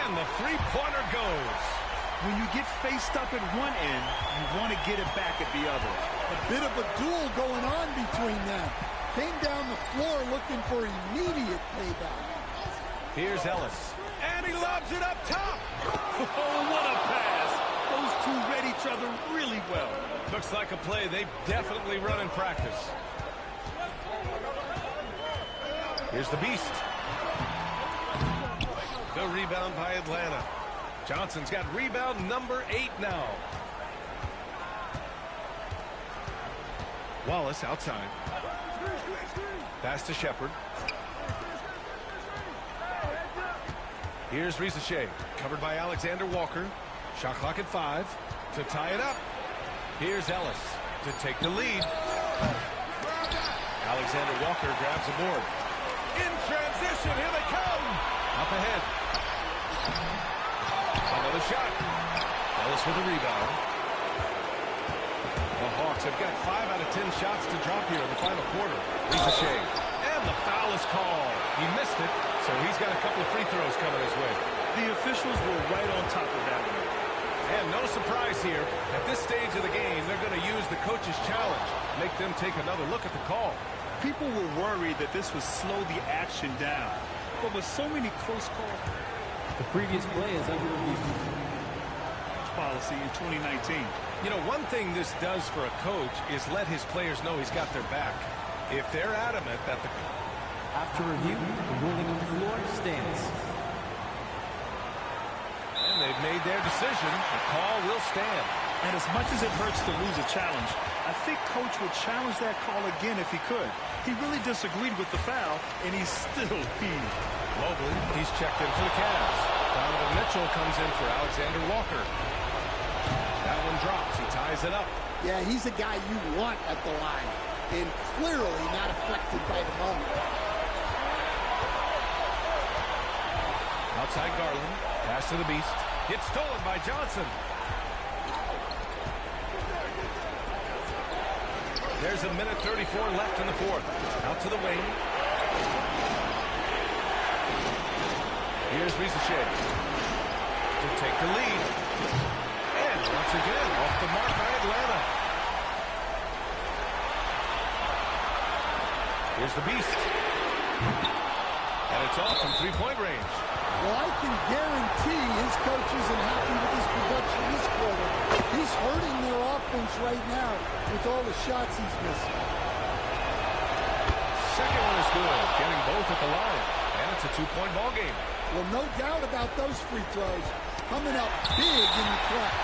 And the three-pointer goes. When you get faced up at one end, you want to get it back at the other. A bit of a duel going on between them. Came down the floor looking for immediate payback. Here's Ellis. And he lobs it up top. Oh, what a pass. Those two read each other really well. Looks like a play they definitely run in practice. Here's the Beast. The rebound by Atlanta. Johnson's got rebound number 8 now. Wallace outside. Pass to Shepard. Here's Rizachet, covered by Alexander Walker. Shot clock at 5 to tie it up. Here's Ellis to take the lead. Alexander Walker grabs the board. In transition, here they come. Up ahead. Another shot. Ellis with a rebound. Hawks have got 5 out of 10 shots to drop here in the final quarter. Ricochet. And the foul is called. He missed it, so he's got a couple of free throws coming his way. The officials were right on top of that one. And no surprise here. At this stage of the game, they're going to use the coach's challenge. Make them take another look at the call. People were worried that this would slow the action down. But with so many close calls, The previous play is under review. Policy in 2019. You know, one thing this does for a coach is let his players know he's got their back. If they're adamant that the... After review, the ruling on the floor stands. And they've made their decision. The call will stand. And as much as it hurts to lose a challenge, I think Coach would challenge that call again if he could. He really disagreed with the foul, and he's still peeved. Mobley, he's checked in for the Cavs. Donovan Mitchell comes in for Alexander Walker. That one drops. He ties it up. Yeah, he's a guy you want at the line, and clearly not affected by the moment. Outside Garland. Pass to the Beast. It's stolen by Johnson. There's a minute 34 left in the fourth. Out to the wing. Here's Ricochet to take the lead. And once again, off the mark by Atlanta. Here's the Beast. And it's off from three-point range. Well, I can guarantee his coach isn't happy with his production this quarter. He's hurting their offense right now with all the shots he's missing. Second one is good, getting both at the line. And it's a two-point ball game. Well, no doubt about those free throws coming up big in the clutch.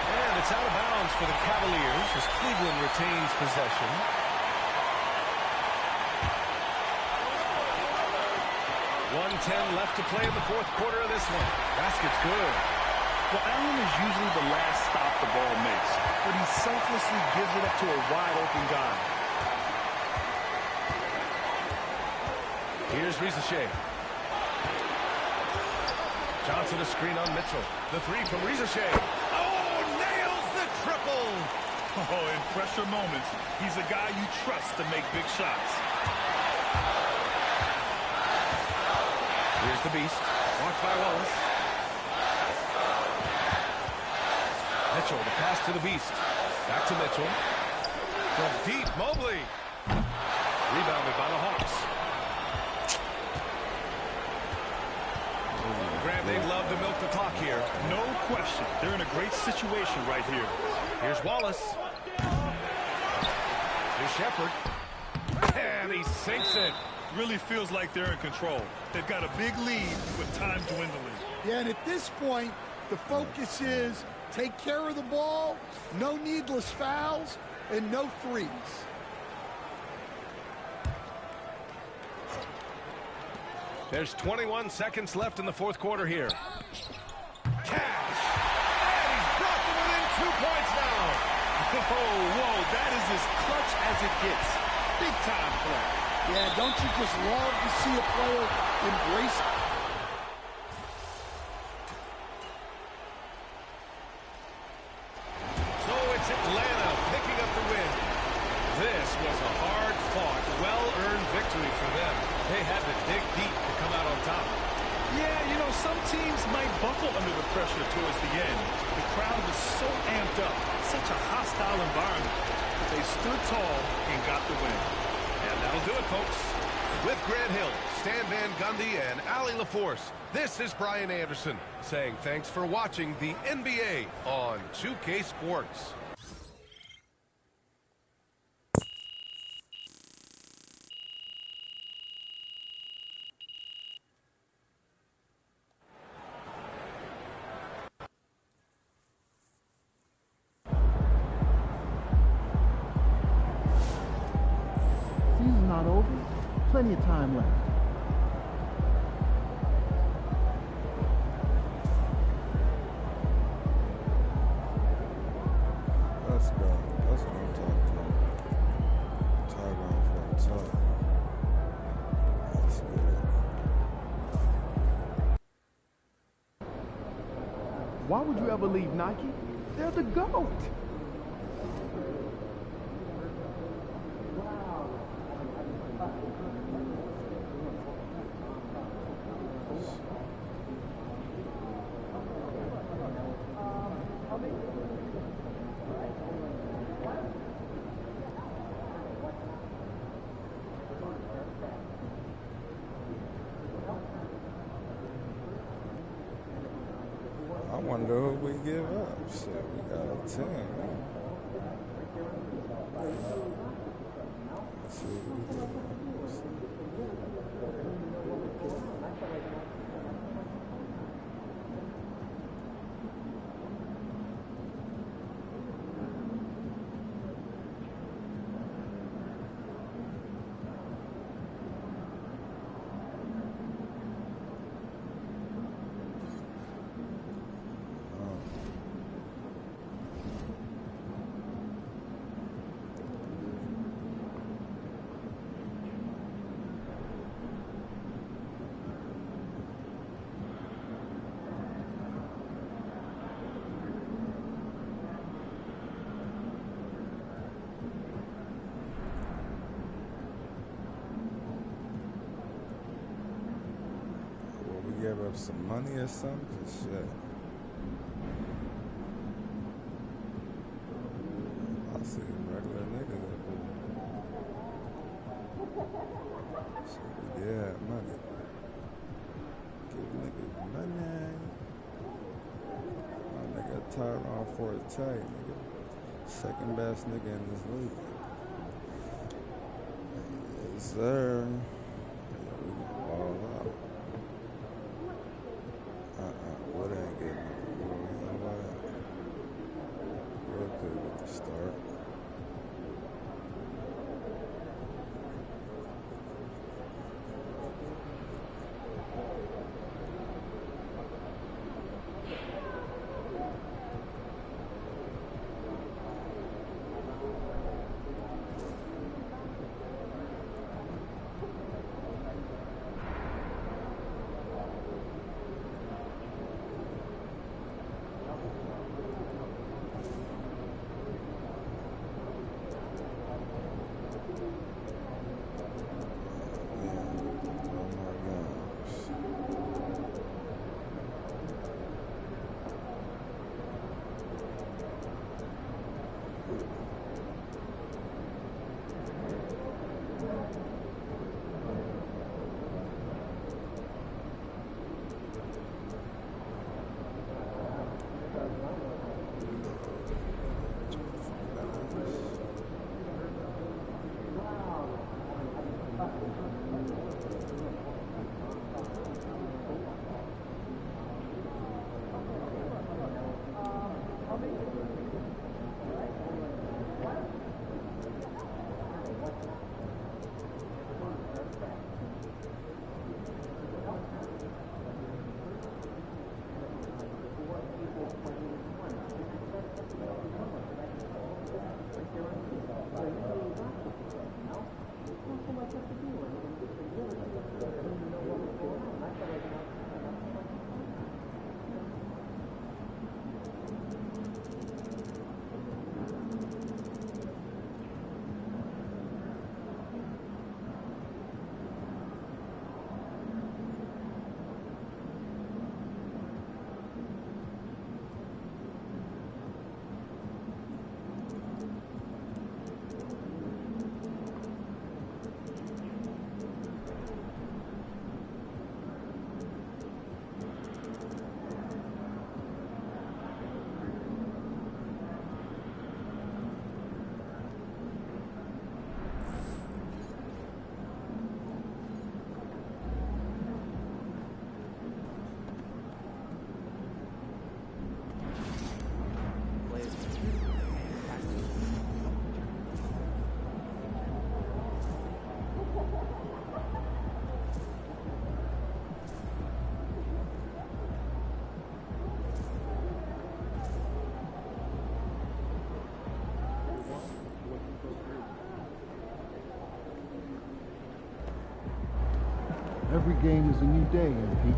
And it's out of bounds for the Cavaliers as Cleveland retains possession. .10 left to play in the fourth quarter of this one. Basket's good. Well, Allen is usually the last stop the ball makes, but he selflessly gives it up to a wide-open guy. Here's Ricochet. Johnson a screen on Mitchell. The three from Ricochet. Oh, nails the triple. Oh, in pressure moments, he's a guy you trust to make big shots. Here's the Beast. Watched by Wallace. Mitchell, the pass to the Beast. Back to Mitchell. From deep, Mobley. Rebounded by the Hawks. Grant, they'd love to milk the clock here. No question. They're in a great situation right here. Here's Wallace. Here's Shepard. And he sinks it. Really feels like they're in control. They've got a big lead with time dwindling. Yeah, and at this point, the focus is take care of the ball, no needless fouls, and no threes. There's 21 seconds left in the fourth quarter here. Cash! And he's brought them within 2 points now. Whoa, that is as clutch as it gets. Big time play. Yeah, don't you just love to see a player embrace it? So it's Atlanta picking up the win. This was a hard-fought, well-earned victory for them. They had to dig deep to come out on top. Yeah, you know, some teams might buckle under the pressure towards the end. The crowd was so amped up, such a hostile environment. But they stood tall and got the win. And that'll do it, folks. With Grant Hill, Stan Van Gundy, and Allie LaForce, this is Brian Anderson saying thanks for watching the NBA on 2K Sports. Season's not over. Plenty of time left. Let's go. That's what I'm talking about. Tie line from top. That's good. Why would you ever leave Nike? They're the GOAT. wonder who we give up. Shit, we got a 10. Let's see what we give up. Give up some money or something? Shit. I see regular niggas up here. Shit, we did have money. Give niggas money. My nigga Tyron Forte, nigga. Second best nigga in this league. Yes, sir. Yeah, we can ball out. What ain't getting no real good with the start. Every game is a new day, MP.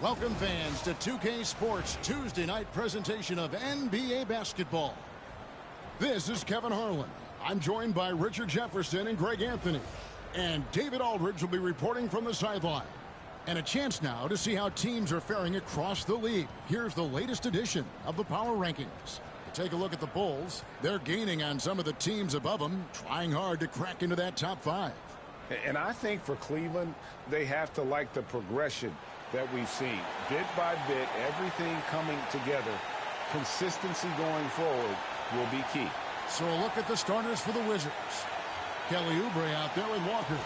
Welcome, fans, to 2K Sports Tuesday night presentation of NBA basketball. This is Kevin Harlan. I'm joined by Richard Jefferson and Greg Anthony. And David Aldridge will be reporting from the sideline. And a chance now to see how teams are faring across the league. Here's the latest edition of the Power Rankings. Take a look at the Bulls. They're gaining on some of the teams above them, trying hard to crack into that top 5. And I think for Cleveland, they have to like the progression that we've seen. Bit by bit, everything coming together. Consistency going forward will be key. So a look at the starters for the Wizards. Kelly Oubre out there with Walker.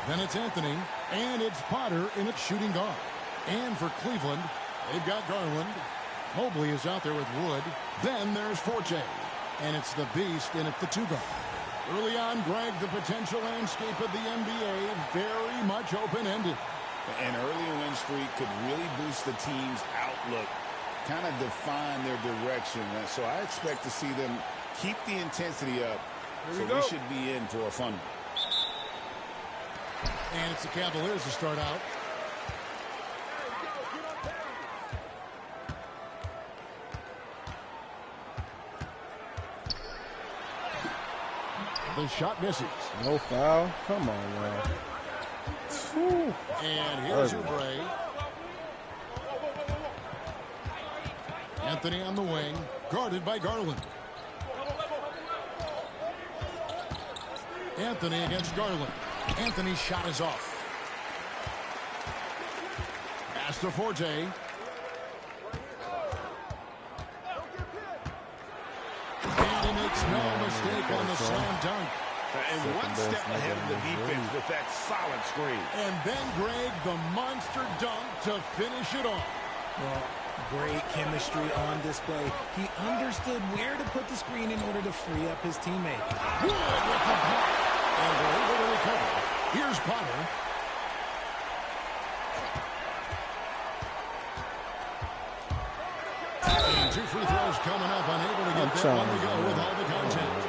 Then it's Anthony, and it's Potter in its shooting guard. And for Cleveland, they've got Garland. Mobley is out there with Wood. Then there's Forte, and it's the Beast in at the 2 guard. Early on, Greg, the potential landscape of the NBA very much open-ended. An early win streak could really boost the team's outlook, kind of define their direction. So I expect to see them keep the intensity up. So we should be in for a fun one. And it's the Cavaliers to start out. The shot misses. No foul. Come on, man. Whew. And here's Oubre. Anthony on the wing, guarded by Garland. Anthony against Garland. Anthony's shot is off. Pass to Forte. And he makes no mistake on the slam dunk. And one step ahead of the defense with that solid screen. And then, Greg, the monster dunk to finish it off. Well, great chemistry on display. He understood where to put the screen in order to free up his teammate. Good with the block. And they're able to recover. Here's Potter. And 2 free throws coming up. Unable to get that one to go with all the contact.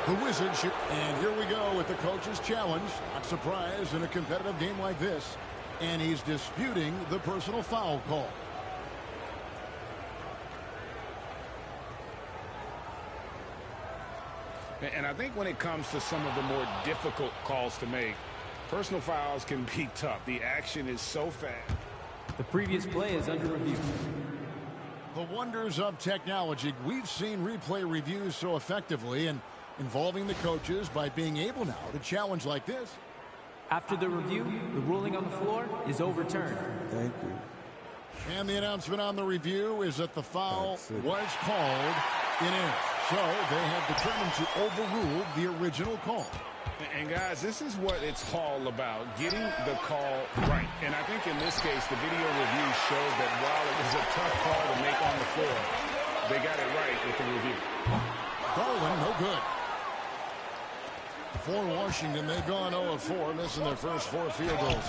The Wizards shoot. And here we go with the coach's challenge. Not surprised in a competitive game like this. And he's disputing the personal foul call. And I think when it comes to some of the more difficult calls to make, personal fouls can be tough. The action is so fast. The previous play is under review. The wonders of technology. We've seen replay reviews so effectively and involving the coaches by being able now to challenge like this. After the review, the ruling on the floor is overturned. Thank you. And the announcement on the review is that the foul was called in error. So they have determined to overrule the original call. And guys, this is what it's all about, getting the call right. And I think in this case, the video review showed that while it was a tough call to make on the floor, they got it right with the review. Garland, no good. For Washington, they've gone 0 of 4, missing their first 4 field goals.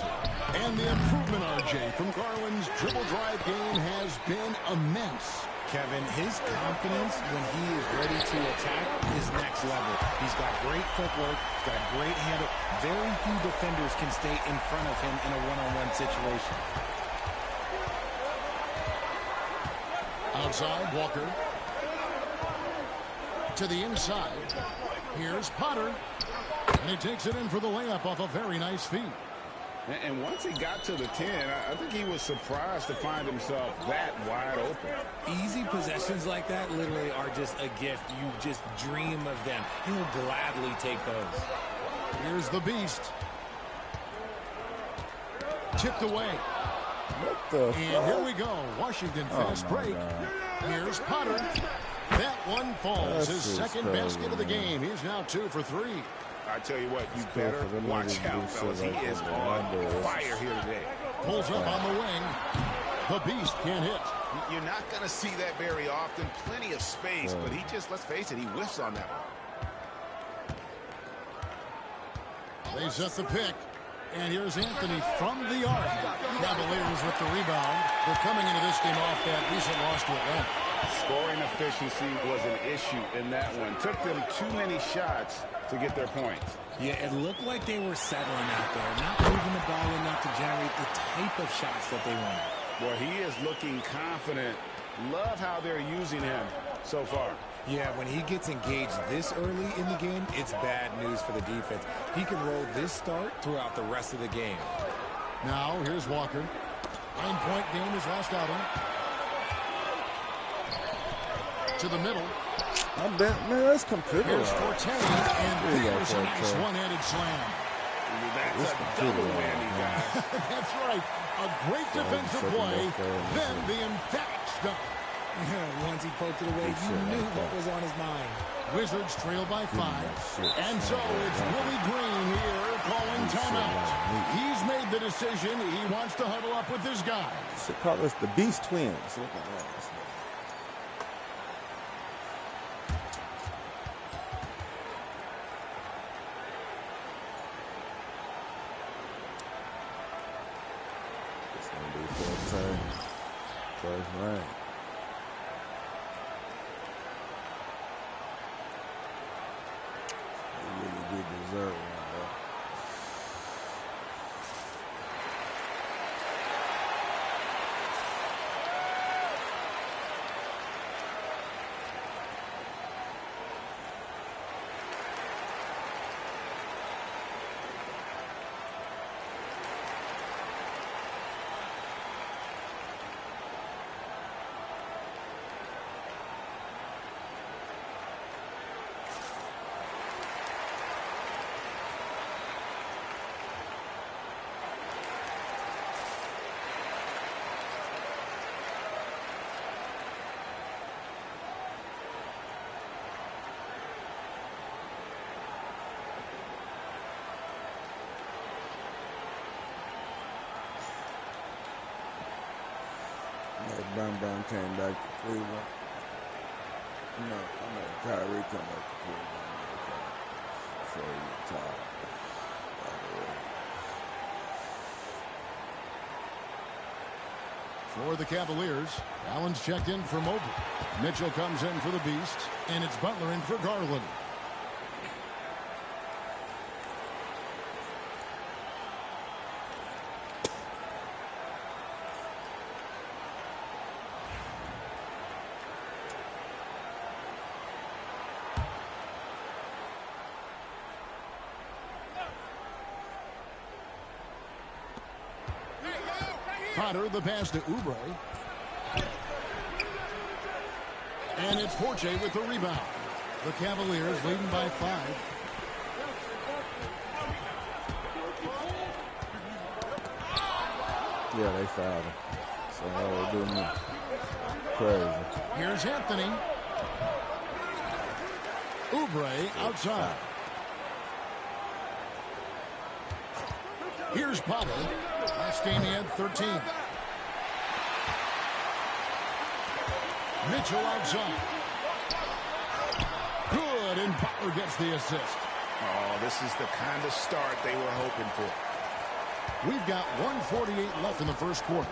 And the improvement, RJ, from Garland's dribble drive game has been immense. Kevin, his confidence when he is ready to attack is next level. He's got great footwork, he's got great handle. Very few defenders can stay in front of him in a one-on-one situation. Outside, Walker. To the inside. Here's Potter. And he takes it in for the layup off a very nice feed. And once he got to the 10, I think he was surprised to find himself that wide open. Easy possessions like that literally are just a gift. You just dream of them. He'll gladly take those. Here's the Beast. Tipped away. What the And fuck? here we go. Washington fast break. Here's Potter. That one falls. His second basket of the game. He's now 2 for 3. I tell you what, you better watch out, fellas. He is on fire here today. Pulls up on the wing. The Beast can't hit. You're not going to see that very often. Plenty of space, but he just, let's face it, he whiffs on that one. They set the pick. And here's Anthony from the arc. Cavaliers with the rebound. They're coming into this game off that recent loss to Atlanta. Scoring efficiency was an issue in that one. Took them too many shots to get their points. Yeah, it looked like they were settling out there, not moving the ball enough to generate the type of of shots that they want. Well, he is looking confident. Love how they're using him so far. Yeah, when he gets engaged this early in the game, it's bad news for the defense. He can roll this start throughout the rest of the game. Now, here's Walker. 9-point game his last outing. To the middle. Man, that's computer. Here's Forte, and there's a nice one-handed slam. That's a double whammy, guys. That's right. A great defensive play, then the emphatic stuff. Once he poked it away, you knew what was on his mind. Wizards trail by 5. And so it's Willie Green here calling timeout. He's made the decision. He wants to huddle up with his guys. They call us the Beast Twins. Look at that. First round. They really did deserve one, though. Brown came back to Cleveland. No, I know Kyrie come back to Cleveland. Before he retired. For the Cavaliers, Allen's checked in for Mobley. Mitchell comes in for the Beast, and it's Butler in for Garland. Potter, the pass to Oubre. And it's Forte with the rebound. The Cavaliers leading by 5. Yeah, they fouled him. So they're doing me crazy. Here's Anthony. Oubre outside. Here's Potter. Last game he had 13. Mitchell outside. Good, and Potter gets the assist. Oh, this is the kind of start they were hoping for. We've got 1:48 left in the first quarter.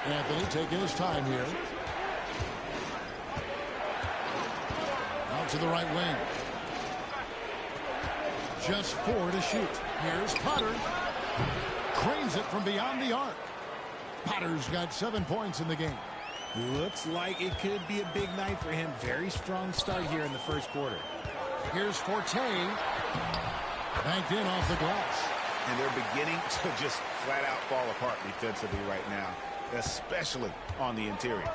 Anthony taking his time here. To the right wing. Just 4 to shoot. Here's Potter. Cranes it from beyond the arc. Potter's got 7 points in the game. Looks like it could be a big night for him. Very strong start here in the first quarter. Here's Forte. Banked in off the glass. And they're beginning to just flat out fall apart defensively right now, especially on the interior.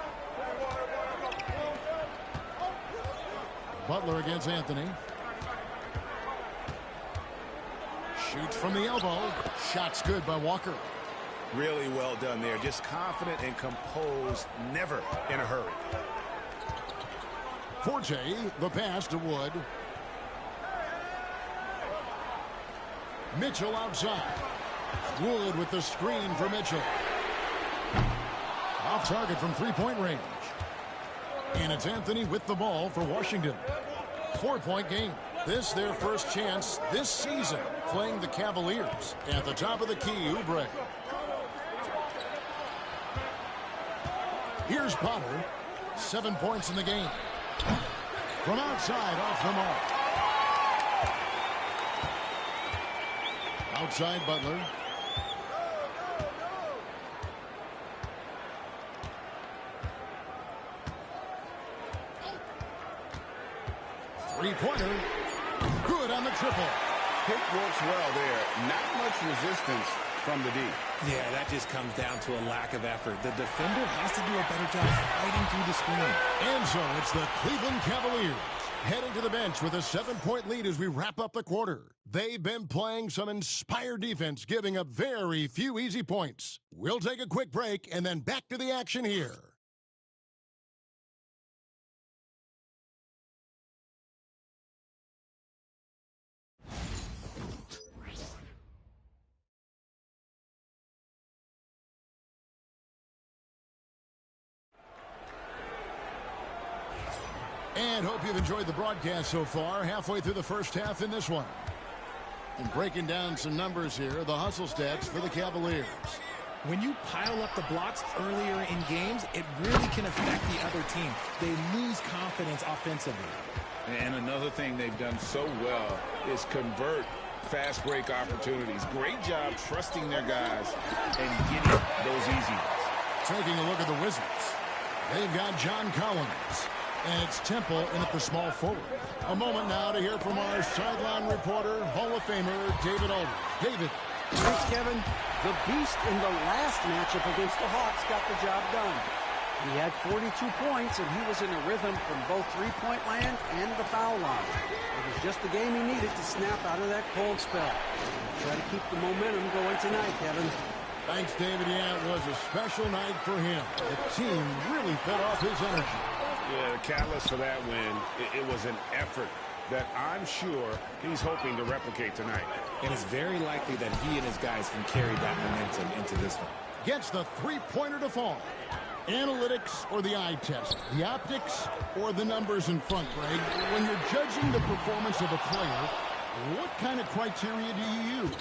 Butler against Anthony. Shoots from the elbow. Shot's good by Walker. Really well done there. Just confident and composed, never in a hurry. Forte, the pass to Wood. Mitchell outside. Wood with the screen for Mitchell. Off target from three-point range. And it's Anthony with the ball for Washington. 4-point game. This their first chance this season playing the Cavaliers. At the top of the key, Oubre. Here's Potter. 7 points in the game. From outside, off the mark. Outside Butler. Three-pointer. Good on the triple. Pick works well there. Not much resistance from the D. Yeah, that just comes down to a lack of effort. The defender has to do a better job fighting through the screen. And so it's the Cleveland Cavaliers heading to the bench with a 7-point lead as we wrap up the quarter. They've been playing some inspired defense, giving up very few easy points. We'll take a quick break and then back to the action here. And hope you've enjoyed the broadcast so far. Halfway through the first half in this one. And breaking down some numbers here, the hustle stats for the Cavaliers. When you pile up the blocks earlier in games, it really can affect the other team. They lose confidence offensively. And another thing they've done so well is convert fast break opportunities. Great job trusting their guys and getting those easy ones. Taking a look at the Wizards. They've got John Collins. And it's Temple in at the small forward. A moment now to hear from our sideline reporter, Hall of Famer David Aldridge. David. Thanks, Kevin. The Beast in the last matchup against the Hawks got the job done. He had 42 points, and he was in a rhythm from both three-point land and the foul line. It was just the game he needed to snap out of that cold spell. Try to keep the momentum going tonight, Kevin. Thanks, David. Yeah, it was a special night for him. The team really fed off his energy. Yeah, the catalyst for that win, it was an effort that I'm sure he's hoping to replicate tonight. And it's very likely that he and his guys can carry that momentum into this one. Gets the three-pointer to fall. Analytics or the eye test? The optics or the numbers in front, Greg? When you're judging the performance of a player, what kind of criteria do you use?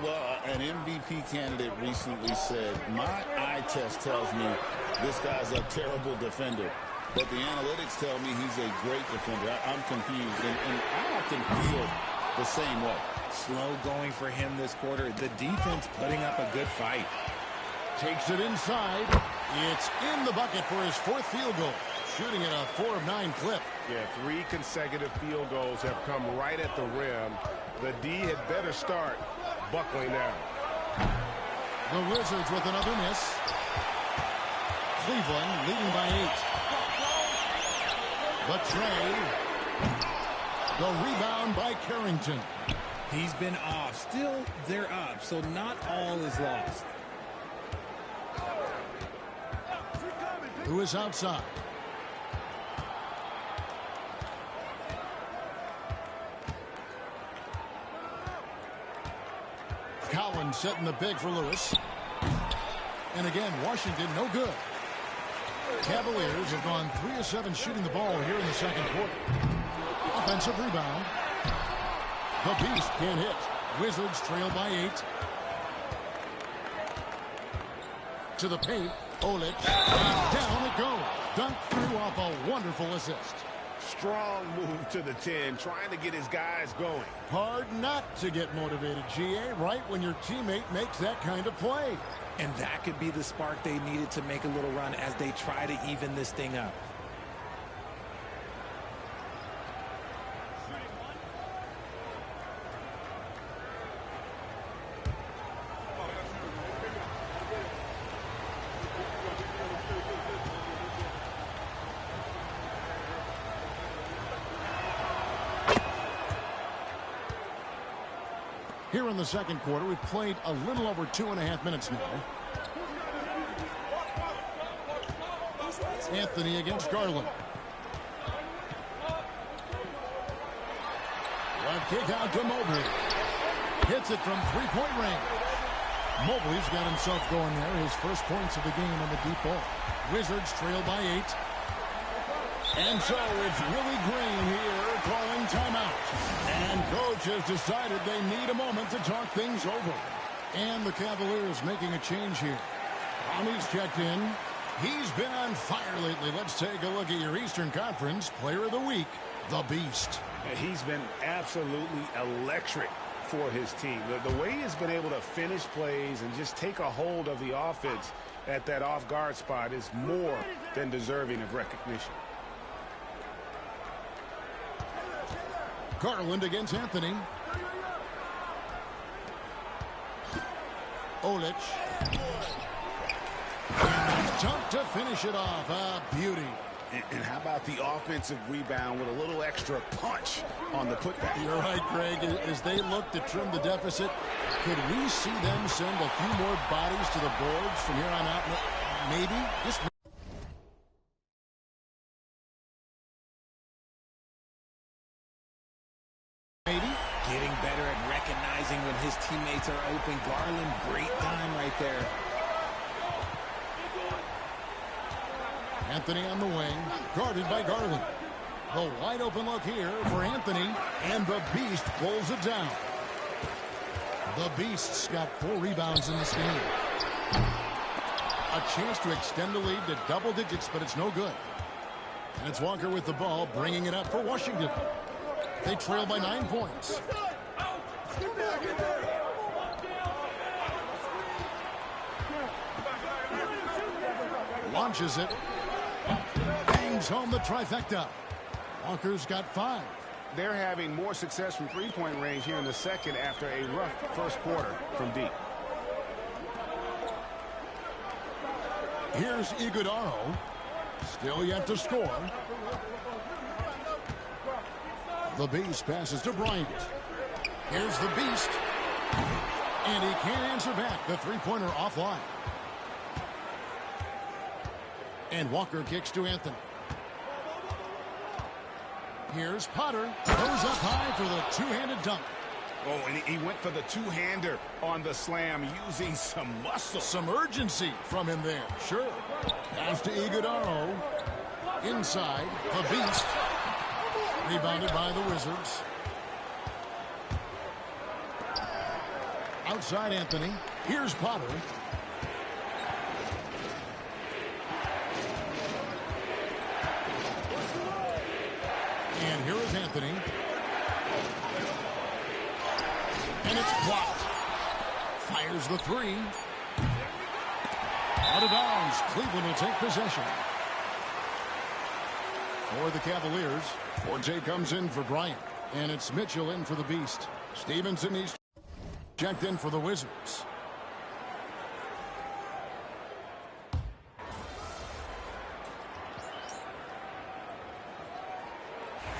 Well, an MVP candidate recently said, my eye test tells me this guy's a terrible defender. But the analytics tell me he's a great defender. I'm confused, and I often feel the same way. Slow going for him this quarter. The defense putting up a good fight. Takes it inside. It's in the bucket for his fourth field goal. Shooting at a 4 of 9 clip. Yeah, 3 consecutive field goals have come right at the rim. The D had better start buckling down. The Wizards with another miss. Cleveland leading by 8. The tray. The rebound by Carrington. He's been off. Still, they're up, so not all is lost. Who is outside? Collins setting the big for Lewis. And again, Washington no good. Cavaliers have gone 3 of 7 shooting the ball here in the second quarter. Offensive rebound. The Beast can't hit. Wizards trail by 8. To the paint. Olic. And down it goes. Dunked through off a wonderful assist. Strong move to the 10, trying to get his guys going. Hard not to get motivated, GA, right when your teammate makes that kind of play. And that could be the spark they needed to make a little run as they try to even this thing up. Here in the second quarter, we've played a little over 2.5 minutes now. Anthony against Garland. Right kick out to Mobley. Hits it from three-point range. Mobley's got himself going there. His first points of the game on the deep ball. Wizards trail by 8. And so it's Willie Green here calling timeout. And coach has decided they need a moment to talk things over. And the Cavaliers making a change here. Conley's checked in. He's been on fire lately. Let's take a look at your Eastern Conference Player of the Week, the Beast. He's been absolutely electric for his team. The way he's been able to finish plays and just take a hold of the offense at that off-guard spot is more than deserving of recognition. Garland against Anthony. Olic. Jump to finish it off. A beauty. And how about the offensive rebound with a little extra punch on the putback? You're right, Greg. As they look to trim the deficit, could we see them send a few more bodies to the boards from here on out? Maybe. Just maybe. Getting better at recognizing when his teammates are open. Garland, great time right there. Anthony on the wing, guarded by Garland. The wide open look here for Anthony, and the Beast pulls it down. The Beast's got 4 rebounds in this game. A chance to extend the lead to double digits, but it's no good. And it's Walker with the ball, bringing it up for Washington. They trail by 9 points. Launches it. Bangs home the trifecta. Walker's got 5. They're having more success from three-point range here in the second after a rough first quarter from deep. Here's Iguodaro. Still yet to score. The Beast passes to Bryant. Here's the Beast. And he can't answer back. The three-pointer offline. And Walker kicks to Anthony. Here's Potter. Goes up high for the two-handed dunk. Oh, and he went for the two-hander on the slam using some muscle. Some urgency from him there. Sure. Pass to Iguodaro. Inside, the Beast. Rebounded by the Wizards. Outside Anthony. Here's Potter. And here is Anthony. And it's blocked. Fires the 3. Out of bounds. Cleveland will take possession. For the Cavaliers, Forte comes in for Bryant. And it's Mitchell in for the Beast. Stevenson, he's checked in for the Wizards.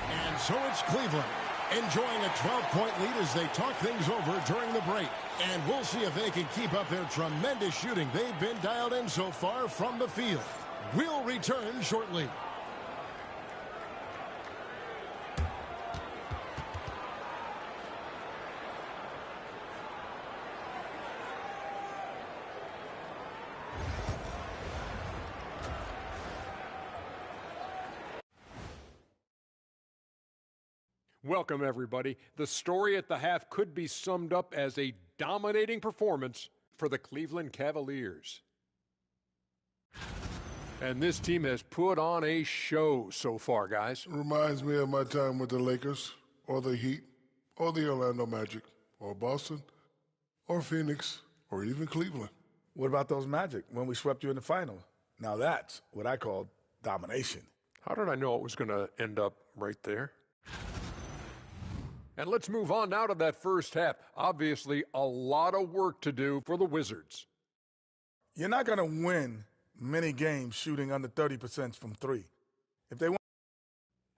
And so it's Cleveland enjoying a 12-point lead as they talk things over during the break. And we'll see if they can keep up their tremendous shooting they've been dialed in so far from the field. We'll return shortly. Welcome, everybody. The story at the half could be summed up as a dominating performance for the Cleveland Cavaliers. And this team has put on a show so far, guys. Reminds me of my time with the Lakers, or the Heat, or the Orlando Magic, or Boston, or Phoenix, or even Cleveland. What about those Magic when we swept you in the final? Now that's what I call domination. How did I know it was going to end up right there? And let's move on now to that first half. Obviously, a lot of work to do for the Wizards. You're not going to win many games shooting under 30% from 3. If they want.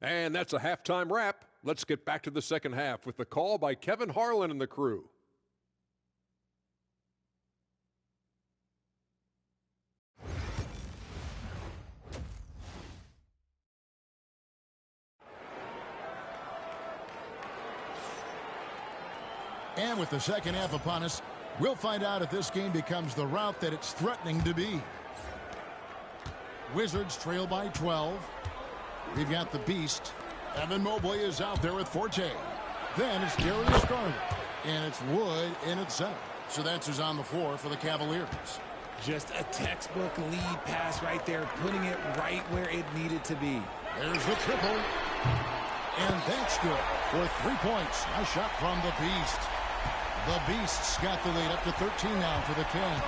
And that's a halftime wrap. Let's get back to the second half with the call by Kevin Harlan and the crew. And with the second half upon us, we'll find out if this game becomes the route that it's threatening to be. Wizards trail by 12. We've got the Beast. Evan Mobley is out there with Forte. Then it's Darius Garland. And it's Wood in at center. So that's who's on the floor for the Cavaliers. Just a textbook lead pass right there, putting it right where it needed to be. There's the triple. And that's good for 3 points. Nice shot from the Beast. The Beasts got the lead up to 13 now for the Kings.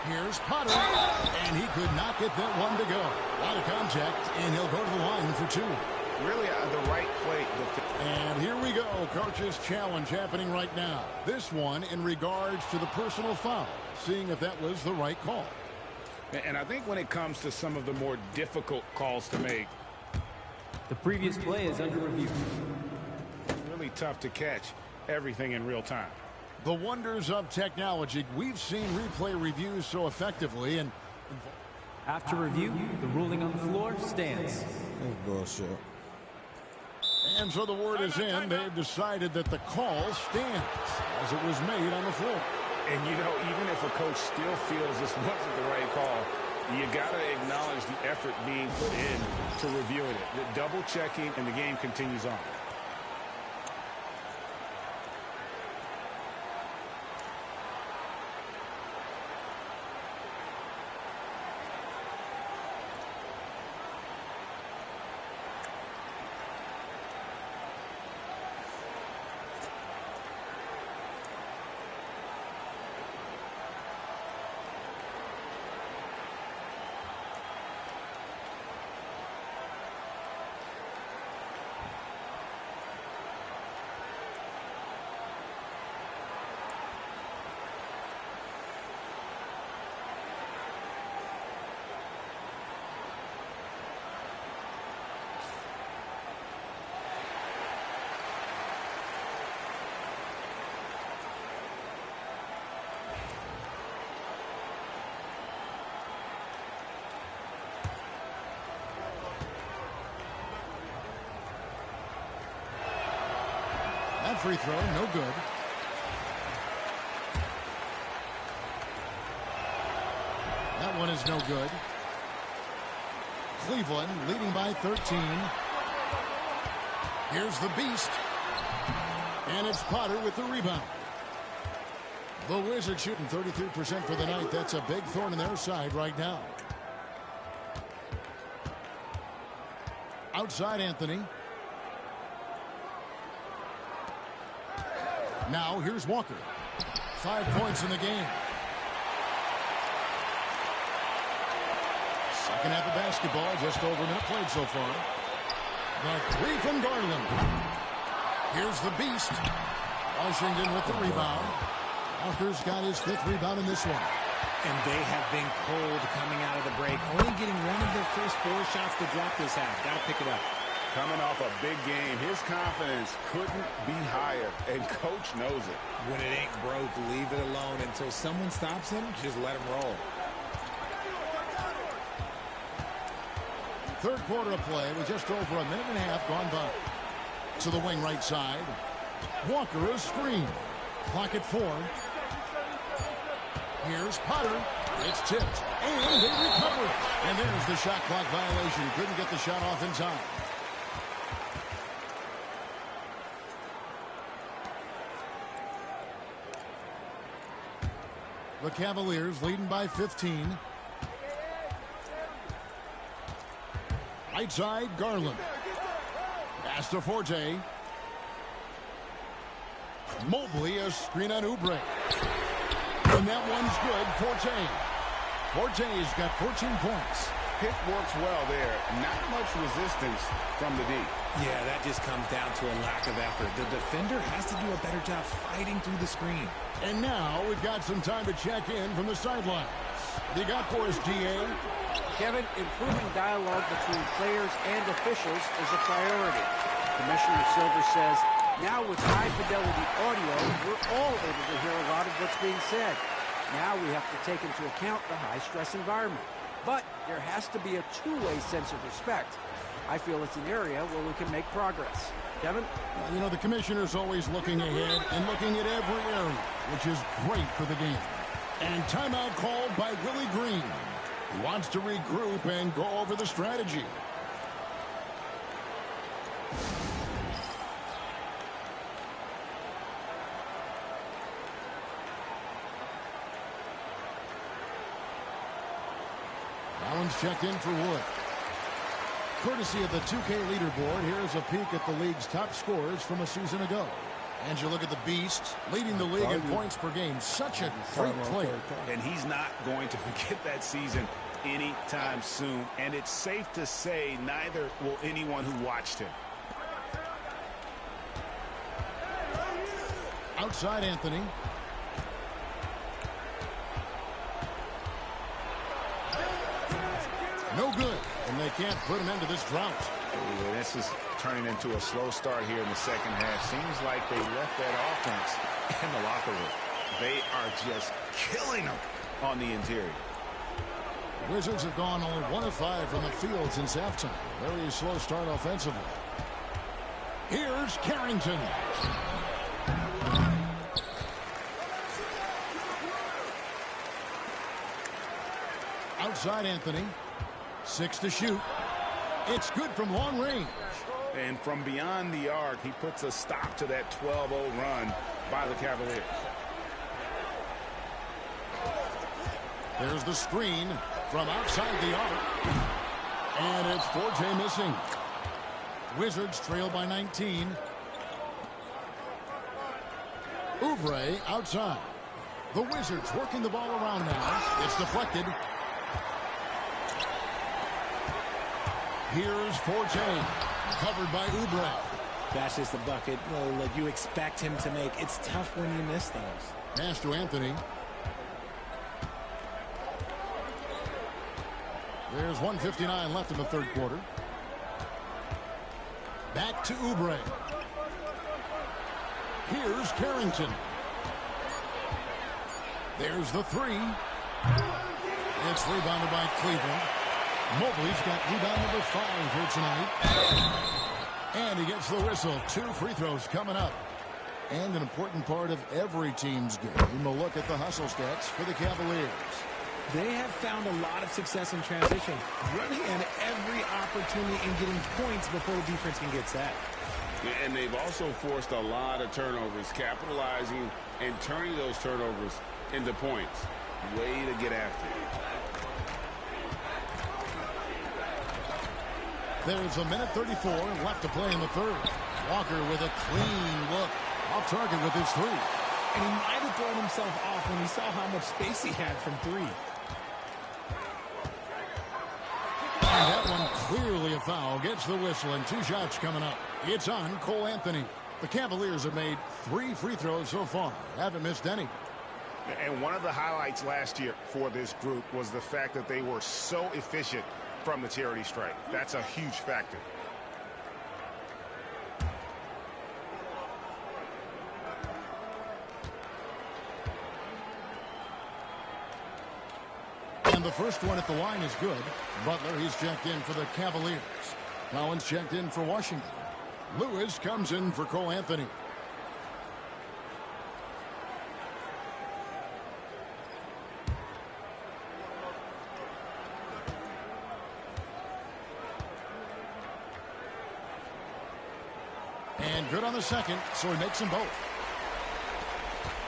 Here's Potter, and he could not get that one to go. Out of contact, and he'll go to the line for two. Really the right play. And here we go. Coach's challenge happening right now. This one in regards to the personal foul, seeing if that was the right call. And I think when it comes to some of the more difficult calls to make, the previous play is under review. Really tough to catch everything in real time. The wonders of technology. We've seen replay reviews so effectively, and after review, the ruling on the floor stands. That's bullshit. And so the word is in. They've decided that the call stands as it was made on the floor. And, you know, even if a coach still feels this wasn't the right call, you got to acknowledge the effort being put in to reviewing it. The double checking, and the game continues on. That free throw, no good. That one is no good. Cleveland leading by 13. Here's the Beast. And it's Potter with the rebound. The Wizards shooting 33% for the night. That's a big thorn in their side right now. Outside Anthony. Now here's Walker. 5 points in the game. Second half of basketball, just over a minute played so far. The three from Garland. Here's the Beast. Washington with the rebound. Walker's got his 5th rebound in this one. And they have been cold coming out of the break. Only getting one of their first 4 shots to drop this half. Got to pick it up. Coming off a big game, his confidence couldn't be higher, and Coach knows it. When it ain't broke, leave it alone until someone stops him. Just let him roll. Third quarter of play with just over a minute and a half gone by. To the wing right side. Walker a screen. Clock at 4. Here's Potter. It's tipped. And they recover. And there's the shot clock violation. Couldn't get the shot off in time. The Cavaliers leading by 15. Right side, Garland. Pass to Forte. Mobley, a screen on Oubre. And that one's good. Forte. Forte's got 14 points. Pick works well there. Not much resistance from the D. Yeah, that just comes down to a lack of effort. The defender has to do a better job fighting through the screen. And now we've got some time to check in from the sidelines. What do you got for us, DA? Kevin, improving dialogue between players and officials is a priority. Commissioner Silver says, now with high-fidelity audio, we're all able to hear a lot of what's being said. Now we have to take into account the high-stress environment. But there has to be a two-way sense of respect. I feel it's an area where we can make progress. Kevin? You know, the commissioner's always looking ahead and looking at every area, which is great for the game. And timeout called by Willie Green. He wants to regroup and go over the strategy. Allen's checked in for Wood. Courtesy of the 2K leaderboard, here's a peek at the league's top scorers from a season ago. And you look at the Beast, leading the league in points per game. Such a great player. And he's not going to forget that season anytime soon. And it's safe to say neither will anyone who watched him. Outside Anthony. No good, and they can't put an end to this drought. Yeah, this is turning into a slow start here in the second half. Seems like they left that offense in the locker room. They are just killing them on the interior. Wizards have gone only 1 of 5 from the field since halftime. Very slow start offensively. Here's Carrington. Outside Anthony. 6 to shoot. It's good from long range. And from beyond the arc, he puts a stop to that 12-0 run by the Cavaliers. There's the screen from outside the arc. And it's Forte missing. Wizards trail by 19. Oubre outside. The Wizards working the ball around now. It's deflected. Here's Forte, covered by Oubre. That's just the bucket like you expect him to make. It's tough when you miss those. Pass to Anthony. There's 1:59 left in the third quarter. Back to Oubre. Here's Carrington. There's the three. It's rebounded by Cleveland. Mobley's got rebound number 5 here tonight. And he gets the whistle. 2 free throws coming up. And an important part of every team's game, we'll look at the hustle stats for the Cavaliers. They have found a lot of success in transition, running at every opportunity and getting points before the defense can get set. And they've also forced a lot of turnovers, capitalizing and turning those turnovers into points. Way to get after it. There's 1:34 left to play in the third. Walker with a clean look. Off target with his 3. And he might have thrown himself off when he saw how much space he had from 3. And that one clearly a foul. Gets the whistle and 2 shots coming up. It's on Cole Anthony. The Cavaliers have made 3 free throws so far. Haven't missed any. And one of the highlights last year for this group was the fact that they were so efficient from the charity stripe. That's a huge factor. And the first one at the line is good. Butler, he's checked in for the Cavaliers. Collins checked in for Washington. Lewis comes in for Cole Anthony. And good on the second, so he makes them both.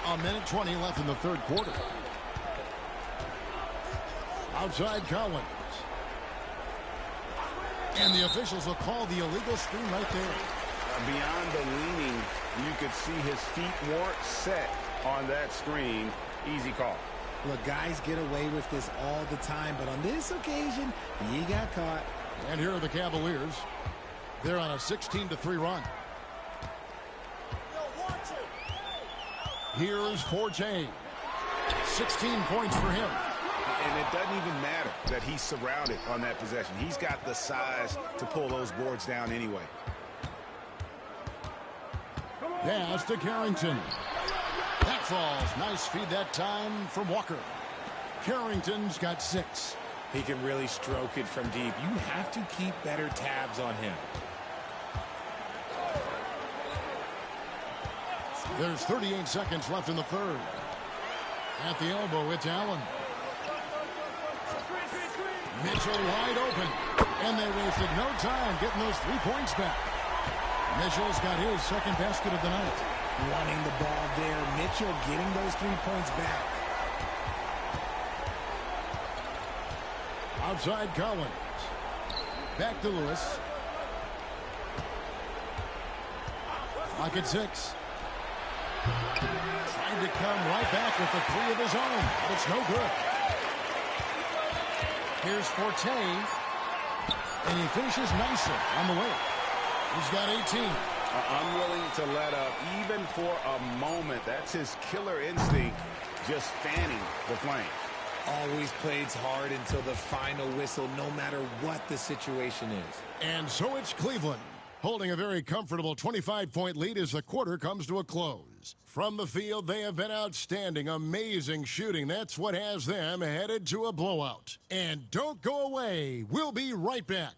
1:20 left in the third quarter. Outside Collins. And the officials will call the illegal screen right there. Beyond the leaning, you could see his feet weren't set on that screen. Easy call. Look, guys get away with this all the time, but on this occasion, he got caught. And here are the Cavaliers. They're on a 16-3 run. Here's Forte. 16 points for him. And it doesn't even matter that he's surrounded on that possession. He's got the size to pull those boards down anyway. Pass to Carrington. That falls. Nice feed that time from Walker. Carrington's got 6. He can really stroke it from deep. You have to keep better tabs on him. There's 38 seconds left in the third. At the elbow, it's Allen. Mitchell wide open. And they wasted no time getting those 3 points back. Mitchell's got his second basket of the night. Running the ball there. Mitchell getting those 3 points back. Outside Collins. Back to Lewis. Clock at 6. Trying to come right back with the 3 of his own, but it's no good. Here's Forte, and he finishes nicely on the way. He's got 18. Unwilling to let up even for a moment. That's his killer instinct, just fanning the flame. Always plays hard until the final whistle, no matter what the situation is. And so it's Cleveland, holding a very comfortable 25-point lead as the quarter comes to a close. From the field, they have been outstanding, amazing shooting. That's what has them headed to a blowout. And don't go away. We'll be right back.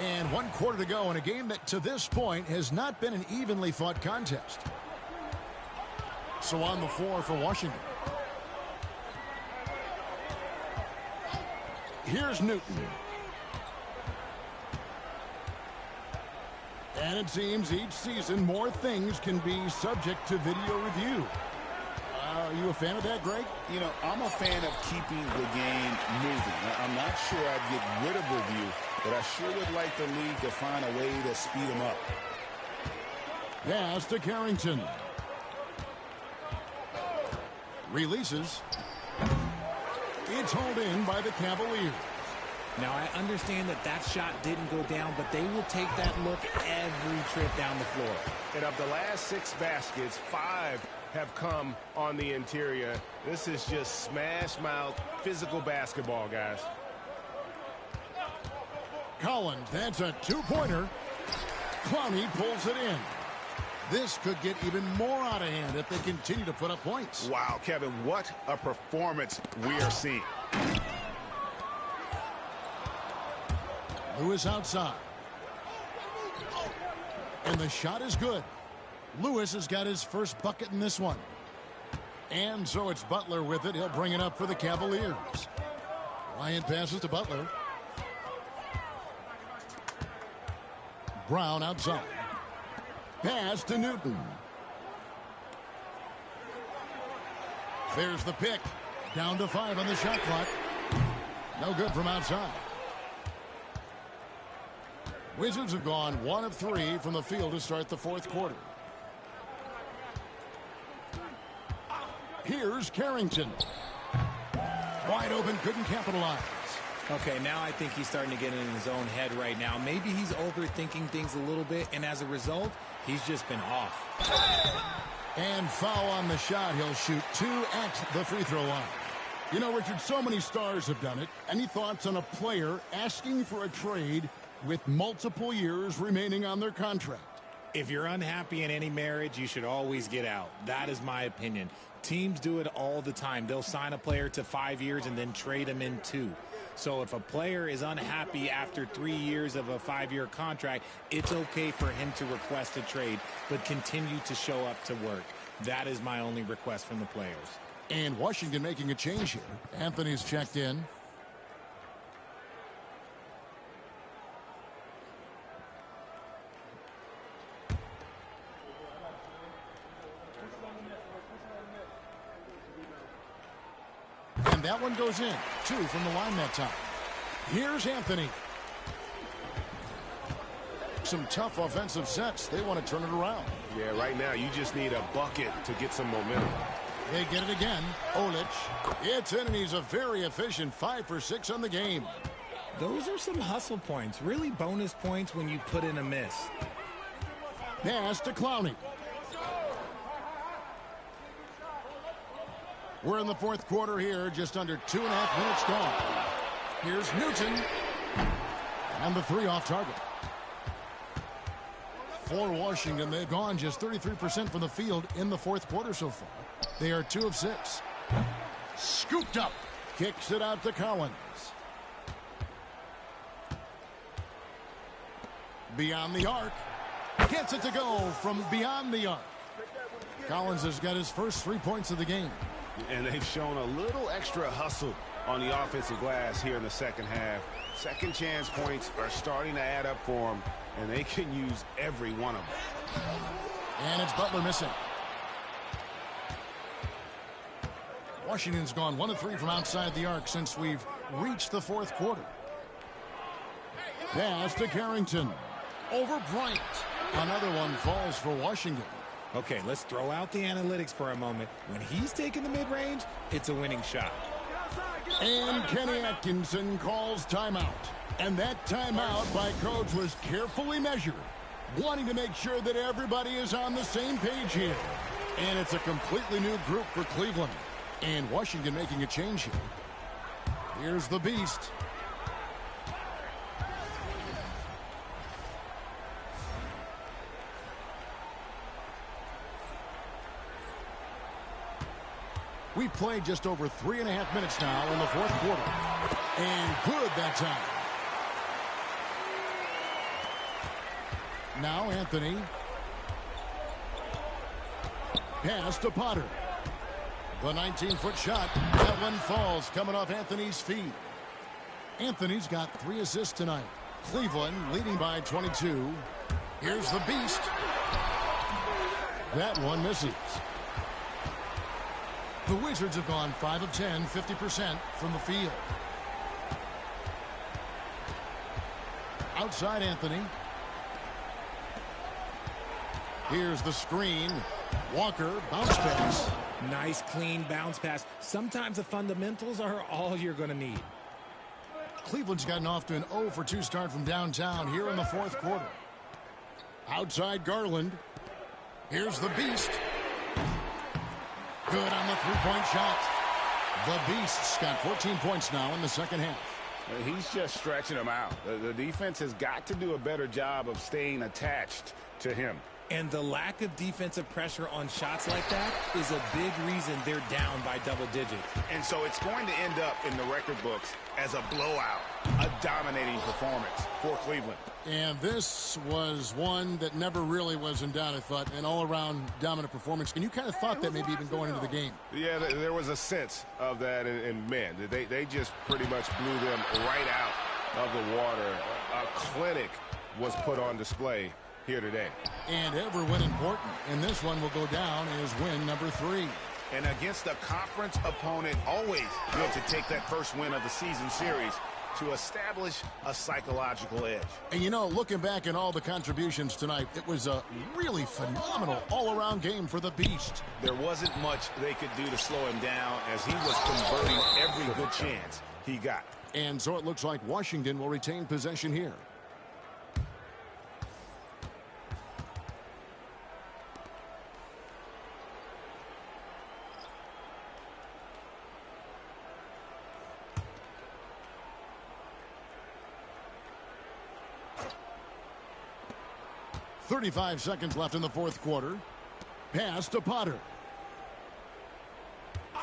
And 1 quarter to go in a game that to this point has not been an evenly fought contest. So on the floor for Washington. Here's Newton. And it seems each season more things can be subject to video review. Are you a fan of that, Greg? You know, I'm a fan of keeping the game moving. I'm not sure I'd get rid of review, but I sure would like the league to find a way to speed them up. Pass to Carrington. Releases. It's hauled in by the Cavaliers. Now, I understand that that shot didn't go down, but they will take that look every trip down the floor. And of the last 6 baskets, 5 have come on the interior. This is just smash-mouth physical basketball, guys. Collins, that's a 2-pointer. Clowney pulls it in. This could get even more out of hand if they continue to put up points. Wow, Kevin, what a performance we are seeing. Lewis outside. And the shot is good. Lewis has got his first bucket in this one. And so it's Butler with it. He'll bring it up for the Cavaliers. Bryant passes to Butler. Brown outside. Pass to Newton. There's the pick. Down to 5 on the shot clock. No good from outside. Wizards have gone 1 of 3 from the field to start the 4th quarter. Here's Carrington. Wide open, couldn't capitalize. Okay, now I think he's starting to get in his own head right now. Maybe he's overthinking things a little bit, and as a result, he's just been off. And foul on the shot. He'll shoot 2 at the free throw line. You know, Richard, so many stars have done it. Any thoughts on a player asking for a trade with multiple years remaining on their contract? If you're unhappy in any marriage, you should always get out. That is my opinion. Teams do it all the time. They'll sign a player to 5 years and then trade him in 2. So if a player is unhappy after 3 years of a 5-year contract, it's okay for him to request a trade, but continue to show up to work. That is my only request from the players. And Washington making a change here. Anthony's checked in. And that one goes in. 2 from the line that time. Here's Anthony. Some tough offensive sets. They want to turn it around. Yeah, right now you just need a bucket to get some momentum. They get it again. Olic. It's in, and he's a very efficient 5 for 6 on the game. Those are some hustle points. Really bonus points when you put in a miss. Pass to Clowney. We're in the 4th quarter here. Just under 2.5 minutes gone. Here's Newton. And the 3 off target. For Washington, they've gone just 33% from the field in the 4th quarter so far. They are 2 of 6. Scooped up. Kicks it out to Collins. Beyond the arc. Gets it to go from beyond the arc. Collins has got his first 3 points of the game. And they've shown a little extra hustle on the offensive glass here in the second half. Second chance points are starting to add up for them, and they can use every one of them. And it's Butler missing. Washington's gone 1 of 3 from outside the arc since we've reached the fourth quarter. Pass to Carrington. Over Bryant. Another one falls for Washington. Okay, let's throw out the analytics for a moment. When he's taking the mid-range, it's a winning shot. And Kenny Atkinson calls timeout. And that timeout by coach was carefully measured, wanting to make sure that everybody is on the same page here. And it's a completely new group for Cleveland. And Washington making a change here. Here's the Beast. We've played just over 3.5 minutes now in the fourth quarter. And good that time. Now Anthony. Pass to Potter. The 19-foot shot. That one falls, coming off Anthony's feet. Anthony's got 3 assists tonight. Cleveland leading by 22. Here's the Beast. That one misses. The Wizards have gone 5 of 10, 50% from the field. Outside Anthony. Here's the screen. Walker, bounce pass. Nice, clean bounce pass. Sometimes the fundamentals are all you're going to need. Cleveland's gotten off to an 0 for 2 start from downtown here in the fourth quarter. Outside Garland. Here's the Beast. Good on the three-point shot. The Beast's got 14 points now in the second half. He's just stretching them out. The defense has got to do a better job of staying attached to him. And the lack of defensive pressure on shots like that is a big reason they're down by double digits. And so it's going to end up in the record books as a blowout, a dominating performance for Cleveland. And this was one that never really was in doubt, I thought, an all-around dominant performance. And you kind of thought that maybe even going into the game. Yeah, there was a sense of that, and man, they just pretty much blew them right out of the water. A clinic was put on display here today. And every win important, and this one will go down as win number 3. And against a conference opponent, always good to take that first win of the season series to establish a psychological edge. And you know, looking back at all the contributions tonight, it was a really phenomenal all-around game for the Beast. There wasn't much they could do to slow him down as he was converting every good chance he got. And so it looks like Washington will retain possession here. .35 seconds left in the fourth quarter. Pass to Potter.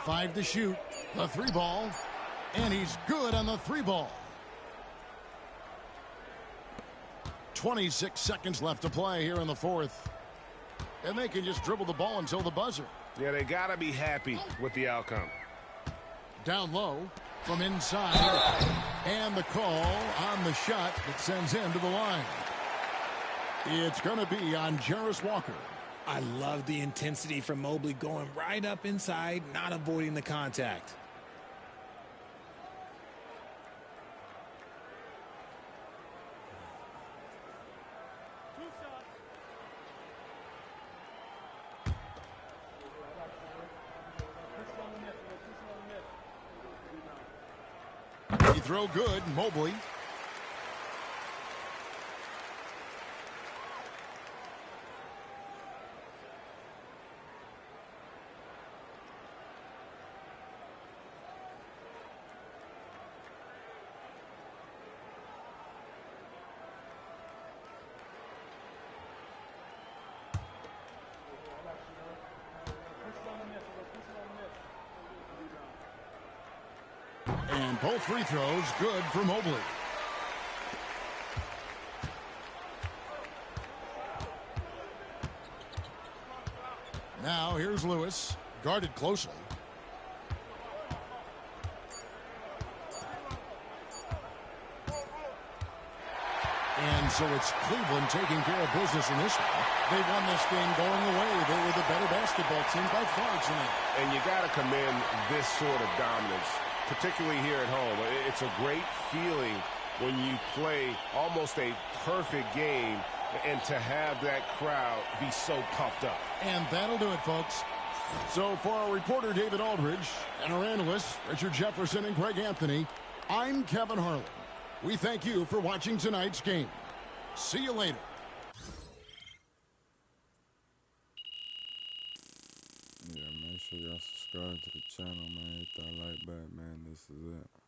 5 to shoot. The 3-ball. And he's good on the 3-ball. 26 seconds left to play here in the fourth. And they can just dribble the ball until the buzzer. Yeah, they got to be happy with the outcome. Down low from inside. And the call on the shot that sends him to the line. It's going to be on Jarris Walker. I love the intensity from Mobley going right up inside, not avoiding the contact. He throw good, Mobley. And both free throws good for Mobley. Now here's Lewis, guarded closely. And so it's Cleveland taking care of business in this one. They won this game going away. They were the better basketball team by far tonight. And you got to commend this sort of dominance, particularly here at home. It's a great feeling when you play almost a perfect game and to have that crowd be so pumped up. And that'll do it, folks. So for our reporter, David Aldridge, and our analysts, Richard Jefferson and Greg Anthony, I'm Kevin Harlan. We thank you for watching tonight's game. See you later. Yeah, make sure y'all subscribe to the channel, man. Hit that like button, man. This is it.